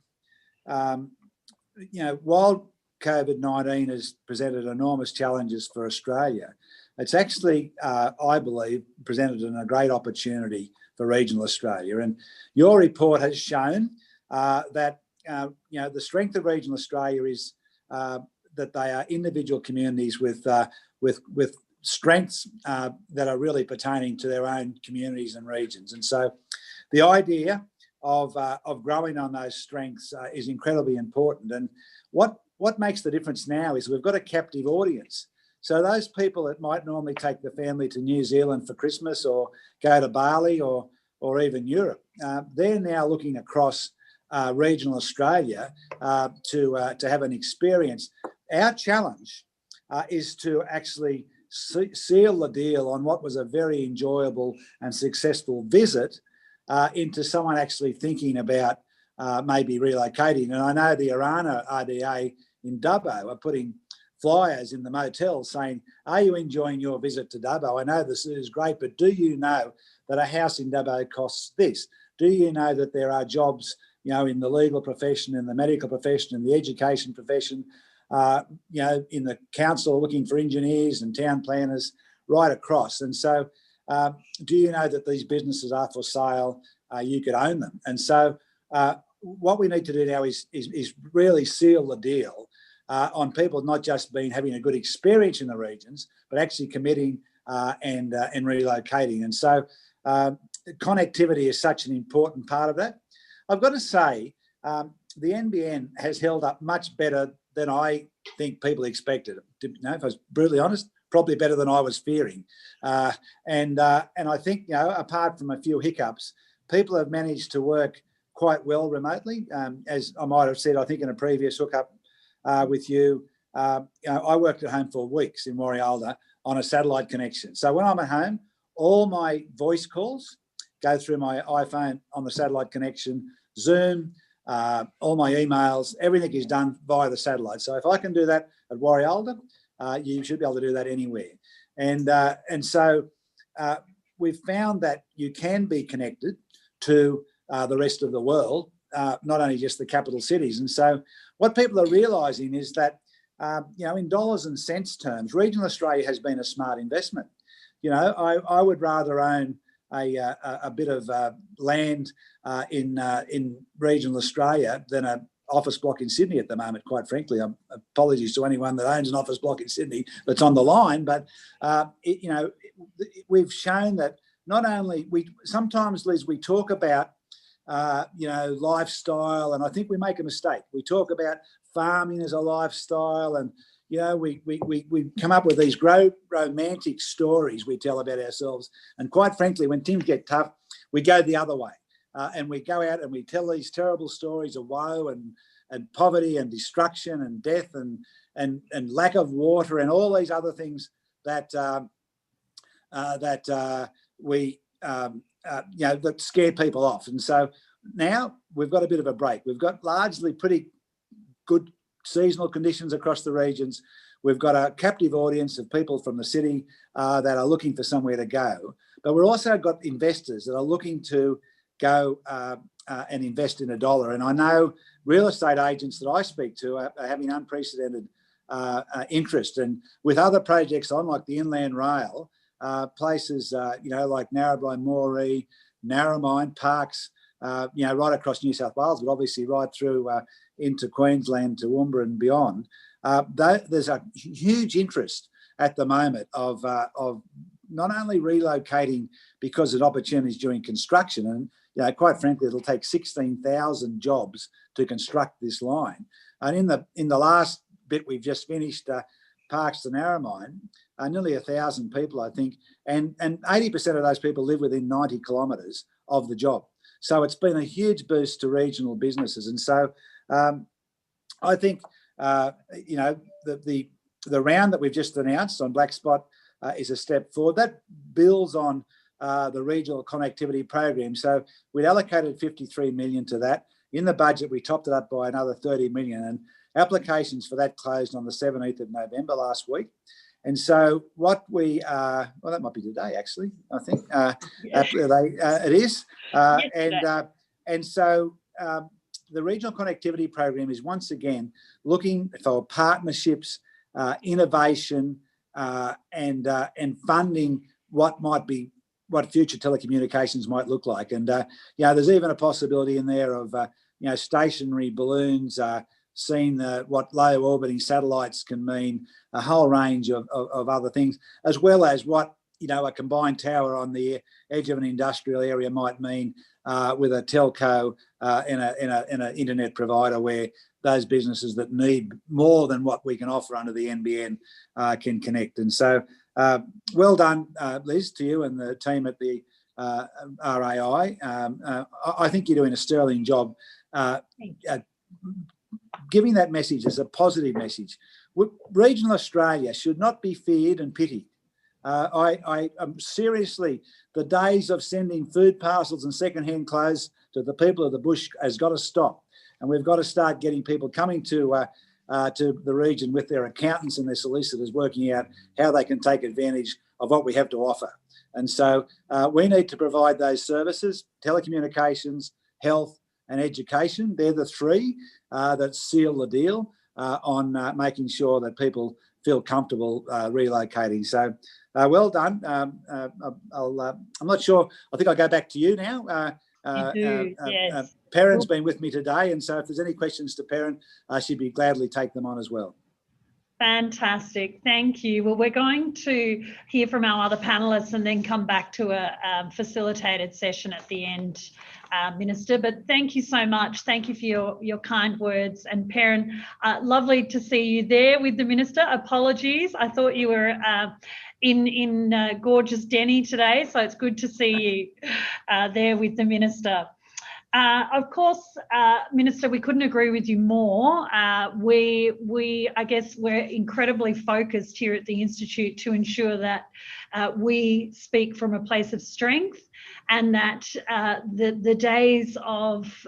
while COVID-19 has presented enormous challenges for Australia, it's actually, I believe, presented a great opportunity for regional Australia. And your report has shown that the strength of regional Australia is that they are individual communities with strengths that are really pertaining to their own communities and regions. And so the idea of growing on those strengths is incredibly important. And what makes the difference now is we've got a captive audience. So those people that might normally take the family to New Zealand for Christmas or go to Bali or even Europe, they're now looking across regional Australia to have an experience. Our challenge is to actually seal the deal on what was a very enjoyable and successful visit into someone actually thinking about maybe relocating. And I know the Arana RDA in Dubbo are putting flyers in the motel saying, are you enjoying your visit to Dubbo? I know this is great, but do you know that a house in Dubbo costs this? Do you know that there are jobs, in the legal profession, in the medical profession, in the education profession, in the council looking for engineers and town planners right across? And so do you know that these businesses are for sale? You could own them. And so what we need to do now is really seal the deal on people not just having a good experience in the regions, but actually committing and relocating. And so connectivity is such an important part of that. I've got to say, the NBN has held up much better than I think people expected. If I was brutally honest, probably better than I was fearing. And I think, apart from a few hiccups, people have managed to work quite well remotely. As I might have said, I think in a previous hookup with you, I worked at home for weeks in Warialda on a satellite connection. So when I'm at home, all my voice calls go through my iPhone on the satellite connection, Zoom, all my emails, everything is done via the satellite. So if I can do that at Warialda, you should be able to do that anywhere. And so we've found that you can be connected to the rest of the world, not only just the capital cities. And so what people are realising is that, in dollars and cents terms, regional Australia has been a smart investment. I would rather own a bit of land in regional Australia than an office block in Sydney at the moment, quite frankly. Apologies to anyone that owns an office block in Sydney that's on the line, but we've shown that not only sometimes, Liz, we talk about lifestyle, and I think we make a mistake. We talk about farming as a lifestyle, and we come up with these romantic stories we tell about ourselves. And quite frankly, when things get tough, we go the other way. And we go out and we tell these terrible stories of woe and poverty and destruction and death and lack of water and all these other things that that scare people off. And so now we've got a bit of a break. We've got largely pretty good seasonal conditions across the regions. We've got a captive audience of people from the city that are looking for somewhere to go. But we've also got investors that are looking to go and invest in a dollar. And I know real estate agents that I speak to are having unprecedented interest. And with other projects on, like the Inland Rail, places, like Narrabri, Moree, Narromine, Parks, right across New South Wales, but obviously right through into Queensland to Woomera and beyond. There's a huge interest at the moment of not only relocating because of opportunities during construction, and quite frankly, it'll take 16,000 jobs to construct this line. And in the last bit we've just finished, Parks to Narromine, nearly 1,000 people, I think, and 80% of those people live within 90 kilometres of the job. So it's been a huge boost to regional businesses. And so I think, you know, the round that we've just announced on Black Spot is a step forward. That builds on the regional connectivity program. So we allocated 53 million to that. In the budget, we topped it up by another 30 million, and applications for that closed on the 17th of November last week. And so what we, well, that might be today, actually, I think. It is. And so the regional connectivity program is once again looking for partnerships, innovation, and funding what future telecommunications might look like. And, you know, there's even a possibility in there of, you know, stationary balloons, seeing what low orbiting satellites can mean, a whole range of other things, as well as what, you know, a combined tower on the edge of an industrial area might mean with a telco in an internet provider, where those businesses that need more than what we can offer under the NBN can connect. And so well done, Liz, to you and the team at the RAI. I think you're doing a sterling job giving that message as a positive message. Regional Australia should not be feared and pitied. Seriously, the days of sending food parcels and second-hand clothes to the people of the bush has got to stop. And we've got to start getting people coming to the region with their accountants and their solicitors, working out how they can take advantage of what we have to offer. And so we need to provide those services: telecommunications, health, and education. They're the three that seal the deal on making sure that people feel comfortable relocating. So well done. I'm not sure. I think I'll go back to you now. Yes. Perrin's been with me today, and so if there's any questions to Perrin, she'd be gladly take them on as well. Fantastic. Thank you. Well, we're going to hear from our other panellists and then come back to a facilitated session at the end, Minister. But thank you so much. Thank you for your kind words. And Perrin, lovely to see you there with the Minister. Apologies. I thought you were in gorgeous Denny today, so it's good to see you there with the Minister. Of course, Minister, we couldn't agree with you more. I guess we're incredibly focused here at the Institute to ensure that we speak from a place of strength, and that the days of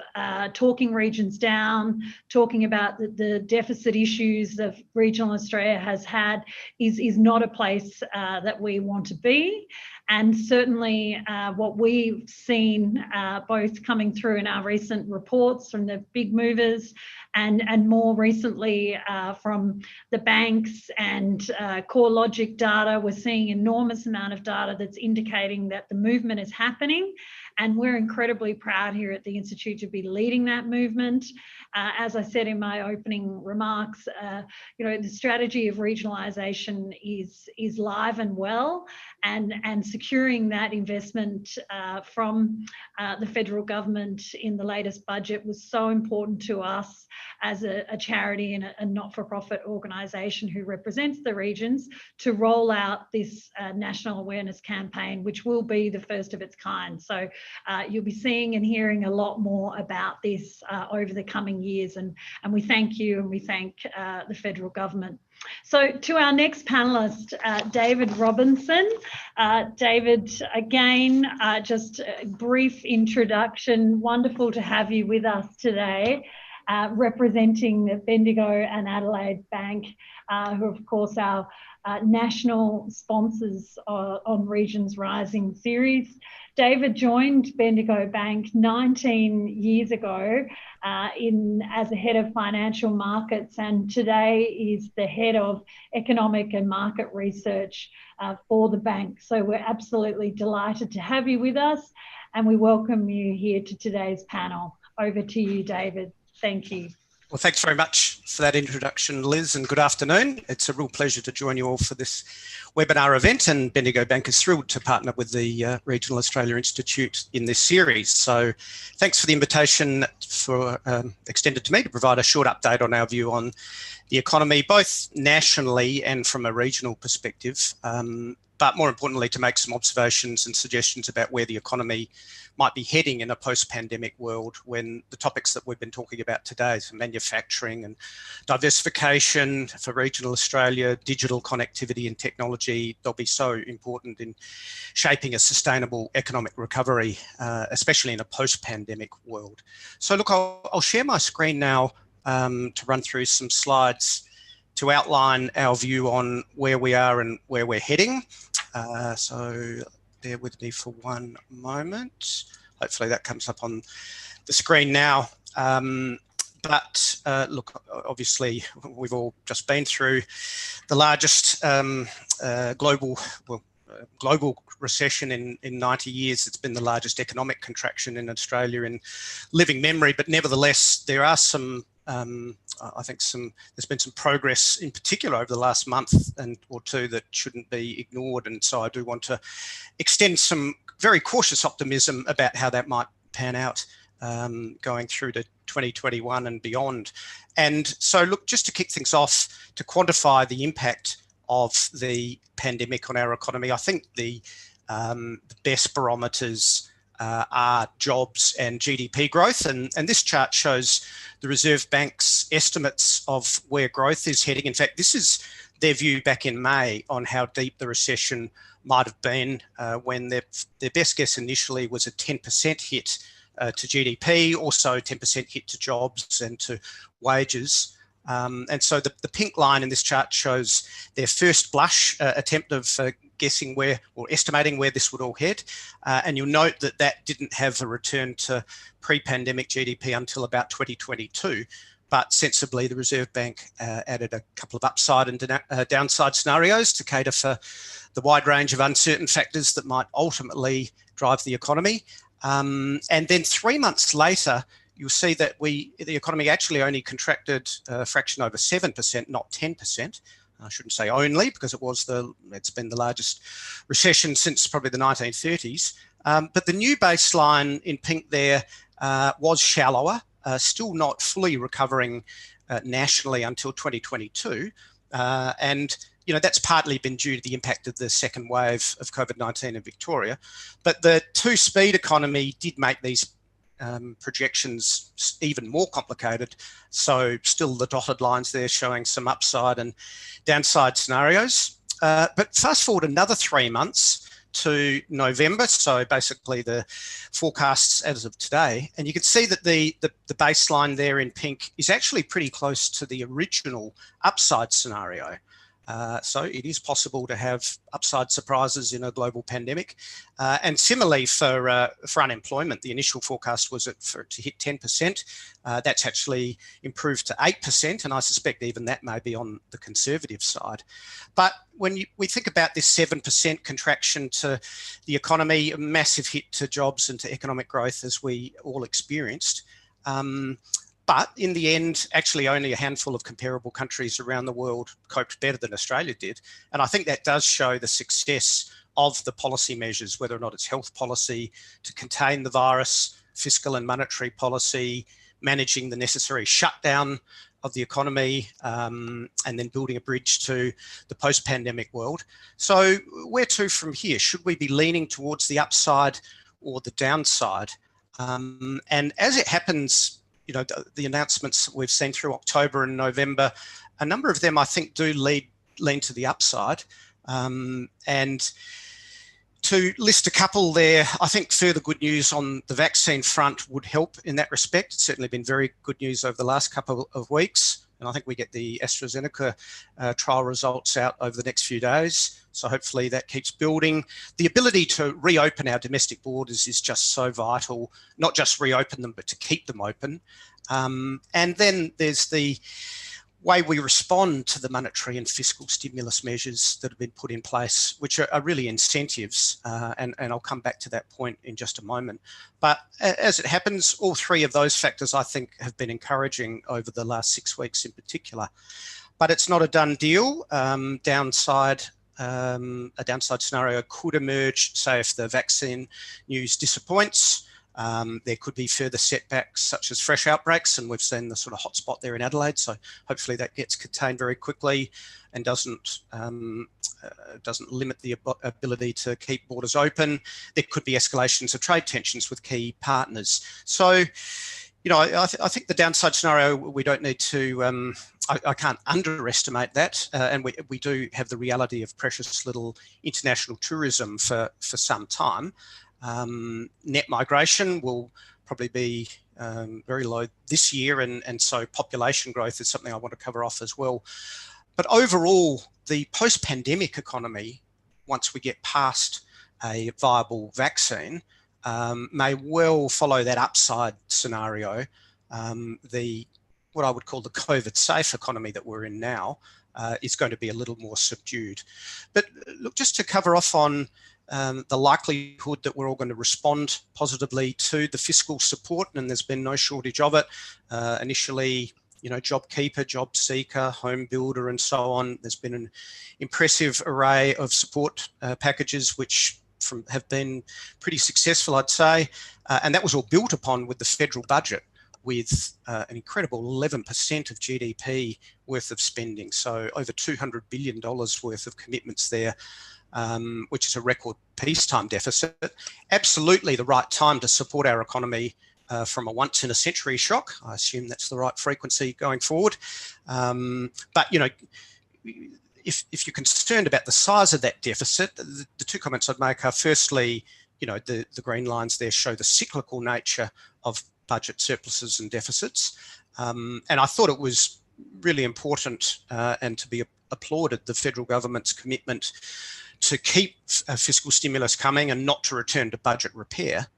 talking regions down, talking about the deficit issues that regional Australia has had is not a place that we want to be. And certainly what we've seen both coming through in our recent reports from the big movers and more recently from the banks and CoreLogic data, we're seeing enormous amount of data that's indicating that the movement is happening. And we're incredibly proud here at the Institute to be leading that movement. As I said in my opening remarks, you know, the strategy of regionalisation is live and well, and securing that investment from the federal government in the latest budget was so important to us as a charity and a not-for-profit organisation who represents the regions, to roll out this national awareness campaign, which will be the first of its kind. So you'll be seeing and hearing a lot more about this over the coming years, and we thank you and we thank the federal government. So to our next panellist, David Robinson. David, again, just a brief introduction. Wonderful to have you with us today, representing the Bendigo and Adelaide Bank, who are, of course, our national sponsors on Regions Rising series. David joined Bendigo Bank 19 years ago as a head of financial markets, and today is the head of economic and market research for the bank. So we're absolutely delighted to have you with us, and we welcome you here to today's panel. Over to you, David. Thank you. Well, thanks very much for that introduction, Liz, and good afternoon. It's a real pleasure to join you all for this webinar event, and Bendigo Bank is thrilled to partner with the Regional Australia Institute in this series. So thanks for the invitation extended to me to provide a short update on our view on the economy, both nationally and from a regional perspective. but more importantly, to make some observations and suggestions about where the economy might be heading in a post-pandemic world, when the topics that we've been talking about today, so manufacturing and diversification for regional Australia, digital connectivity and technology, they'll be so important in shaping a sustainable economic recovery, especially in a post-pandemic world. So look, I'll share my screen now to run through some slides to outline our view on where we are and where we're heading. So bear with me for one moment. Hopefully that comes up on the screen now. Look, obviously we've all just been through the largest global recession in 90 years. It's been the largest economic contraction in Australia in living memory, but nevertheless, there are some I think there's been some progress in particular over the last month or two that shouldn't be ignored. And so I do want to extend some very cautious optimism about how that might pan out going through to 2021 and beyond. And so look, just to kick things off, to quantify the impact of the pandemic on our economy, I think the best barometers are jobs and GDP growth. And this chart shows the Reserve Bank's estimates of where growth is heading. In fact, this is their view back in May on how deep the recession might have been, when their best guess initially was a 10% hit to GDP, also 10% hit to jobs and to wages. And so the pink line in this chart shows their first blush attempt of guessing where, or estimating where this would all head. And you'll note that that didn't have a return to pre-pandemic GDP until about 2022. But sensibly, the Reserve Bank added a couple of upside and downside scenarios to cater for the wide range of uncertain factors that might ultimately drive the economy. And then 3 months later, you'll see that the economy actually only contracted a fraction over 7%, not 10%. I shouldn't say only, because it's been the largest recession since probably the 1930s. But the new baseline in pink there was shallower, still not fully recovering nationally until 2022. And that's partly been due to the impact of the second wave of COVID-19 in Victoria. But the two-speed economy did make these projections even more complicated. So still the dotted lines there showing some upside and downside scenarios. But fast forward another 3 months to November, so basically the forecasts as of today, and you can see that the baseline there in pink is actually pretty close to the original upside scenario. So it is possible to have upside surprises in a global pandemic. And similarly for unemployment, the initial forecast was for it to hit 10%. That's actually improved to 8%, and I suspect even that may be on the conservative side. But when we think about this 7% contraction to the economy, a massive hit to jobs and to economic growth as we all experienced, but in the end, actually only a handful of comparable countries around the world coped better than Australia did. And I think that does show the success of the policy measures, whether or not it's health policy to contain the virus, fiscal and monetary policy, managing the necessary shutdown of the economy, and then building a bridge to the post-pandemic world. So where to from here? Should we be leaning towards the upside or the downside? And as it happens, the announcements that we've seen through October and November, a number of them I think do lean to the upside. And to list a couple there, I think further good news on the vaccine front would help in that respect. It's certainly been very good news over the last couple of weeks. And I think we get the AstraZeneca trial results out over the next few days. So hopefully that keeps building. The ability to reopen our domestic borders is just so vital, not just reopen them, but to keep them open. And then there's the way we respond to the monetary and fiscal stimulus measures that have been put in place, which are really incentives. And I'll come back to that point in just a moment. But as it happens, all three of those factors, I think, have been encouraging over the last 6 weeks in particular. But it's not a done deal. A downside scenario could emerge, say, if the vaccine news disappoints. There could be further setbacks such as fresh outbreaks, and we've seen the sort of hotspot there in Adelaide. So hopefully that gets contained very quickly and doesn't limit the ability to keep borders open. There could be escalations of trade tensions with key partners. So, you know, I think the downside scenario, we don't need to, I can't underestimate that. And we do have the reality of precious little international tourism for some time. Net migration will probably be very low this year, and so population growth is something I want to cover off as well. But overall, the post-pandemic economy, once we get past a viable vaccine, may well follow that upside scenario. What I would call the COVID-safe economy that we're in now is going to be a little more subdued. But look, just to cover off on the likelihood that we're all going to respond positively to the fiscal support, and there's been no shortage of it. Initially, you know, JobKeeper, JobSeeker, Home Builder, and so on. There's been an impressive array of support packages which have been pretty successful, I'd say. And that was all built upon with the federal budget, with an incredible 11% of GDP worth of spending. So over $200 billion worth of commitments there, which is a record peacetime deficit. Absolutely the right time to support our economy from a once-in-a-century shock. I assume that's the right frequency going forward. But, you know, if you're concerned about the size of that deficit, the two comments I'd make are, firstly, you know, the green lines there show the cyclical nature of budget surpluses and deficits. And I thought it was really important and to be applauded, the federal government's commitment to keep fiscal stimulus coming and not to return to budget repair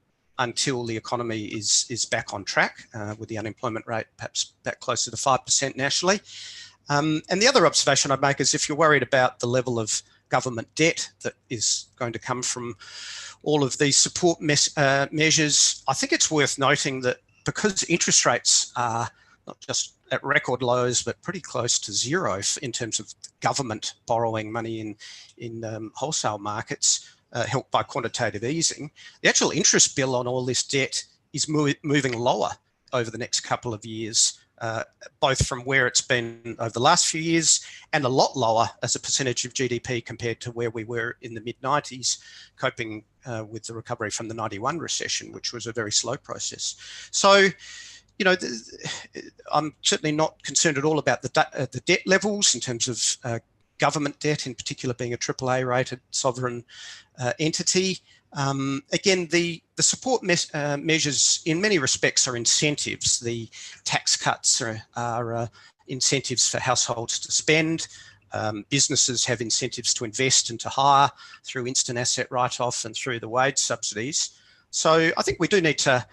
until the economy is back on track, with the unemployment rate perhaps back closer to 5% nationally. And the other observation I'd make is, if you're worried about the level of government debt that is going to come from all of these support measures, I think it's worth noting that because interest rates are not just at record lows, but pretty close to zero in terms of government borrowing money in wholesale markets, helped by quantitative easing, the actual interest bill on all this debt is moving lower over the next couple of years, both from where it's been over the last few years and a lot lower as a percentage of GDP compared to where we were in the mid-90s, coping with the recovery from the 91 recession, which was a very slow process. So, you know, I'm certainly not concerned at all about the debt levels in terms of government debt, in particular being a AAA rated sovereign entity. Again, the support measures in many respects are incentives. The tax cuts are incentives for households to spend. Businesses have incentives to invest and to hire through instant asset write-off and through the wage subsidies. So I think we do need to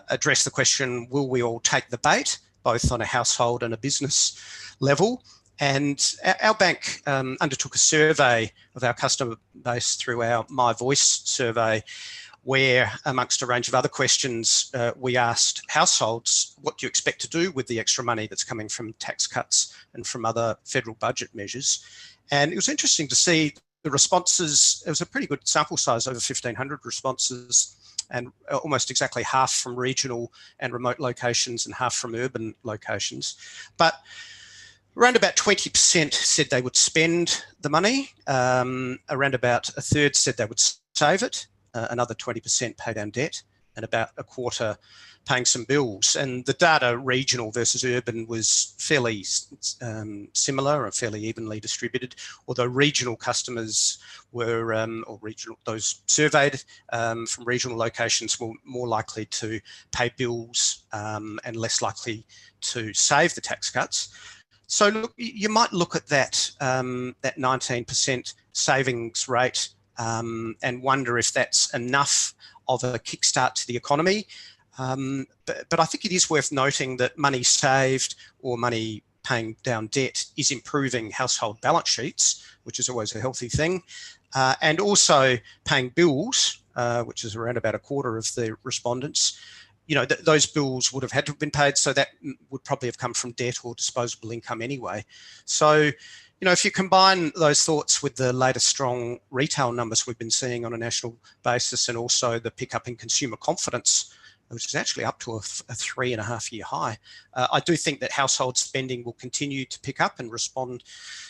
address the question, will we all take the bait, both on a household and a business level? And our bank undertook a survey of our customer base through our My Voice survey, where, amongst a range of other questions, we asked households, what do you expect to do with the extra money that's coming from tax cuts and from other federal budget measures? And it was interesting to see the responses. It was a pretty good sample size, over 1,500 responses, and almost exactly half from regional and remote locations and half from urban locations. But around about 20% said they would spend the money. Around about a third said they would save it. Another 20% pay down debt, and about a quarter paying some bills. And the data, regional versus urban, was fairly similar or fairly evenly distributed, although regional customers were, those surveyed from regional locations were more likely to pay bills and less likely to save the tax cuts. So look, you might look at that, that 19% savings rate and wonder if that's enough of a kickstart to the economy. But I think it is worth noting that money saved or money paying down debt is improving household balance sheets, which is always a healthy thing, and also paying bills, which is around about a quarter of the respondents. You know, those bills would have had to have been paid, so that would probably have come from debt or disposable income anyway. So, You know, if you combine those thoughts with the latest strong retail numbers we've been seeing on a national basis, and also the pickup in consumer confidence, which is actually up to a 3.5-year high, I do think that household spending will continue to pick up and respond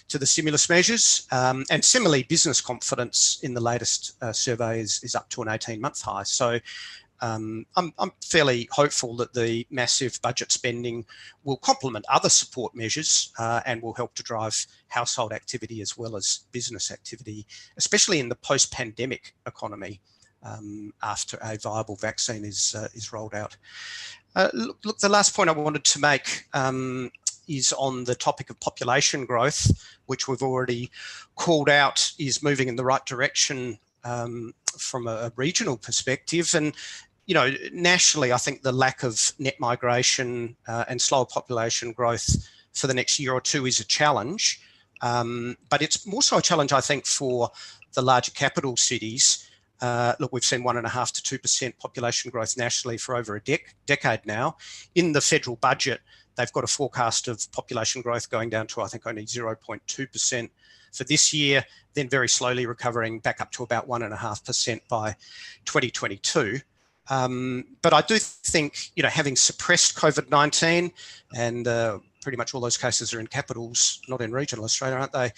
to the stimulus measures. And similarly, business confidence in the latest survey is up to an 18-month high. So I'm fairly hopeful that the massive budget spending will complement other support measures and will help to drive household activity as well as business activity, especially in the post-pandemic economy after a viable vaccine is rolled out. Look, the last point I wanted to make is on the topic of population growth, which we've already called out is moving in the right direction from a regional perspective. And, you know, nationally, I think the lack of net migration and slower population growth for the next year or two is a challenge. But it's more so a challenge, I think, for the larger capital cities. Look, we've seen 1.5 to 2% population growth nationally for over a decade now. In the federal budget, they've got a forecast of population growth going down to, I think, only 0.2% for this year, then very slowly recovering back up to about 1.5% by 2022. But I do think, you know, having suppressed COVID-19, and pretty much all those cases are in capitals, not in regional Australia, aren't they?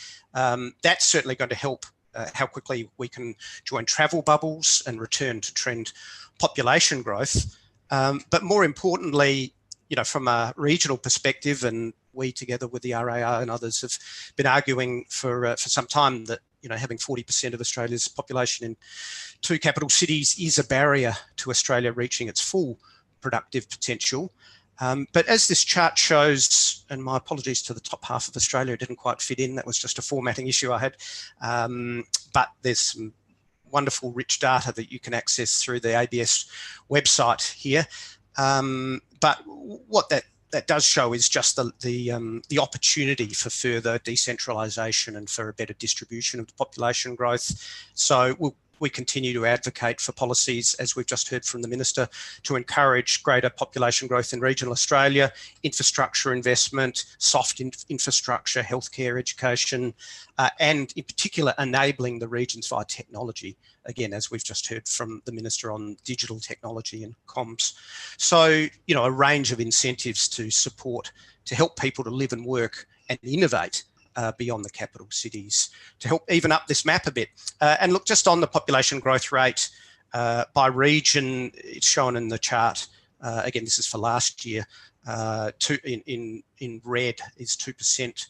That's certainly going to help how quickly we can join travel bubbles and return to trend population growth. But more importantly, you know, from a regional perspective, and we together with the RAR and others have been arguing for some time that, you know, having 40% of Australia's population in 2 capital cities is a barrier to Australia reaching its full productive potential. But as this chart shows, and my apologies to the top half of Australia, it didn't quite fit in. That was just a formatting issue I had. But there's some wonderful rich data that you can access through the ABS website here. But what that does show is just the opportunity for further decentralisation and for a better distribution of the population growth. So we continue to advocate for policies, as we've just heard from the Minister, to encourage greater population growth in regional Australia, infrastructure investment, soft infrastructure, healthcare, education, and in particular enabling the regions via technology. Again, as we've just heard from the Minister on digital technology and comms. So, you know, a range of incentives to support, to help people to live and work and innovate beyond the capital cities, to help even up this map a bit. And look, just on the population growth rate by region, it's shown in the chart. Again, this is for last year. In red is 2%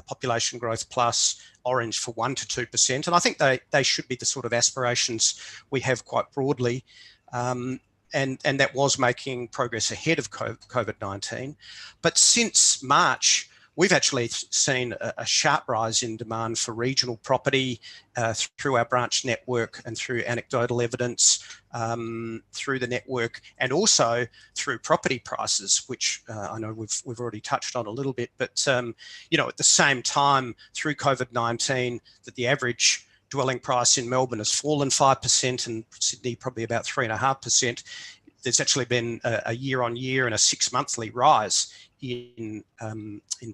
population growth plus, orange for 1 to 2%. And I think they should be the sort of aspirations we have quite broadly. And that was making progress ahead of COVID-19. But since March, we've actually seen a sharp rise in demand for regional property through our branch network and through anecdotal evidence through the network, and also through property prices, which I know we've already touched on a little bit. But you know, at the same time, through COVID-19, that the average dwelling price in Melbourne has fallen 5%, and Sydney probably about 3.5%. There's actually been a year-on-year and a 6-monthly rise in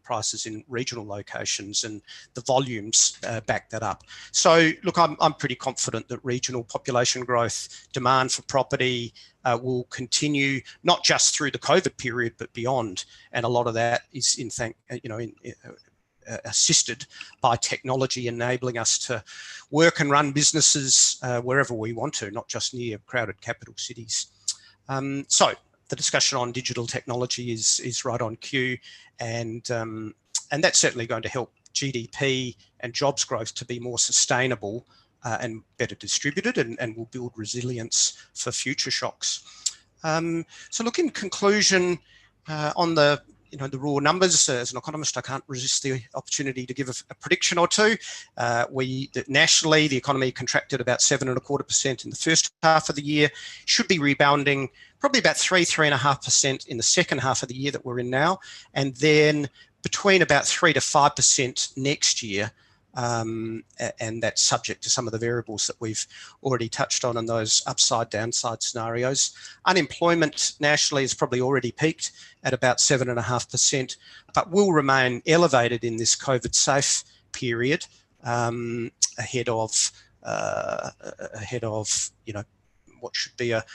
prices in regional locations, and the volumes back that up. So look, I'm pretty confident that regional population growth, demand for property will continue, not just through the COVID period, but beyond. And a lot of that is assisted by technology, enabling us to work and run businesses wherever we want to, not just near crowded capital cities. So the discussion on digital technology is right on cue, and that's certainly going to help GDP and jobs growth to be more sustainable and better distributed, and will build resilience for future shocks. So look, in conclusion, on the raw numbers, as an economist, I can't resist the opportunity to give a prediction or two. Nationally, the economy contracted about 7.25% in the first half of the year, should be rebounding probably about 3.5% in the second half of the year that we're in now, and then between about 3 to 5% next year. And that's subject to some of the variables that we've already touched on in those upside downside scenarios. Unemployment nationally has probably already peaked at about 7.5%, but will remain elevated in this COVID safe period ahead of what should be a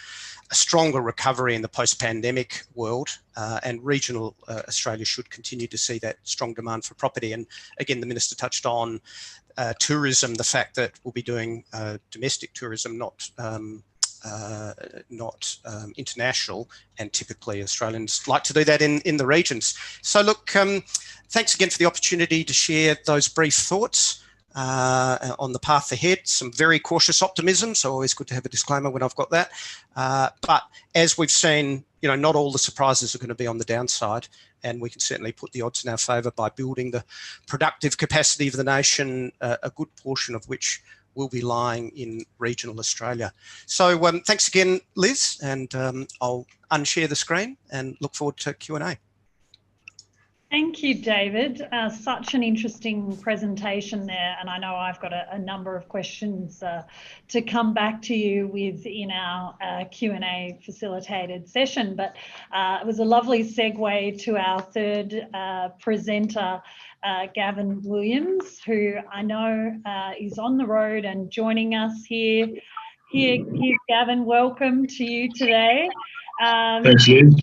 stronger recovery in the post-pandemic world, and regional Australia should continue to see that strong demand for property. And again, the Minister touched on tourism, the fact that we'll be doing domestic tourism, not international, and typically Australians like to do that in the regions. So look, thanks again for the opportunity to share those brief thoughts on the path ahead. Some very cautious optimism, so always good to have a disclaimer when I've got that. But as we've seen, not all the surprises are going to be on the downside, and we can certainly put the odds in our favour by building the productive capacity of the nation, a good portion of which will be lying in regional Australia. So thanks again, Liz, and I'll unshare the screen and look forward to Q&A. Thank you, David. Such an interesting presentation there, and I know I've got a number of questions to come back to you with in our Q&A facilitated session, but it was a lovely segue to our third presenter, Gavin Williams, who I know is on the road and joining us here. Here's Gavin, welcome to you today. Thanks, Liz.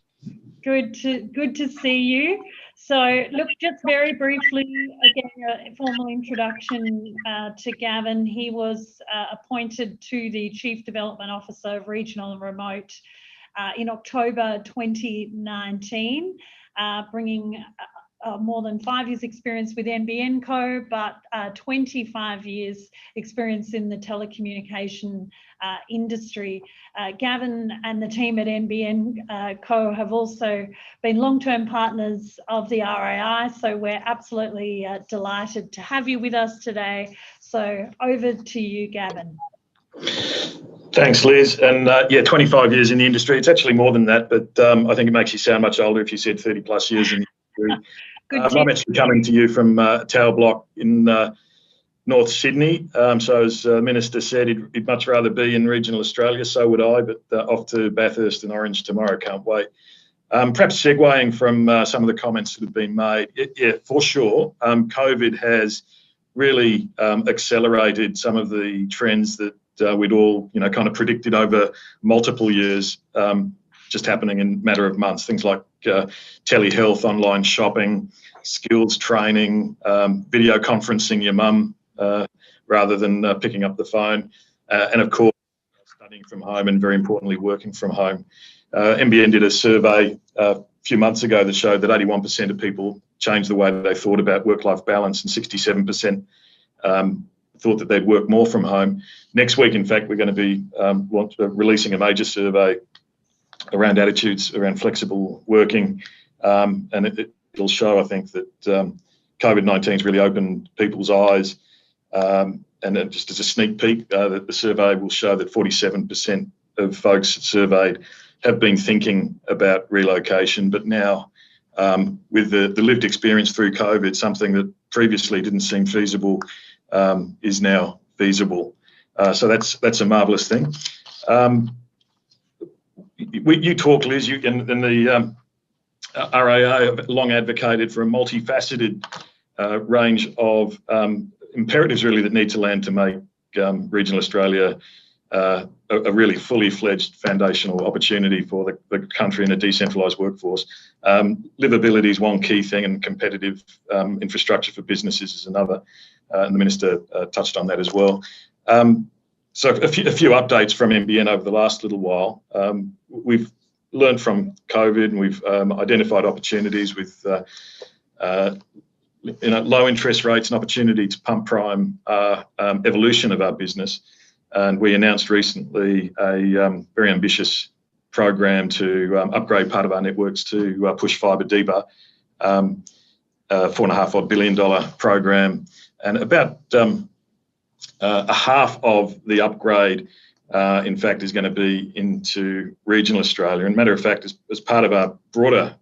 Good to see you. So look, just very briefly, again, a formal introduction to Gavin. He was appointed to the Chief Development Officer of Regional and Remote in October 2019, bringing more than 5 years experience with NBN Co, but 25 years experience in the telecommunication industry. Gavin and the team at NBN Co have also been long-term partners of the RAI, so we're absolutely delighted to have you with us today. So over to you, Gavin. Thanks, Liz. And yeah, 25 years in the industry. It's actually more than that, but I think it makes you sound much older if you said 30 plus years in the industry. I'm actually coming to you from Tower Block in North Sydney. So as the Minister said, he'd much rather be in regional Australia, so would I, but off to Bathurst and Orange tomorrow, can't wait. Perhaps segueing from some of the comments that have been made, yeah, for sure, COVID has really accelerated some of the trends that we'd all, kind of predicted over multiple years, just happening in a matter of months. Things like telehealth, online shopping, skills training, video conferencing your mum rather than picking up the phone, and of course studying from home and very importantly working from home. NBN did a survey a few months ago that showed that 81% of people changed the way that they thought about work-life balance, and 67% thought that they'd work more from home. Next week, in fact, we're going to be releasing a major survey around attitudes around flexible working, and it'll show, I think, that COVID-19 has really opened people's eyes. And just as a sneak peek, the survey will show that 47% of folks surveyed have been thinking about relocation, but now with the lived experience through COVID, something that previously didn't seem feasible is now feasible. So that's a marvellous thing. You talk, Liz, and the RAA have long advocated for a multifaceted range of imperatives really that need to land to make regional Australia a really fully fledged foundational opportunity for the country and a decentralised workforce. Livability is one key thing, and competitive infrastructure for businesses is another, and the Minister touched on that as well. So a few updates from NBN over the last little while. We've learned from COVID, and we've identified opportunities with low interest rates and opportunity to pump prime evolution of our business. And we announced recently a very ambitious program to upgrade part of our networks to push fibre deeper, $4.5 billion program, and about a half of the upgrade, in fact, is going to be into regional Australia. And matter of fact, as part of our broader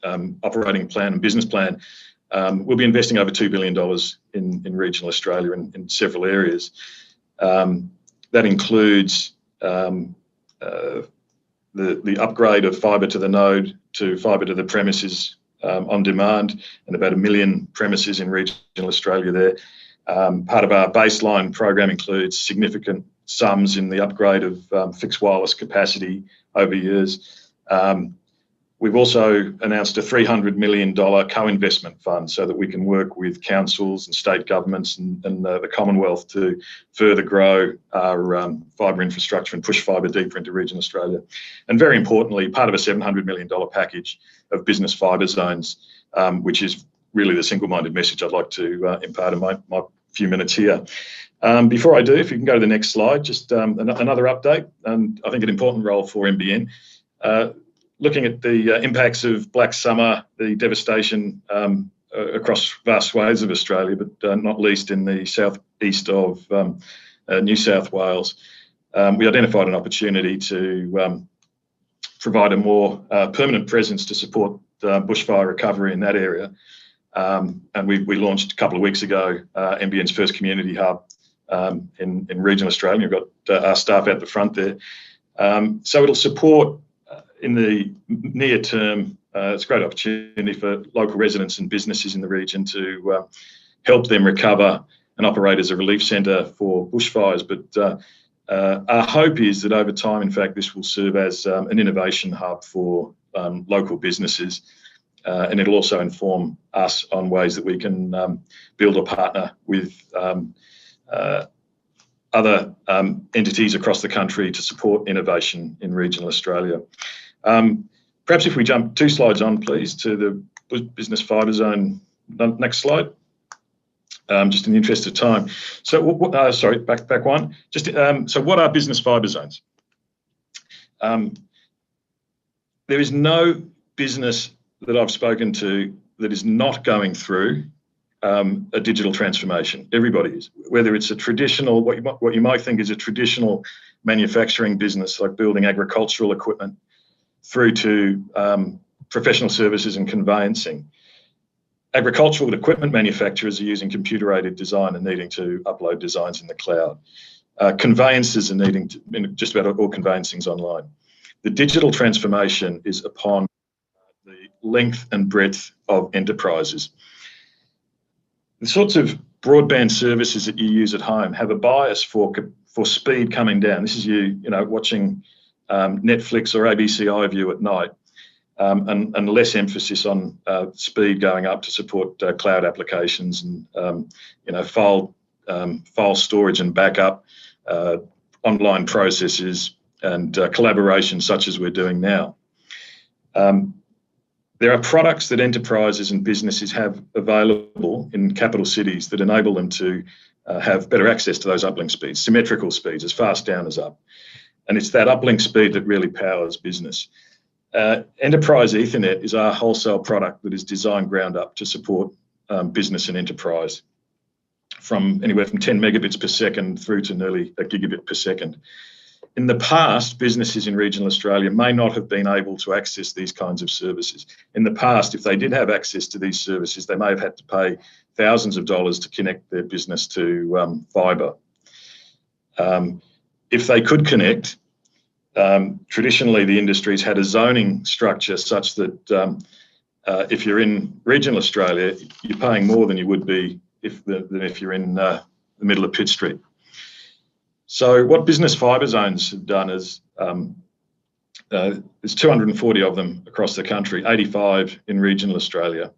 operating plan and business plan, we'll be investing over $2 billion in regional Australia in several areas. That includes the upgrade of fibre to the node to fibre to the premises on demand, and about 1 million premises in regional Australia there. Part of our baseline program includes significant sums in the upgrade of fixed wireless capacity over years. We've also announced a $300 million co-investment fund so that we can work with councils and state governments and the Commonwealth to further grow our fibre infrastructure and push fibre deeper into regional Australia. And very importantly, part of a $700 million package of business fibre zones, which is really the single-minded message I'd like to impart in my few minutes here. Before I do, if you can go to the next slide, just another update, and I think an important role for NBN. Looking at the impacts of Black Summer, the devastation across vast swathes of Australia, but not least in the southeast of New South Wales, we identified an opportunity to provide a more permanent presence to support bushfire recovery in that area. And we launched a couple of weeks ago NBN's first community hub in regional Australia. We've got our staff out the front there. So it'll support in the near term, it's a great opportunity for local residents and businesses in the region to help them recover and operate as a relief centre for bushfires. But our hope is that over time, in fact, this will serve as an innovation hub for local businesses. And it'll also inform us on ways that we can build or partner with other entities across the country to support innovation in regional Australia. Perhaps if we jump 2 slides on, please, to the business fibre zone. Next slide. Just in the interest of time. So, sorry, back one. Just so, what are business fibre zones? There is no business that I've spoken to that is not going through a digital transformation. Everybody is, whether it's a traditional, what you might think is a traditional manufacturing business like building agricultural equipment, through to professional services and conveyancing. Agricultural equipment manufacturers are using computer-aided design and needing to upload designs in the cloud. Conveyancers are needing to, just about all conveyancing's online. The digital transformation is upon the length and breadth of enterprises. The sorts of broadband services that you use at home have a bias for speed coming down. This is you watching Netflix or ABC iView at night, and less emphasis on speed going up to support cloud applications and file storage and backup, online processes and collaboration such as we're doing now. There are products that enterprises and businesses have available in capital cities that enable them to have better access to those uplink speeds, symmetrical speeds, as fast down as up. And it's that uplink speed that really powers business. Enterprise Ethernet is our wholesale product that is designed ground up to support business and enterprise, from anywhere from 10 megabits per second through to nearly a gigabit per second. In the past, businesses in regional Australia may not have been able to access these kinds of services. In the past, if they did have access to these services, they may have had to pay thousands of dollars to connect their business to fibre. If they could connect, traditionally the industry's had a zoning structure such that if you're in regional Australia, you're paying more than you would be than if you're in the middle of Pitt Street. So what business fibre zones have done is there's 240 of them across the country, 85 in regional Australia.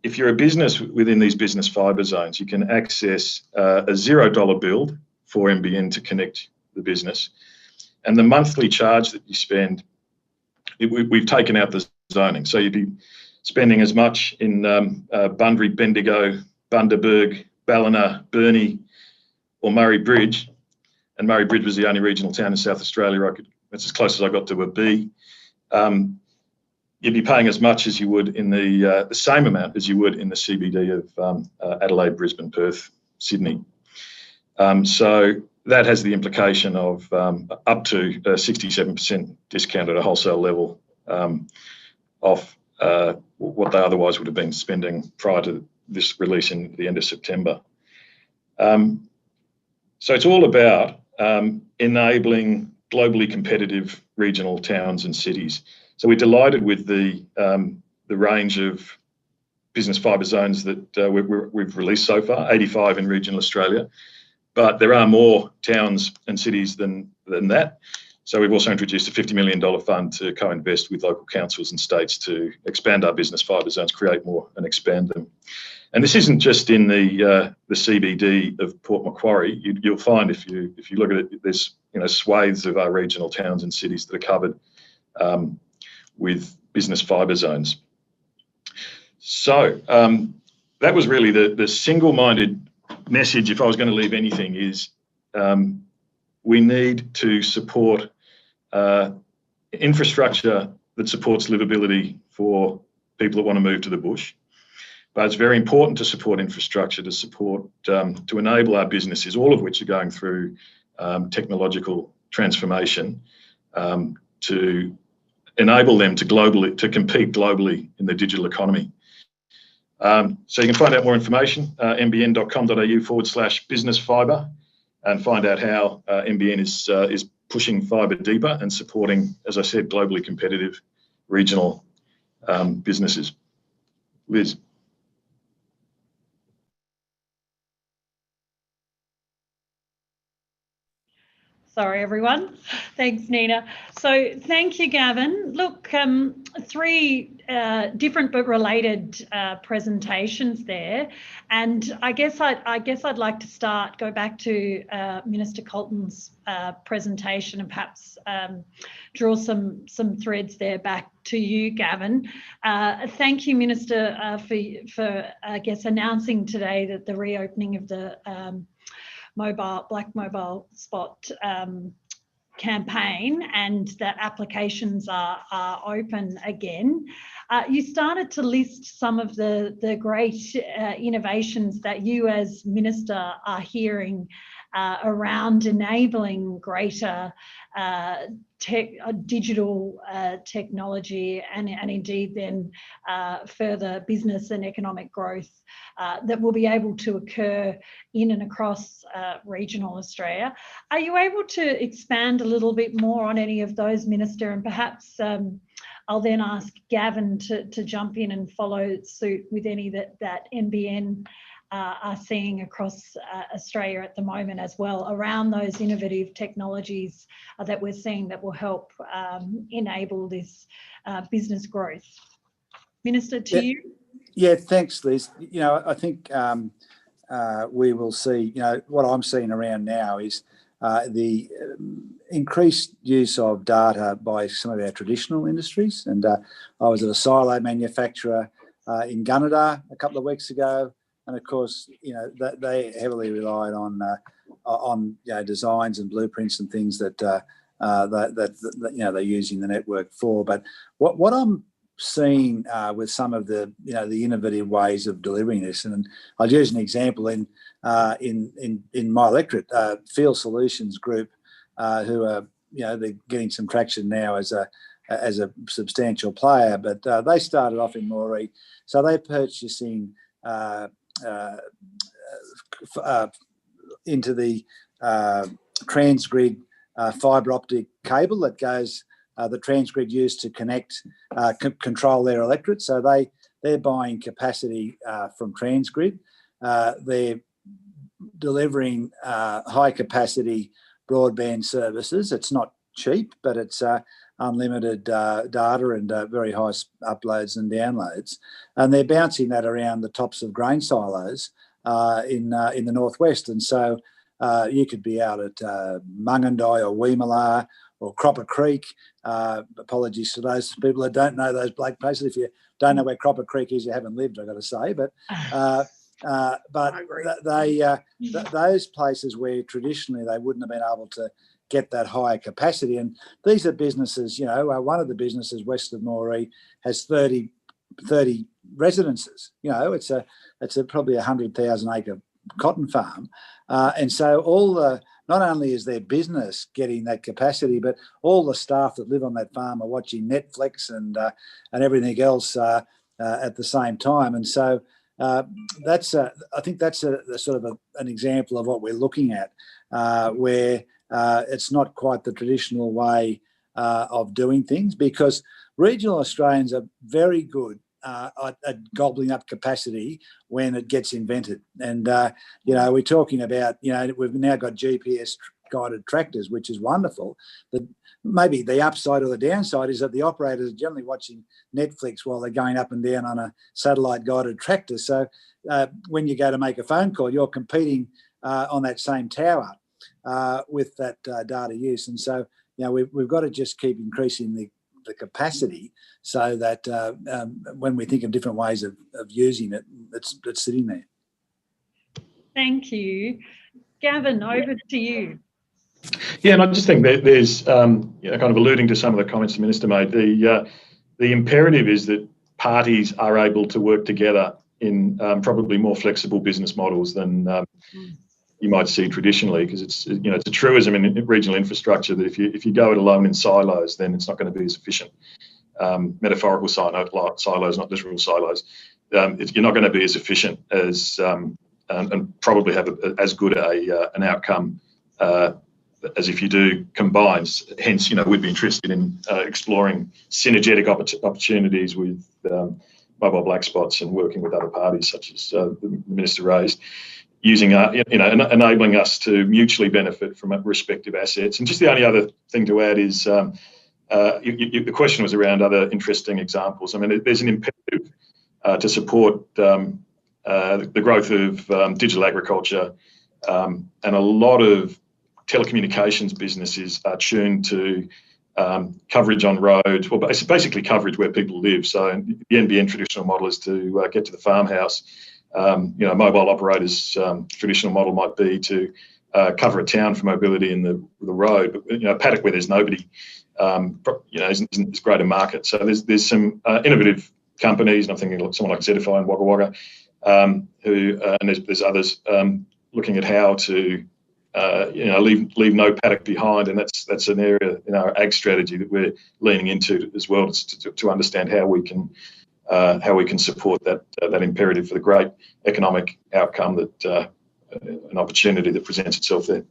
If you're a business within these business fibre zones, you can access a $0 build for NBN to connect the business. And the monthly charge that you spend, we've taken out the zoning. So you'd be spending as much in Bunbury, Bendigo, Bundaberg, Ballina, Burnie, or Murray Bridge. And Murray Bridge was the only regional town in South Australia that's as close as I got to a B. You'd be paying as much as you would in the same amount as you would in the CBD of Adelaide, Brisbane, Perth, Sydney. So that has the implication of up to 67% discount at a wholesale level off what they otherwise would have been spending prior to this release in the end of September. So it's all about enabling globally competitive regional towns and cities. So we're delighted with the range of business fibre zones that we've released so far, 85 in regional Australia. But there are more towns and cities than that. So we've also introduced a $50 million fund to co-invest with local councils and states to expand our business fibre zones, create more and expand them. And this isn't just in the CBD of Port Macquarie. You'll find if you look at it, there's swathes of our regional towns and cities that are covered with business fibre zones. So that was really the single-minded message. If I was going to leave anything, is we need to support infrastructure that supports livability for people that want to move to the bush. But it's very important to support infrastructure to enable our businesses, all of which are going through technological transformation, to enable them to compete globally in the digital economy. So you can find out more information, nbn.com.au/business fibre, and find out how NBN is pushing fibre deeper and supporting, as I said, globally competitive regional businesses. Liz. Sorry, everyone. Thanks, Nina. So thank you, Gavin. Look, three different but related presentations there. And I guess I'd like to go back to Minister Colton's presentation and perhaps draw some threads there back to you, Gavin. Thank you, Minister, for I guess announcing today that the reopening of the Black Mobile Spot campaign, and that applications are open again. You started to list some of the great innovations that you as Minister are hearing around enabling greater digital technology and indeed then further business and economic growth that will be able to occur in and across regional Australia. Are you able to expand a little bit more on any of those, Minister? And perhaps I'll then ask Gavin to jump in and follow suit with any that NBN are seeing across Australia at the moment as well, around those innovative technologies that we're seeing that will help enable this business growth. Minister, to you. Yeah, thanks, Liz. I think we will see, what I'm seeing around now is the increased use of data by some of our traditional industries. And I was at a silo manufacturer in Gunnedah a couple of weeks ago. And of course, they heavily relied on designs and blueprints and things that they're using the network for. But what I'm seeing with some of the innovative ways of delivering this, and I'll use an example in my electorate, Field Solutions Group, who are they're getting some traction now as a substantial player, but they started off in Moree, so they're purchasing into the transgrid fibre optic cable that goes, the transgrid used to connect, control their electorate. So they're buying capacity from transgrid. They're delivering high capacity broadband services. It's not cheap, but it's unlimited data and very high uploads and downloads, and they're bouncing that around the tops of grain silos in the northwest. And so you could be out at Mungandai or Weemallah or Cropper Creek. Apologies to those people that don't know those black places. If you don't know where Cropper Creek is, you haven't lived, I've got to say. But those places where traditionally they wouldn't have been able to get that higher capacity. And these are businesses, one of the businesses west of Moree has 30 residences. It's probably 100,000 acre cotton farm. And so not only is their business getting that capacity, but all the staff that live on that farm are watching Netflix and everything else at the same time. And so I think that's a sort of an example of what we're looking at, where it's not quite the traditional way of doing things, because regional Australians are very good at gobbling up capacity when it gets invented. And, we're talking about, we've now got GPS guided tractors, which is wonderful. But maybe the upside or the downside is that the operators are generally watching Netflix while they're going up and down on a satellite guided tractor. So when you go to make a phone call, you're competing on that same tower with that data use. And so, we've got to just keep increasing the capacity so that when we think of different ways of using it, it's sitting there. Thank you. Gavin, over to you. Yeah, and I just think that there's, kind of alluding to some of the comments the Minister made, the imperative is that parties are able to work together in probably more flexible business models than you might see traditionally, because it's a truism in regional infrastructure that if you go it alone in silos, then it's not going to be as efficient. Metaphorical silos, not literal silos. You're not going to be as efficient as and probably have as good an outcome as if you do combines. Hence, we'd be interested in exploring synergetic opportunities with mobile black spots and working with other parties, such as the Minister raised, using enabling us to mutually benefit from respective assets. And just the only other thing to add is the question was around other interesting examples. I mean, there's an imperative to support the growth of digital agriculture, and a lot of telecommunications businesses are tuned to coverage on roads. Well, it's basically coverage where people live. So the NBN traditional model is to get to the farmhouse. Mobile operators' traditional model might be to cover a town for mobility in the road. But a paddock where there's nobody, isn't as great a market. So there's some innovative companies, and I'm thinking of someone like Zedify and Wagga Wagga, and there's others looking at how to leave no paddock behind, and that's an area in our ag strategy that we're leaning into as well, to understand how we can support that imperative for the great economic outcome that an opportunity that presents itself there.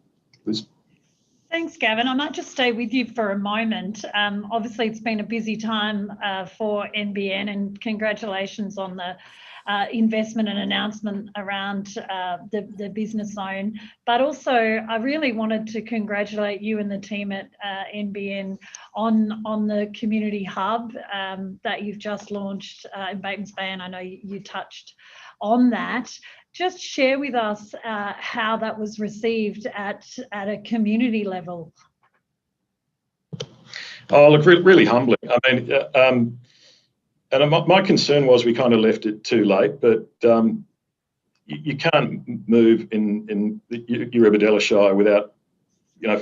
Liz? Thanks, Gavin. I might just stay with you for a moment. Obviously, it's been a busy time for NBN, and congratulations on the investment and announcement around the business zone. But also, I really wanted to congratulate you and the team at NBN on the community hub that you've just launched in Batemans Bay, and I know you touched on that. Just share with us how that was received at a community level. Oh, look, really humbling. I mean, and my concern was we kind of left it too late, but you can't move in the Eurobodella Shire without,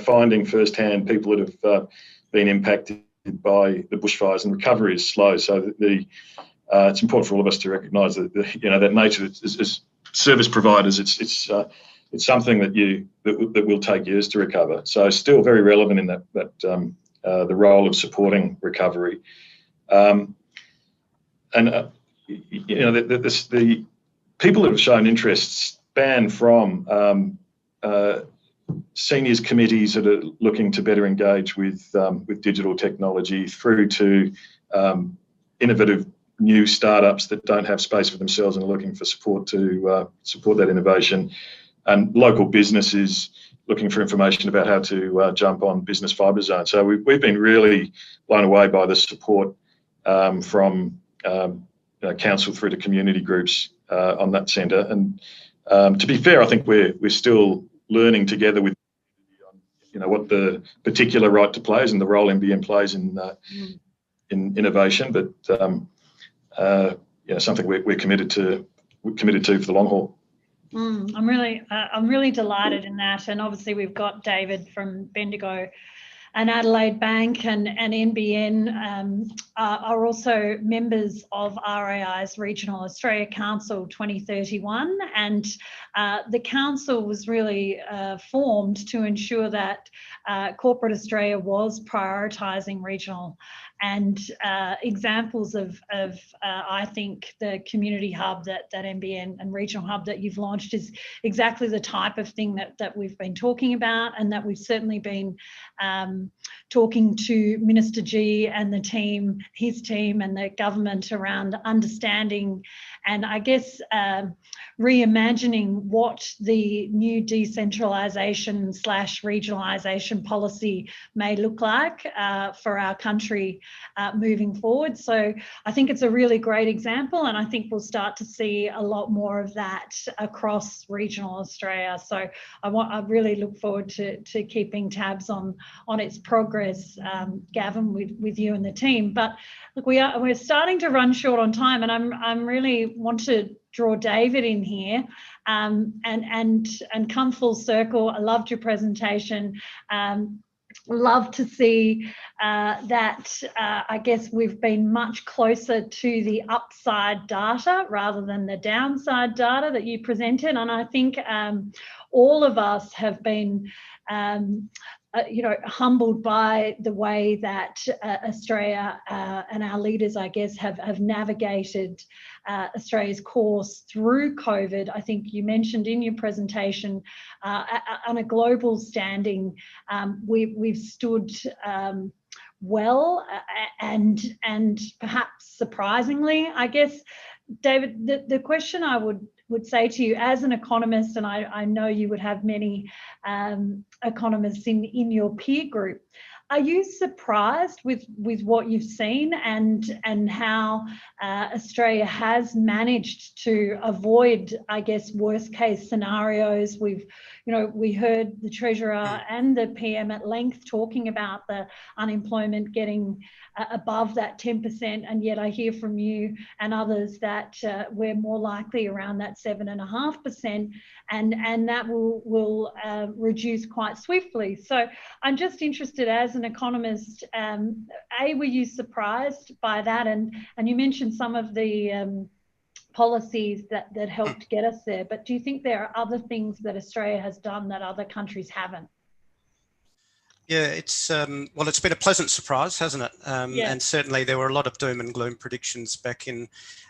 finding firsthand people that have been impacted by the bushfires, and recovery is slow. So it's important for all of us to recognise that that nature is service providers. It's something that will take years to recover. So still very relevant in that the role of supporting recovery. The people that have shown interest span from seniors committees that are looking to better engage with digital technology, through to innovative new startups that don't have space for themselves and are looking for support to support that innovation, and local businesses looking for information about how to jump on business fibre zones. So we've been really blown away by the support from council through to community groups on that centre. And to be fair, I think we're still learning together with what the particular right to play is and the role NBN plays in innovation, but something we're committed to for the long haul. I'm really delighted in that, and obviously we've got David from Bendigo and Adelaide Bank and NBN are also members of RAI's Regional Australia Council 2031, and the council was really formed to ensure that corporate Australia was prioritising regional. And examples of I think the community hub that NBN and regional hub that you've launched is exactly the type of thing that we've been talking about, and that we've certainly been talking to Minister G and the team, his team and the government around understanding and I guess reimagining what the new decentralisation / regionalisation policy may look like for our country moving forward. So I think it's a really great example, and I think we'll start to see a lot more of that across regional Australia. So I really look forward to keeping tabs on its progress, Gavin, with you and the team. But look, we're starting to run short on time, and I'm really want to draw David in here and come full circle. I loved your presentation. Love to see that I guess we've been much closer to the upside data rather than the downside data that you presented. And I think all of us have been humbled by the way that Australia and our leaders, I guess, have navigated Australia's course through COVID. I think you mentioned in your presentation on a global standing, we've stood well and perhaps surprisingly, I guess. David, the question I would say to you as an economist, and I know you would have many economists in your peer group, are you surprised with what you've seen and how Australia has managed to avoid, I guess, worst case scenarios? We heard the Treasurer and the PM at length talking about the unemployment getting above that 10%, and yet I hear from you and others that we're more likely around that 7.5%, and that will reduce quite swiftly. So I'm just interested, as an economist, were you surprised by that? And you mentioned some of the policies that helped get us there, but do you think there are other things that Australia has done that other countries haven't? Yeah, it's been a pleasant surprise, hasn't it? And certainly there were a lot of doom and gloom predictions back in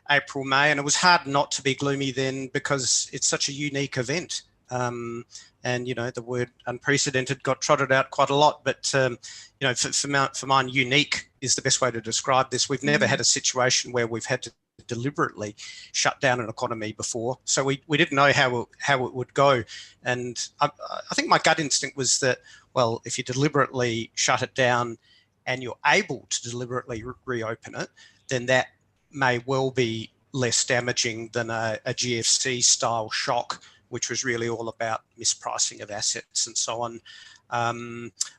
April, May, and it was hard not to be gloomy then because it's such a unique event. And the word unprecedented got trotted out quite a lot, but for mine, unique is the best way to describe this. We've never had a situation where we've had to deliberately shut down an economy before, so we didn't know how it would go. And I think my gut instinct was that, well, if you deliberately shut it down and you're able to deliberately reopen it, then that may well be less damaging than a GFC style shock, which was really all about mispricing of assets and so on.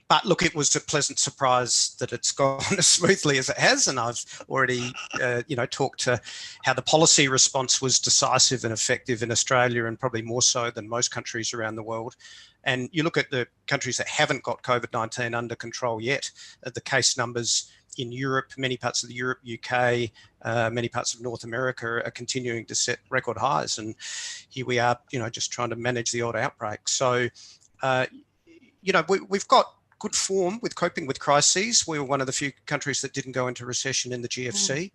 But look, it was a pleasant surprise that it's gone as smoothly as it has. And I've already, talked to how the policy response was decisive and effective in Australia, and probably more so than most countries around the world. And you look at the countries that haven't got COVID-19 under control yet, the case numbers in Europe, many parts of the Europe, UK, many parts of North America are continuing to set record highs. And here we are, just trying to manage the odd outbreak. So, we've got good form with coping with crises. We were one of the few countries that didn't go into recession in the GFC.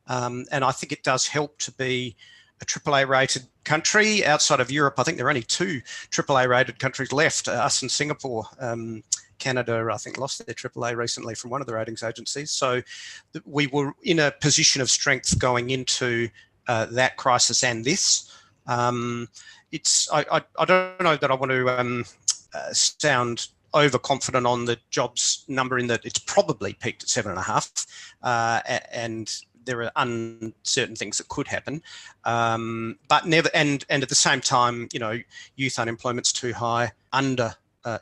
And I think it does help to be a AAA rated country. Outside of Europe, I think there are only 2 AAA rated countries left, us and Singapore. Canada, I think, lost their AAA recently from one of the ratings agencies. So we were in a position of strength going into that crisis and this. I don't know that I want to sound overconfident on the jobs number, in that it's probably peaked at 7.5, and there are uncertain things that could happen, but never. And at the same time, youth unemployment's too high,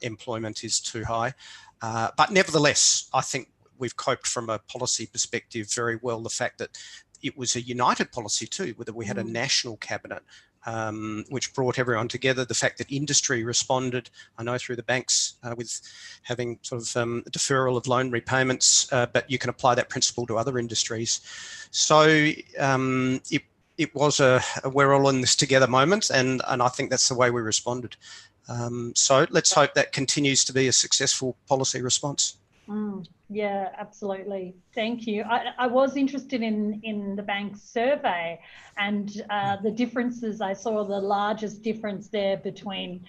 employment is too high, but nevertheless, I think we've coped from a policy perspective very well. The fact that it was a united policy too, whether we had a national cabinet, which brought everyone together. The fact that industry responded, I know, through the banks with having sort of deferral of loan repayments, but you can apply that principle to other industries. So it was a we're all in this together moment, and I think that's the way we responded. So let's hope that continues to be a successful policy response. Yeah, absolutely. Thank you. I was interested in the bank's survey and the differences. I saw the largest difference there between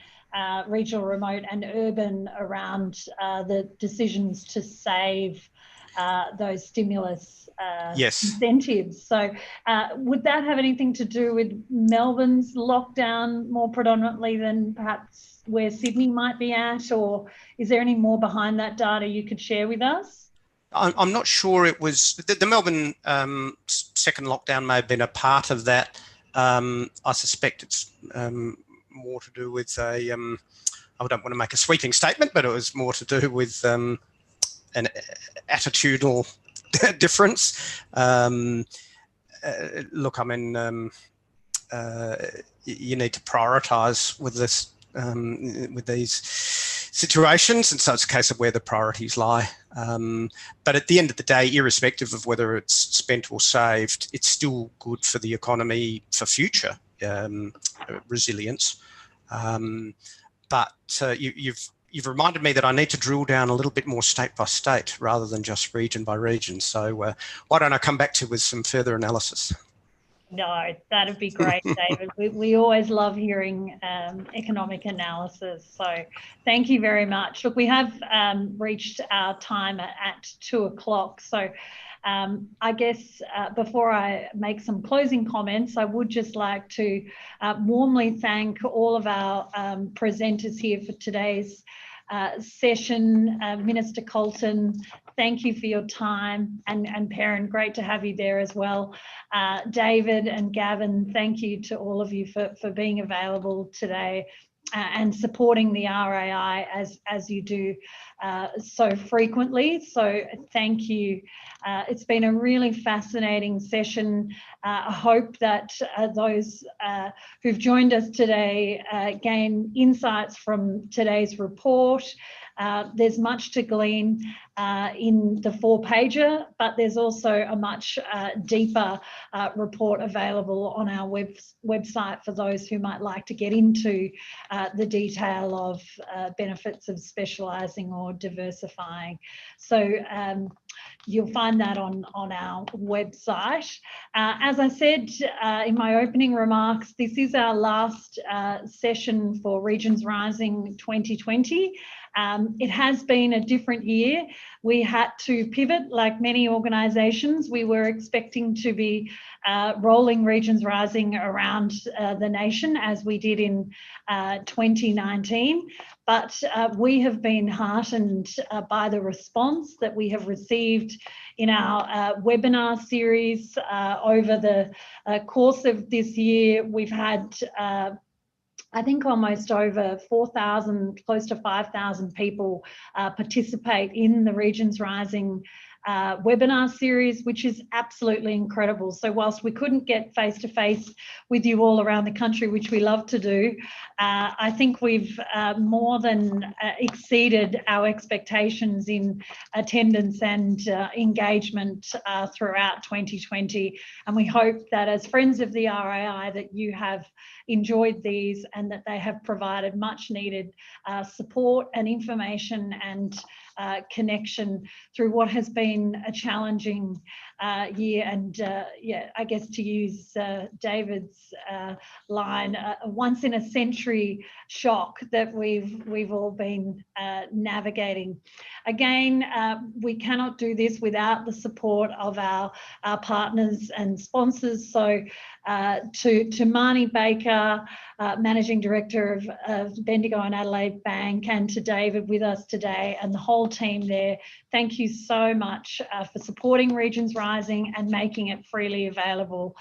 regional, remote and urban around the decisions to save those stimulus Yes. incentives. So would that have anything to do with Melbourne's lockdown more predominantly than perhaps where Sydney might be at, or is there any more behind that data you could share with us? I'm not sure it was the Melbourne second lockdown may have been a part of that. I suspect it's more to do with I don't want to make a sweeping statement, but it was more to do with an attitudinal difference. Look, I mean, you need to prioritise with this, with these situations, and so it's a case of where the priorities lie. But at the end of the day, irrespective of whether it's spent or saved, it's still good for the economy for future resilience. But you've reminded me that I need to drill down a little bit more state by state rather than just region by region. So why don't I come back to you with some further analysis? No, that'd be great, David. We always love hearing economic analysis. So thank you very much. Look, we have reached our time at 2 o'clock. So I guess before I make some closing comments, I would just like to warmly thank all of our presenters here for today's session. Minister Colton, thank you for your time, and Perrin, great to have you there as well. David and Gavin, thank you to all of you for being available today and supporting the RAI as you do so frequently. So thank you. It's been a really fascinating session. I hope that those who've joined us today gain insights from today's report. There's much to glean in the 4-pager, but there's also a much deeper report available on our website for those who might like to get into the detail of benefits of specialising or diversifying. So you'll find that on our website. As I said in my opening remarks, this is our last session for Regions Rising 2020. It has been a different year. We had to pivot like many organisations. We were expecting to be rolling Regions Rising around the nation as we did in 2019. But we have been heartened by the response that we have received in our webinar series over the course of this year. We've had I think almost over 4,000, close to 5,000 people participate in the Regions Rising webinar series, which is absolutely incredible. So whilst we couldn't get face-to-face with you all around the country, which we love to do, I think we've more than exceeded our expectations in attendance and engagement throughout 2020. And we hope that as friends of the RAI that you have enjoyed these and that they have provided much needed support and information and connection through what has been a challenging year. And yeah, I guess to use David's line, a once in a century shock that we've all been navigating. Again, we cannot do this without the support of our partners and sponsors. So to Marnie Baker, Managing Director of Bendigo and Adelaide Bank, and to David with us today and the whole team there, thank you so much for supporting Regions Rising and making it freely available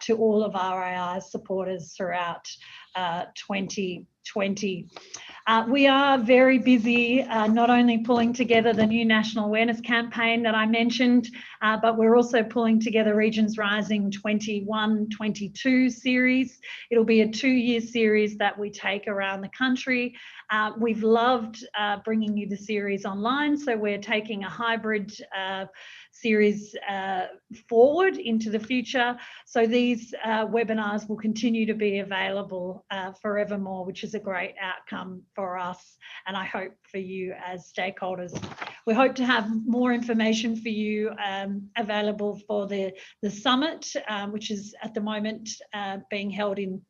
to all of our RAI supporters throughout 2020. We are very busy not only pulling together the new National Awareness Campaign that I mentioned, but we're also pulling together Regions Rising 21-22 series. It'll be a 2-year series that we take around the country. We've loved bringing you the series online, so we're taking a hybrid series forward into the future. So these webinars will continue to be available forevermore, which is a great outcome for us, and I hope for you as stakeholders. We hope to have more information for you available for the summit, which is at the moment being held in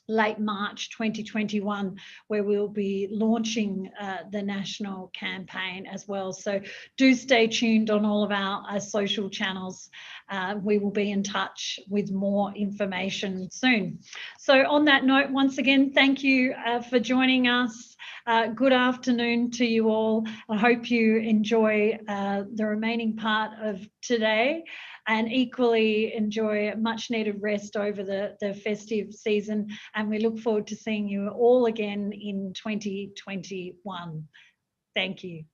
late March 2021, where we'll be launching the national campaign as well. So do stay tuned on all of our social channels. We will be in touch with more information soon. So on that note, once again, thank you for joining us. Good afternoon to you all. I hope you enjoy the remaining part of today, and equally enjoy a much needed rest over the festive season. And we look forward to seeing you all again in 2021. Thank you.